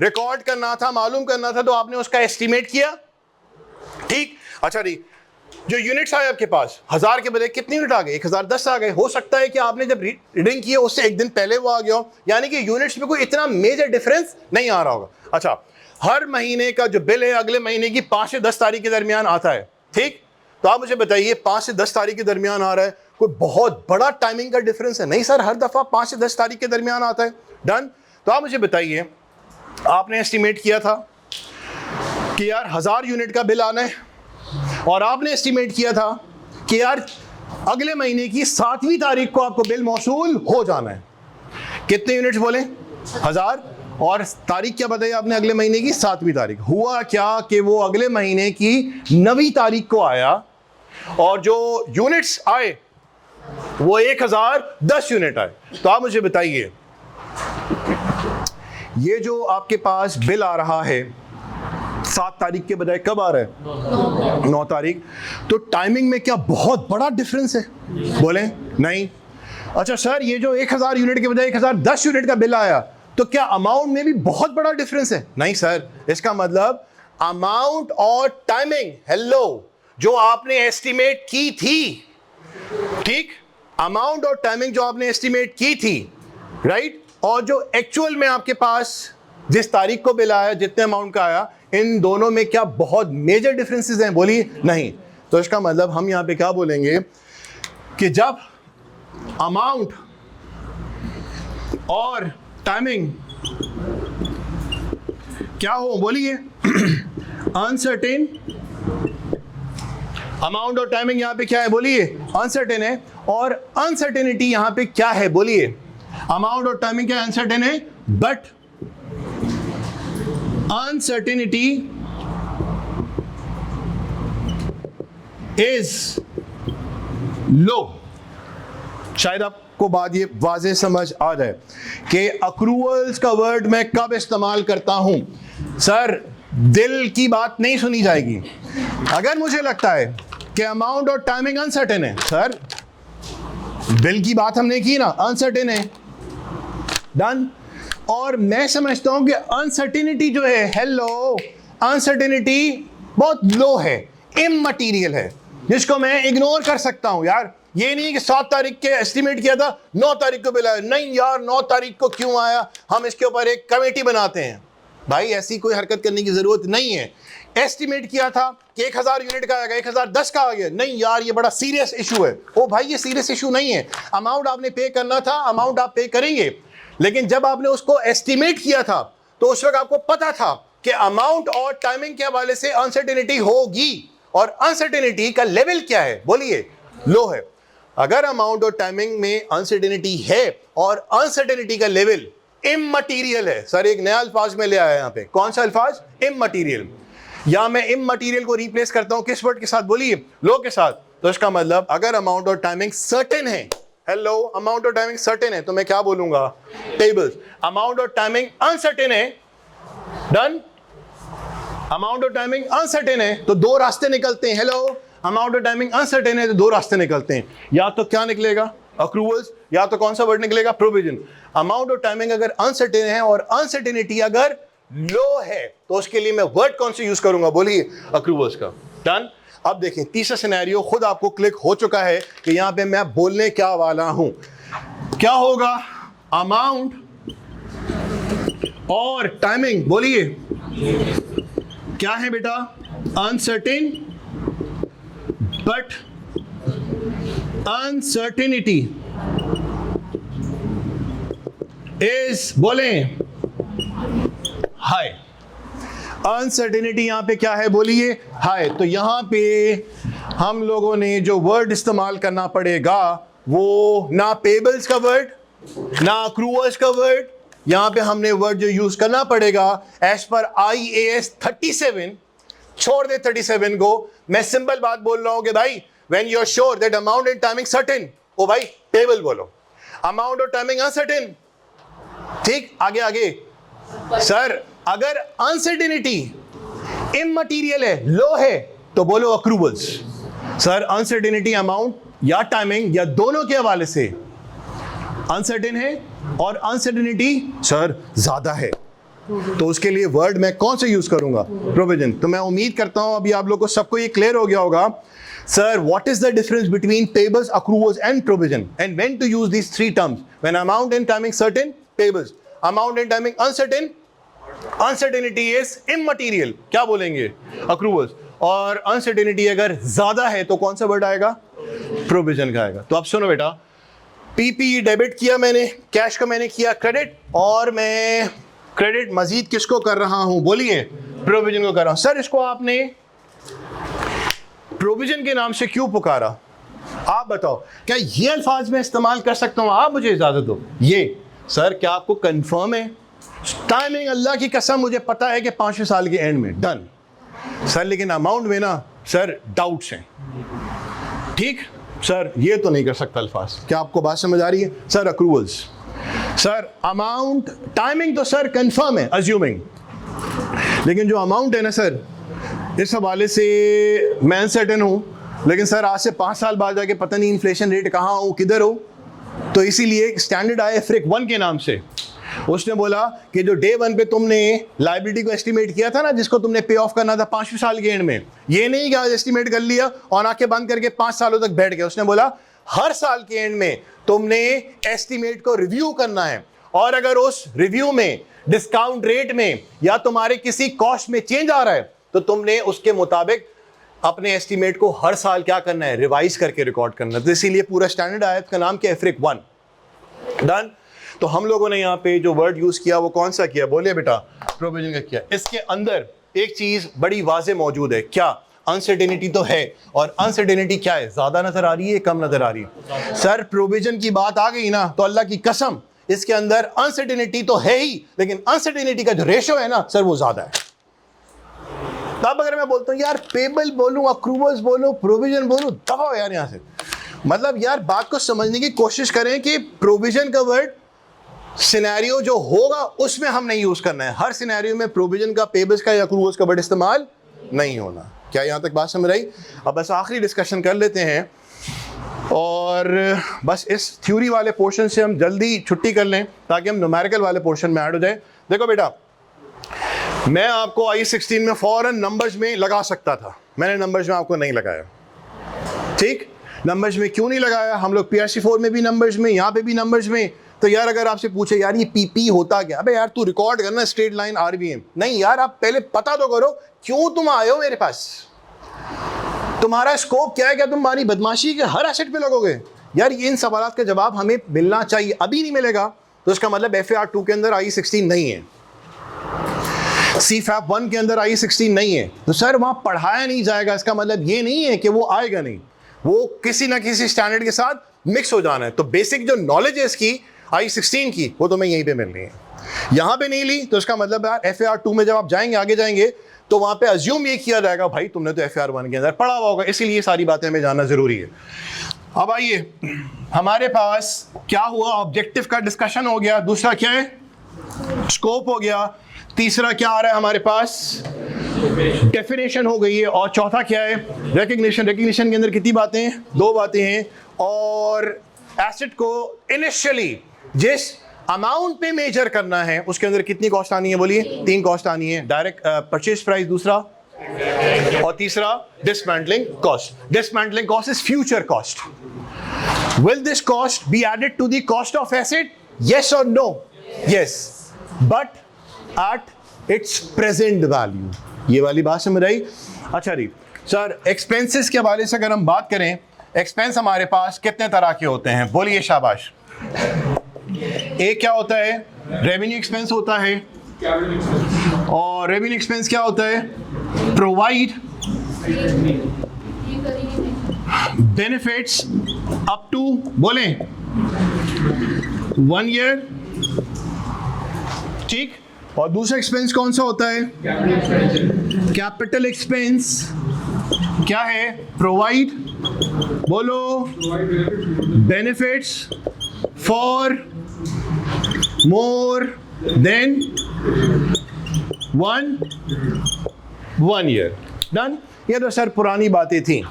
रिकॉर्ड करना था, मालूम करना था, तो आपने उसका एस्टिमेट किया। ठीक, अच्छा जी, जो यूनिट्स आए आपके पास 1000 के बजाय कितने यूनिट आ गए? 1010 आ गए। हो सकता है कि आपने जब रीडिंग की है उससे एक दिन पहले वो आ गया हो, यानी कि यूनिट्स में कोई इतना मेजर डिफरेंस नहीं आ रहा होगा। अच्छा, हर महीने का जो बिल है अगले महीने की 5 से 10 तारीख के दरमियान आता है। ठीक, तो आप मुझे बताइए 5 से 10 तारीख के दरमियान आ रहा है, कोई बहुत बड़ा टाइमिंग का डिफरेंस है? नहीं सर, हर दफा 5 से 10 तारीख के दरमियान आता है। डन। तो आप मुझे बताइए, आपने एस्टिमेट किया था कि यार 1000 यूनिट का बिल आना है और आपने एस्टिमेट किया था कि यार अगले महीने की 7वीं तारीख को आपको बिल मौसूल हो जाना है। कितने यूनिट्स बोले? 1000। और तारीख क्या बताई आपने? अगले महीने की 7वीं तारीख। हुआ क्या कि वो अगले महीने की 9वीं तारीख को आया और जो यूनिट्स आए वो 1010 यूनिट आए। तो आप मुझे बताइए, ये जो आपके पास बिल आ रहा है 7 तारीख के बजाय कब आ रहा है? 9 तारीख। तो टाइमिंग में क्या बहुत बड़ा डिफरेंस है? बोले नहीं। अच्छा सर, ये जो 1000 यूनिट के बजाय 1010 यूनिट का बिल आया, तो क्या अमाउंट में भी बहुत बड़ा डिफरेंस है? नहीं सर, इसका मतलब अमाउंट और टाइमिंग, हेलो, जो आपने एस्टिमेट की थी, ठीक, अमाउंट और टाइमिंग जो आपने एस्टिमेट की थी, राइट, और जो एक्चुअल में आपके पास जिस तारीख को बिल आया, जितने अमाउंट का आया, इन दोनों में क्या बहुत मेजर डिफरेंसेस हैं? बोलिए नहीं। तो इसका मतलब हम यहां पे क्या बोलेंगे कि जब अमाउंट और टाइमिंग क्या हो, बोलिए अनसर्टेन, अमाउंट और टाइमिंग यहां पे क्या है, बोलिए अनसर्टेन है, और अनसर्टेनिटी यहां पे क्या है, बोलिए अमाउंट और टाइमिंग क्या अनसर्टेन है, बट अनसर्टेनिटी इज लो। शायद आपको बात ये वाज़ेह समझ आ जाए कि अक्रूवल्स का वर्ड मैं कब इस्तेमाल करता हूं। सर दिल की बात नहीं सुनी जाएगी। अगर मुझे लगता है कि अमाउंट और टाइमिंग अनसर्टेन है, सर बिल की बात हमने की ना, अनसर्टेन है, डन। और मैं समझता हूं कि अनसर्टेनिटी जो है, हेलो, अनसर्टेनिटी बहुत लो है, इममटीरियल है, जिसको मैं इग्नोर कर सकता हूं। यार ये नहीं कि 7 तारीख के एस्टिमेट किया था, 9 तारीख को बिल आया, नहीं यार 9 तारीख को क्यों आया, हम इसके ऊपर एक कमेटी बनाते हैं। भाई ऐसी कोई हरकत करने की जरूरत नहीं है। एस्टिमेट किया था कि 1000 यूनिट का आएगा, 1010 का आ गया, नहीं यार ये बड़ा सीरियस इशू है। ओ भाई ये सीरियस इशू नहीं है, अमाउंट आपने पे करना था, अमाउंट आप पे करेंगे, लेकिन जब आपने उसको एस्टिमेट किया था तो उस वक्त आपको पता था कि अमाउंट और टाइमिंग के हवाले से अनसर्टेनिटी होगी, और अनसर्टेनिटी का लेवल क्या है, बोलिए लो है। अगर अमाउंट और टाइमिंग में अनसर्टेनिटी है और अनसर्टेनिटी का लेवल इममटीरियल है, सर एक नया अल्फाज में ले आया यहाँ पे, कौन सा अल्फाज, इममटीरियल। या मैं इममटीरियल को रिप्लेस करता हूं किस वर्ड के साथ, बोलिए लो के साथ। तो इसका मतलब अगर अमाउंट और टाइमिंग सर्टेन है, हेलो, अमाउंट और टाइमिंग सर्टेन है, तो मैं क्या बोलूंगा, टेबल्स। अमाउंट और टाइमिंग अनसर्टेन है, डन। अमाउंट और टाइमिंग अनसर्टेन है तो दो रास्ते निकलते हैं, हेलो, अमाउंट और टाइमिंग अनसर्टेन है तो दो रास्ते निकलते हैं, या तो क्या निकलेगा, अक्रूवल्स, या तो कौन सा वर्ड निकलेगा, प्रोविजन। अमाउंट और टाइमिंग अगर अनसर्टेन है और अनसर्टेनिटी अगर लो है तो उसके लिए मैं वर्ड कौन सा यूज करूंगा, बोलिए अक्रूवल्स का, डन। अब देखें तीसरा सिनेरियो खुद आपको क्लिक हो चुका है कि यहां पे मैं बोलने क्या वाला हूं। क्या होगा, अमाउंट और टाइमिंग, बोलिए क्या है बेटा, अनसर्टेन, बट अनसर्टेनिटी इज, बोलें हाई। अनसर्टेनिटी यहां पे क्या है, बोलिए हाई। तो यहां पे हम लोगों ने जो वर्ड इस्तेमाल करना पड़ेगा वो ना पेबल्स का वर्ड, ना अक्रूवर्स का वर्ड, यहां पे हमने वर्ड जो यूज करना पड़ेगा एज पर IAS 37, छोड़ दे 37 को, मैं सिंपल बात बोल रहा हूं कि भाई when you are sure that amount and timing certain, ओ भाई टेबल बोलो, अमाउंट और टाइमिंग अनसर्टेन, ठीक। आगे आगे सर अगर अनसर्टेनिटी इममटीरियल है, लो है, तो बोलो अक्रूवल्स। सर अनसर्टेनिटी अमाउंट या टाइमिंग या दोनों के हवाले से अनसर्टेन है और अनसर्टेनिटी सर ज्यादा है, तो उसके लिए वर्ड मैं कौन से यूज करूंगा, प्रोविजन। तो मैं उम्मीद करता हूं अभी आप लोगों को सबको ये क्लियर हो गया होगा। Sir what is the difference between payables, accruals and provision, and when to use these 3 terms, when amount and timing certain, payables, amount and timing uncertain, uncertainty is immaterial, क्या बोलेंगे, अक्रूवल्स, और अनसर्टेनिटी अगर ज्यादा है तो कौन सा वर्ड आएगा, प्रोविजन का आएगा। तो अब सुनो बेटा, पीपी डेबिट किया मैंने, कैश का मैंने किया क्रेडिट, और मैं क्रेडिट मजीद किसको कर रहा हूं, बोलिए प्रोविजन को कर रहा हूं। सर इसको आपने प्रोविजन के नाम से क्यों पुकारा, आप बताओ, क्या ये अल्फाज में इस्तेमाल कर सकता हूं, आप मुझे इजाजत दो। ये सर क्या आपको कंफर्म है, टाइमिंग अल्लाह की कसम मुझे पता है कि 5वें साल के एंड में, डन। सर लेकिन अमाउंट में ना सर डाउट्स हैं, ठीक सर ये तो नहीं कर सकता अल्फाज, क्या आपको बात समझ आ रही है। Sir accruals, sir amount, timing तो सर कंफर्म है अज्यूमिंग, लेकिन जो अमाउंट है ना सर इस हवाले से मैं अनसर्टेन हूं, लेकिन सर आज से 5 साल बाद जाके पता नहीं इन्फ्लेशन रेट कहाँ हो, किधर हो, तो इसीलिए स्टैंडर्ड आया फ्रिक 1 के नाम से उसने बोला कि जो डे 1 पे तुमने लायबिलिटी को एस्टिमेट किया था ना, जिसको तुमने पे ऑफ करना था 5वें साल के एंड में, ये नहीं कि आज एस्टिमेट कर लिया और आंखें बंद करके 5 सालों तक बैठ गए। उसने बोला हर साल के एंड में तुमने एस्टिमेट को रिव्यू करना है, और अगर उस रिव्यू में डिस्काउंट रेट में या तुम्हारे किसी कॉस्ट में चेंज आ रहा है तो तुमने उसके मुताबिक अपने एस्टिमेट को हर साल क्या करना है, रिवाइज करके रिकॉर्ड करना है। तो इसीलिए पूरा स्टैंडर्ड आयत का नाम क्या है, IFRIC 1। डन। तो हम लोगों ने यहाँ पे जो वर्ड यूज किया वो कौन सा किया, बोलिए बेटा, प्रोविजन का किया। इसके अंदर एक चीज बड़ी वाज़ेह मौजूद है, क्या, अनसर्टेनिटी तो है, और अनसर्टेनिटी क्या है, ज्यादा नजर आ रही है कम नजर आ रही है। सर प्रोविजन की बात आ गई ना तो अल्लाह की कसम इसके अंदर अनसर्टेनिटी तो है ही, लेकिन अनसर्टेनिटी का जो रेशो है ना सर वो ज्यादा है। तब अगर मैं बोलता हूँ यार पेबल बोलूँ, अक्रूवल्स बोलूँ, प्रोविजन बोलूँ, दफा यार यहाँ से, मतलब यार बात को समझने की कोशिश करें कि प्रोविजन का वर्ड सिनेरियो जो होगा उसमें हम नहीं यूज करना है। हर सिनेरियो में प्रोविजन का, पेबल्स का या अक्रूवल्स का वर्ड इस्तेमाल नहीं होना। क्या यहाँ तक बात समझ आई? अब बस आखिरी डिस्कशन कर लेते हैं और बस इस थ्योरी वाले पोर्शन से हम जल्दी छुट्टी कर लें ताकि हम न्यूमेरिकल वाले पोर्शन में ऐड हो जाए। देखो बेटा, मैं आपको IE16 में फौरन नंबर्स में लगा सकता था, मैंने नंबर्स में आपको नहीं लगाया। ठीक, नंबर्स में क्यों नहीं लगाया? हम लोग PRC4 में भी नंबर्स में, यहाँ पे भी नंबर्स में। तो यार अगर आपसे पूछे यार ये PP होता क्या, अबे यार तू रिकॉर्ड करना स्ट्रेट लाइन RVM, नहीं यार आप पहले पता तो करो क्यों तुम आए हो मेरे पास, तुम्हारा स्कोप क्या है, क्या तुम्हारी बदमाशी के हर एसेट पे लगोगे? यार ये इन सवालात का जवाब हमें मिलना चाहिए। अभी नहीं मिलेगा तो इसका मतलब FAR 2 के अंदर IE16 नहीं है, CFAP 1 के अंदर IE16 नहीं है, तो सर वहां पढ़ाया नहीं जाएगा। इसका मतलब ये नहीं है कि वो आएगा नहीं, वो किसी ना किसी स्टैंडर्ड के साथ मिक्स हो जाना है। तो बेसिक जो नॉलेज है इसकी IE16 की वो तुम्हें यहीं पे मिलनी है। यहाँ पे नहीं ली तो इसका मतलब यार FAR 2 में जब आप जाएंगे, आगे जाएंगे, तो वहां पे अज्यूम ये किया जाएगा भाई तुमने तो FAR 1 के अंदर पढ़ा हुआ होगा, इसीलिए सारी बातें हमें जानना जरूरी है। अब आइए, हमारे पास क्या हुआ, ऑब्जेक्टिव का डिस्कशन हो गया, दूसरा क्या है, स्कोप हो गया, तीसरा क्या आ रहा है हमारे पास, डेफिनेशन हो गई है, और चौथा क्या है, रिकग्निशन। रिकग्निशन के अंदर कितनी बातें हैं, 2 बातें हैं, और एसेट को इनिशियली जिस अमाउंट पे मेजर करना है उसके अंदर कितनी कॉस्ट आनी है, बोलिए 3 कॉस्ट आनी है, डायरेक्ट परचेज प्राइस दूसरा, और तीसरा dismantling cost. Dismantling cost is future cost. Will this cost be added to the cost of asset, yes और no? Yes, but at its present value. ये वाली बात समझ आई? अच्छा जी सर, एक्सपेंसेस के हवाले से अगर हम बात करें, एक्सपेंस हमारे पास कितने तरह के होते हैं, बोलिए शाबाश। एक क्या होता है, रेवेन्यू एक्सपेंस होता है, और रेवेन्यू एक्सपेंस क्या होता है, प्रोवाइड बेनिफिट्स अप टू, बोले 1 ईयर, ठीक। और दूसरा एक्सपेंस कौन सा होता है, कैपिटल एक्सपेंस। क्या है, प्रोवाइड, बोलो, benefits for more than 1 year. Done. ये तो सर पुरानी बातें थी।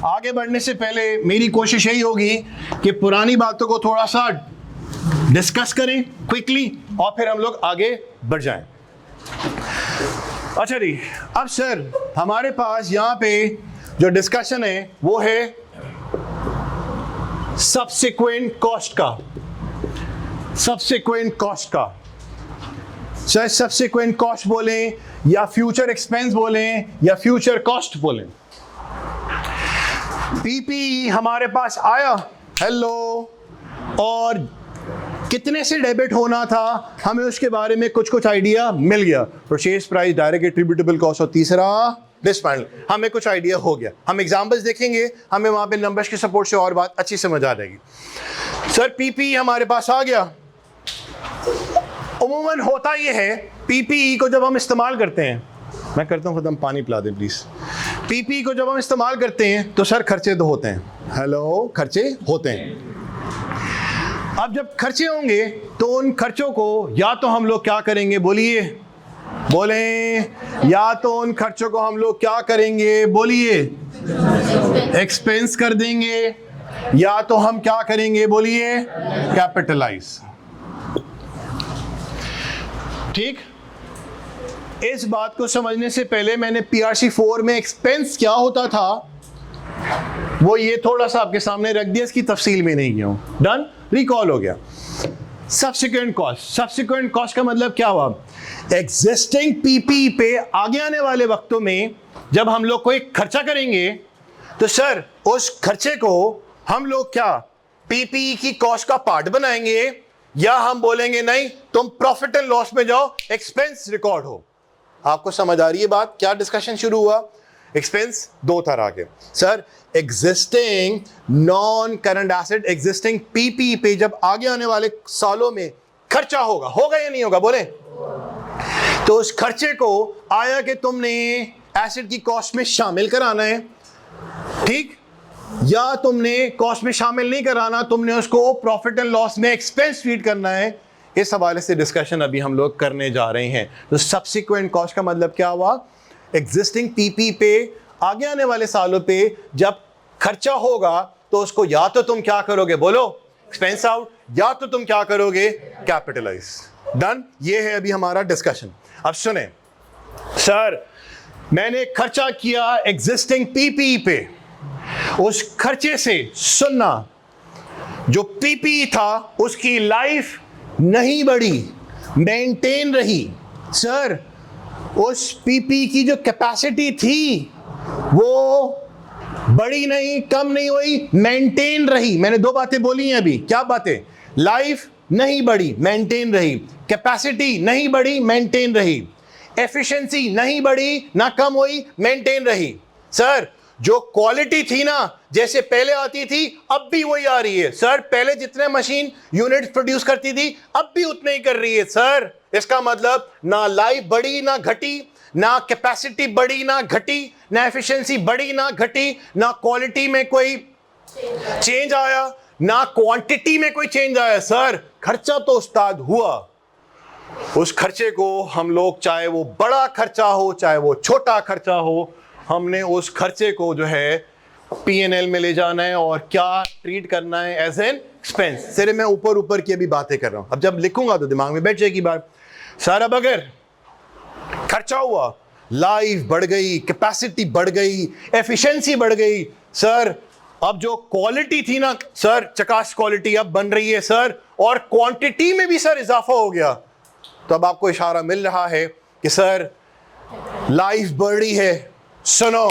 आगे बढ़ने से पहले मेरी कोशिश यही होगी कि पुरानी बातों को थोड़ा सा डिस्कस करें क्विकली और फिर हम लोग आगे बढ़ जाएं। अच्छा जी, अब सर हमारे पास यहाँ पे जो डिस्कशन है वो है सब्सिक्वेंट कॉस्ट का। सब्सिक्वेंट कॉस्ट का, चाहे सब्सिक्वेंट कॉस्ट बोलें या फ्यूचर एक्सपेंस बोलें या फ्यूचर कॉस्ट बोलें। पीपी हमारे पास आया, हेलो, और कितने से डेबिट होना था हमें उसके बारे में कुछ आइडिया मिल गया, purchase price, direct attributable cost, और तीसरा डिस्काउंट, हमें कुछ आइडिया हो गया। हम एग्जांपल्स देखेंगे, हमें वहां पे नंबर्स के सपोर्ट से और बात अच्छी समझ आ जाएगी। सर पीपी हमारे पास आ गया। उमूमन होता ये है, पीपीई को जब हम इस्तेमाल करते हैं, मैं करता हूँ खत्म, पानी पिला दें प्लीज। पीपी को जब हम इस्तेमाल करते हैं तो सर खर्चे तो होते हैं, हेलो, खर्चे होते हैं। अब जब खर्चे होंगे तो उन खर्चों को या तो हम लोग क्या करेंगे, बोलिए, बोलें, या तो उन खर्चों को हम लोग क्या करेंगे, बोलिए, एक्सपेंस कर देंगे, या तो हम क्या करेंगे, बोलिए, कैपिटलाइज। ठीक, इस बात को समझने से पहले मैंने PRC 4 में एक्सपेंस क्या होता था वो ये थोड़ा सा आपके सामने रख दिया, इसकी तफसील में नहीं गया हूं। डन, रिकॉल हो गया। सब्सिक्वेंट कॉस्ट का मतलब क्या हुआ? एग्जिस्टिंग पीपी पे आगे आने वाले वक्तों में जब हम लोग कोई खर्चा करेंगे तो सर उस खर्चे को हम लोग क्या पीपी की कॉस्ट का पार्ट बनाएंगे, या हम बोलेंगे नहीं तुम प्रॉफिट एंड लॉस में जाओ, एक्सपेंस रिकॉर्ड हो। आपको समझ आ रही है बात? क्या डिस्कशन शुरू हुआ? एक्सपेंस दो तरह के sir, existing non current asset, existing PP पे जब आगे आने वाले सालों में खर्चा होगा या नहीं होगा, बोले? तो उस खर्चे को आया कि तुमने एसेट की कॉस्ट में शामिल कराना है, ठीक, या तुमने कॉस्ट में शामिल नहीं कराना, तुमने उसको प्रॉफिट एंड लॉस में एक्सपेंस ट्रीट करना है। इस हवाले से डिस्कशन अभी हम लोग करने जा रहे हैं। तो सब्सिक्वेंट कॉस्ट का मतलब क्या हुआ? एग्जिस्टिंग पीपी पे आगे आने वाले सालों पे जब खर्चा होगा तो उसको या तो तुम क्या करोगे, बोलो, एक्सपेंस आउट, या तो तुम क्या करोगे, कैपिटलाइज। डन, ये है अभी हमारा डिस्कशन। अब सुने सर, मैंने खर्चा किया एग्जिस्टिंग पीपी पे, उस खर्चे से सुनना जो पीपी था उसकी लाइफ नहीं बढ़ी, मेंटेन रही। सर उस पीपी की जो कैपेसिटी थी वो बड़ी नहीं, कम नहीं हुई, मेंटेन रही। मैंने दो बातें बोली हैं अभी। क्या बातें? लाइफ नहीं बढ़ी, मेंटेन रही, कैपेसिटी नहीं बढ़ी, मेंटेन रही, एफिशिएंसी नहीं बढ़ी ना कम हुई, मेंटेन रही। सर जो क्वालिटी थी ना, जैसे पहले आती थी अब भी वही आ रही है। सर पहले जितने मशीन यूनिट प्रोड्यूस करती थी अब भी उतने ही कर रही है। सर इसका मतलब ना लाइफ बढ़ी ना घटी, ना कैपेसिटी बढ़ी ना घटी, ना एफिशिएंसी बढ़ी ना घटी, ना क्वालिटी में कोई चेंज आया, ना क्वांटिटी में कोई चेंज आया। सर खर्चा तो उस्ताद हुआ, उस खर्चे को हम लोग, चाहे वो बड़ा खर्चा हो चाहे वो छोटा खर्चा हो, हमने उस खर्चे को जो है P&L में ले जाना है और क्या ट्रीट करना है, एज एन एक्सपेंस। सिर्फ मैं ऊपर की अभी बातें कर रहा हूं, अब जब लिखूंगा तो दिमाग में बैठ जाएगी बात। सर अब अगर खर्चा हुआ, लाइफ बढ़ गई, कैपेसिटी बढ़ गई, एफिशिएंसी बढ़ गई, सर अब जो क्वालिटी थी ना सर, चकास क्वालिटी अब बन रही है सर, और क्वांटिटी में भी सर इजाफा हो गया, तो अब आपको इशारा मिल रहा है कि सर लाइफ बढ़ रही है, सुनो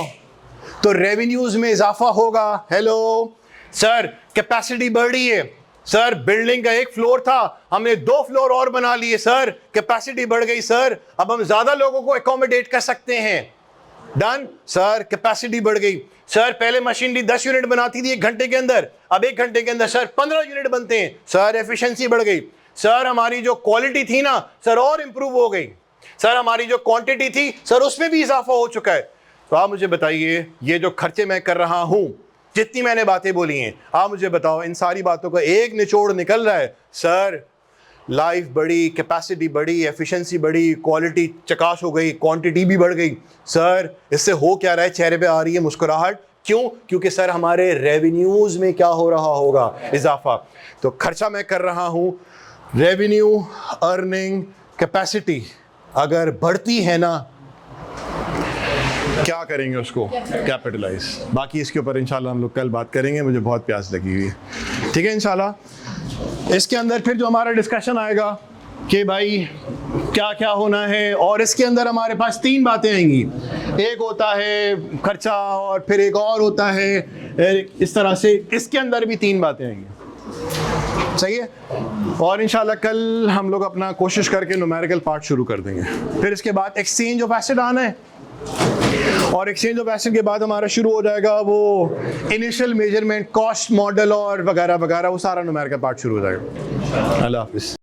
तो रेवेन्यूज में इजाफा होगा। हेलो सर, कैपेसिटी बढ़ रही है, सर बिल्डिंग का एक फ्लोर था हमने 2 फ्लोर और बना लिए, सर कैपेसिटी बढ़ गई, सर अब हम ज्यादा लोगों को एकोमोडेट कर सकते हैं। डन, सर कैपेसिटी बढ़ गई। सर पहले मशीनरी 10 यूनिट बनाती थी 1 घंटे के अंदर, अब 1 घंटे के अंदर सर 15 यूनिट बनते हैं। सर एफिशिएंसी बढ़ गई। सर हमारी जो क्वालिटी थी ना सर और इंप्रूव हो गई। सर हमारी जो क्वांटिटी थी सर उसमें भी इजाफा हो चुका है। तो आप मुझे बताइए, ये जो खर्चे मैं कर रहा हूं, जितनी मैंने बातें बोली हैं, आप मुझे बताओ इन सारी बातों का एक निचोड़ निकल रहा है, सर लाइफ बढ़ी, कैपेसिटी बढ़ी, एफिशिएंसी बढ़ी, क्वालिटी चकाश हो गई, क्वांटिटी भी बढ़ गई। सर इससे हो क्या रहा है? चेहरे पे आ रही है मुस्कुराहट, क्यों? क्योंकि सर हमारे रेवेन्यूज में क्या हो रहा होगा? इजाफा। तो खर्चा मैं कर रहा हूं, रेवेन्यू, अर्निंग, कैपेसिटी अगर बढ़ती है ना, क्या करेंगे उसको? कैपिटलाइज। बाकी इसके ऊपर इंशाल्लाह हम लोग कल बात करेंगे, मुझे बहुत प्यास लगी हुई है, ठीक है इंशाल्लाह। इसके अंदर फिर जो हमारा डिस्कशन आएगा कि भाई क्या क्या होना है, और इसके अंदर हमारे पास 3 बातें आएंगी। एक होता है खर्चा और फिर एक और होता है इस तरह से, इसके अंदर भी 3 बातें आएंगी, सही है। और इंशाल्लाह कल हम लोग अपना कोशिश करके न्यूमेरिकल पार्ट शुरू कर देंगे। फिर इसके बाद एक्सचेंज ऑफ एसेट आना है, और एक्सचेंज ऑफ एसेट के बाद हमारा शुरू हो जाएगा वो इनिशियल मेजरमेंट, कॉस्ट मॉडल और वगैरह वगैरह, वो सारा न्यूमेरिकल पार्ट शुरू हो जाएगा। अल्लाह हाफिज़।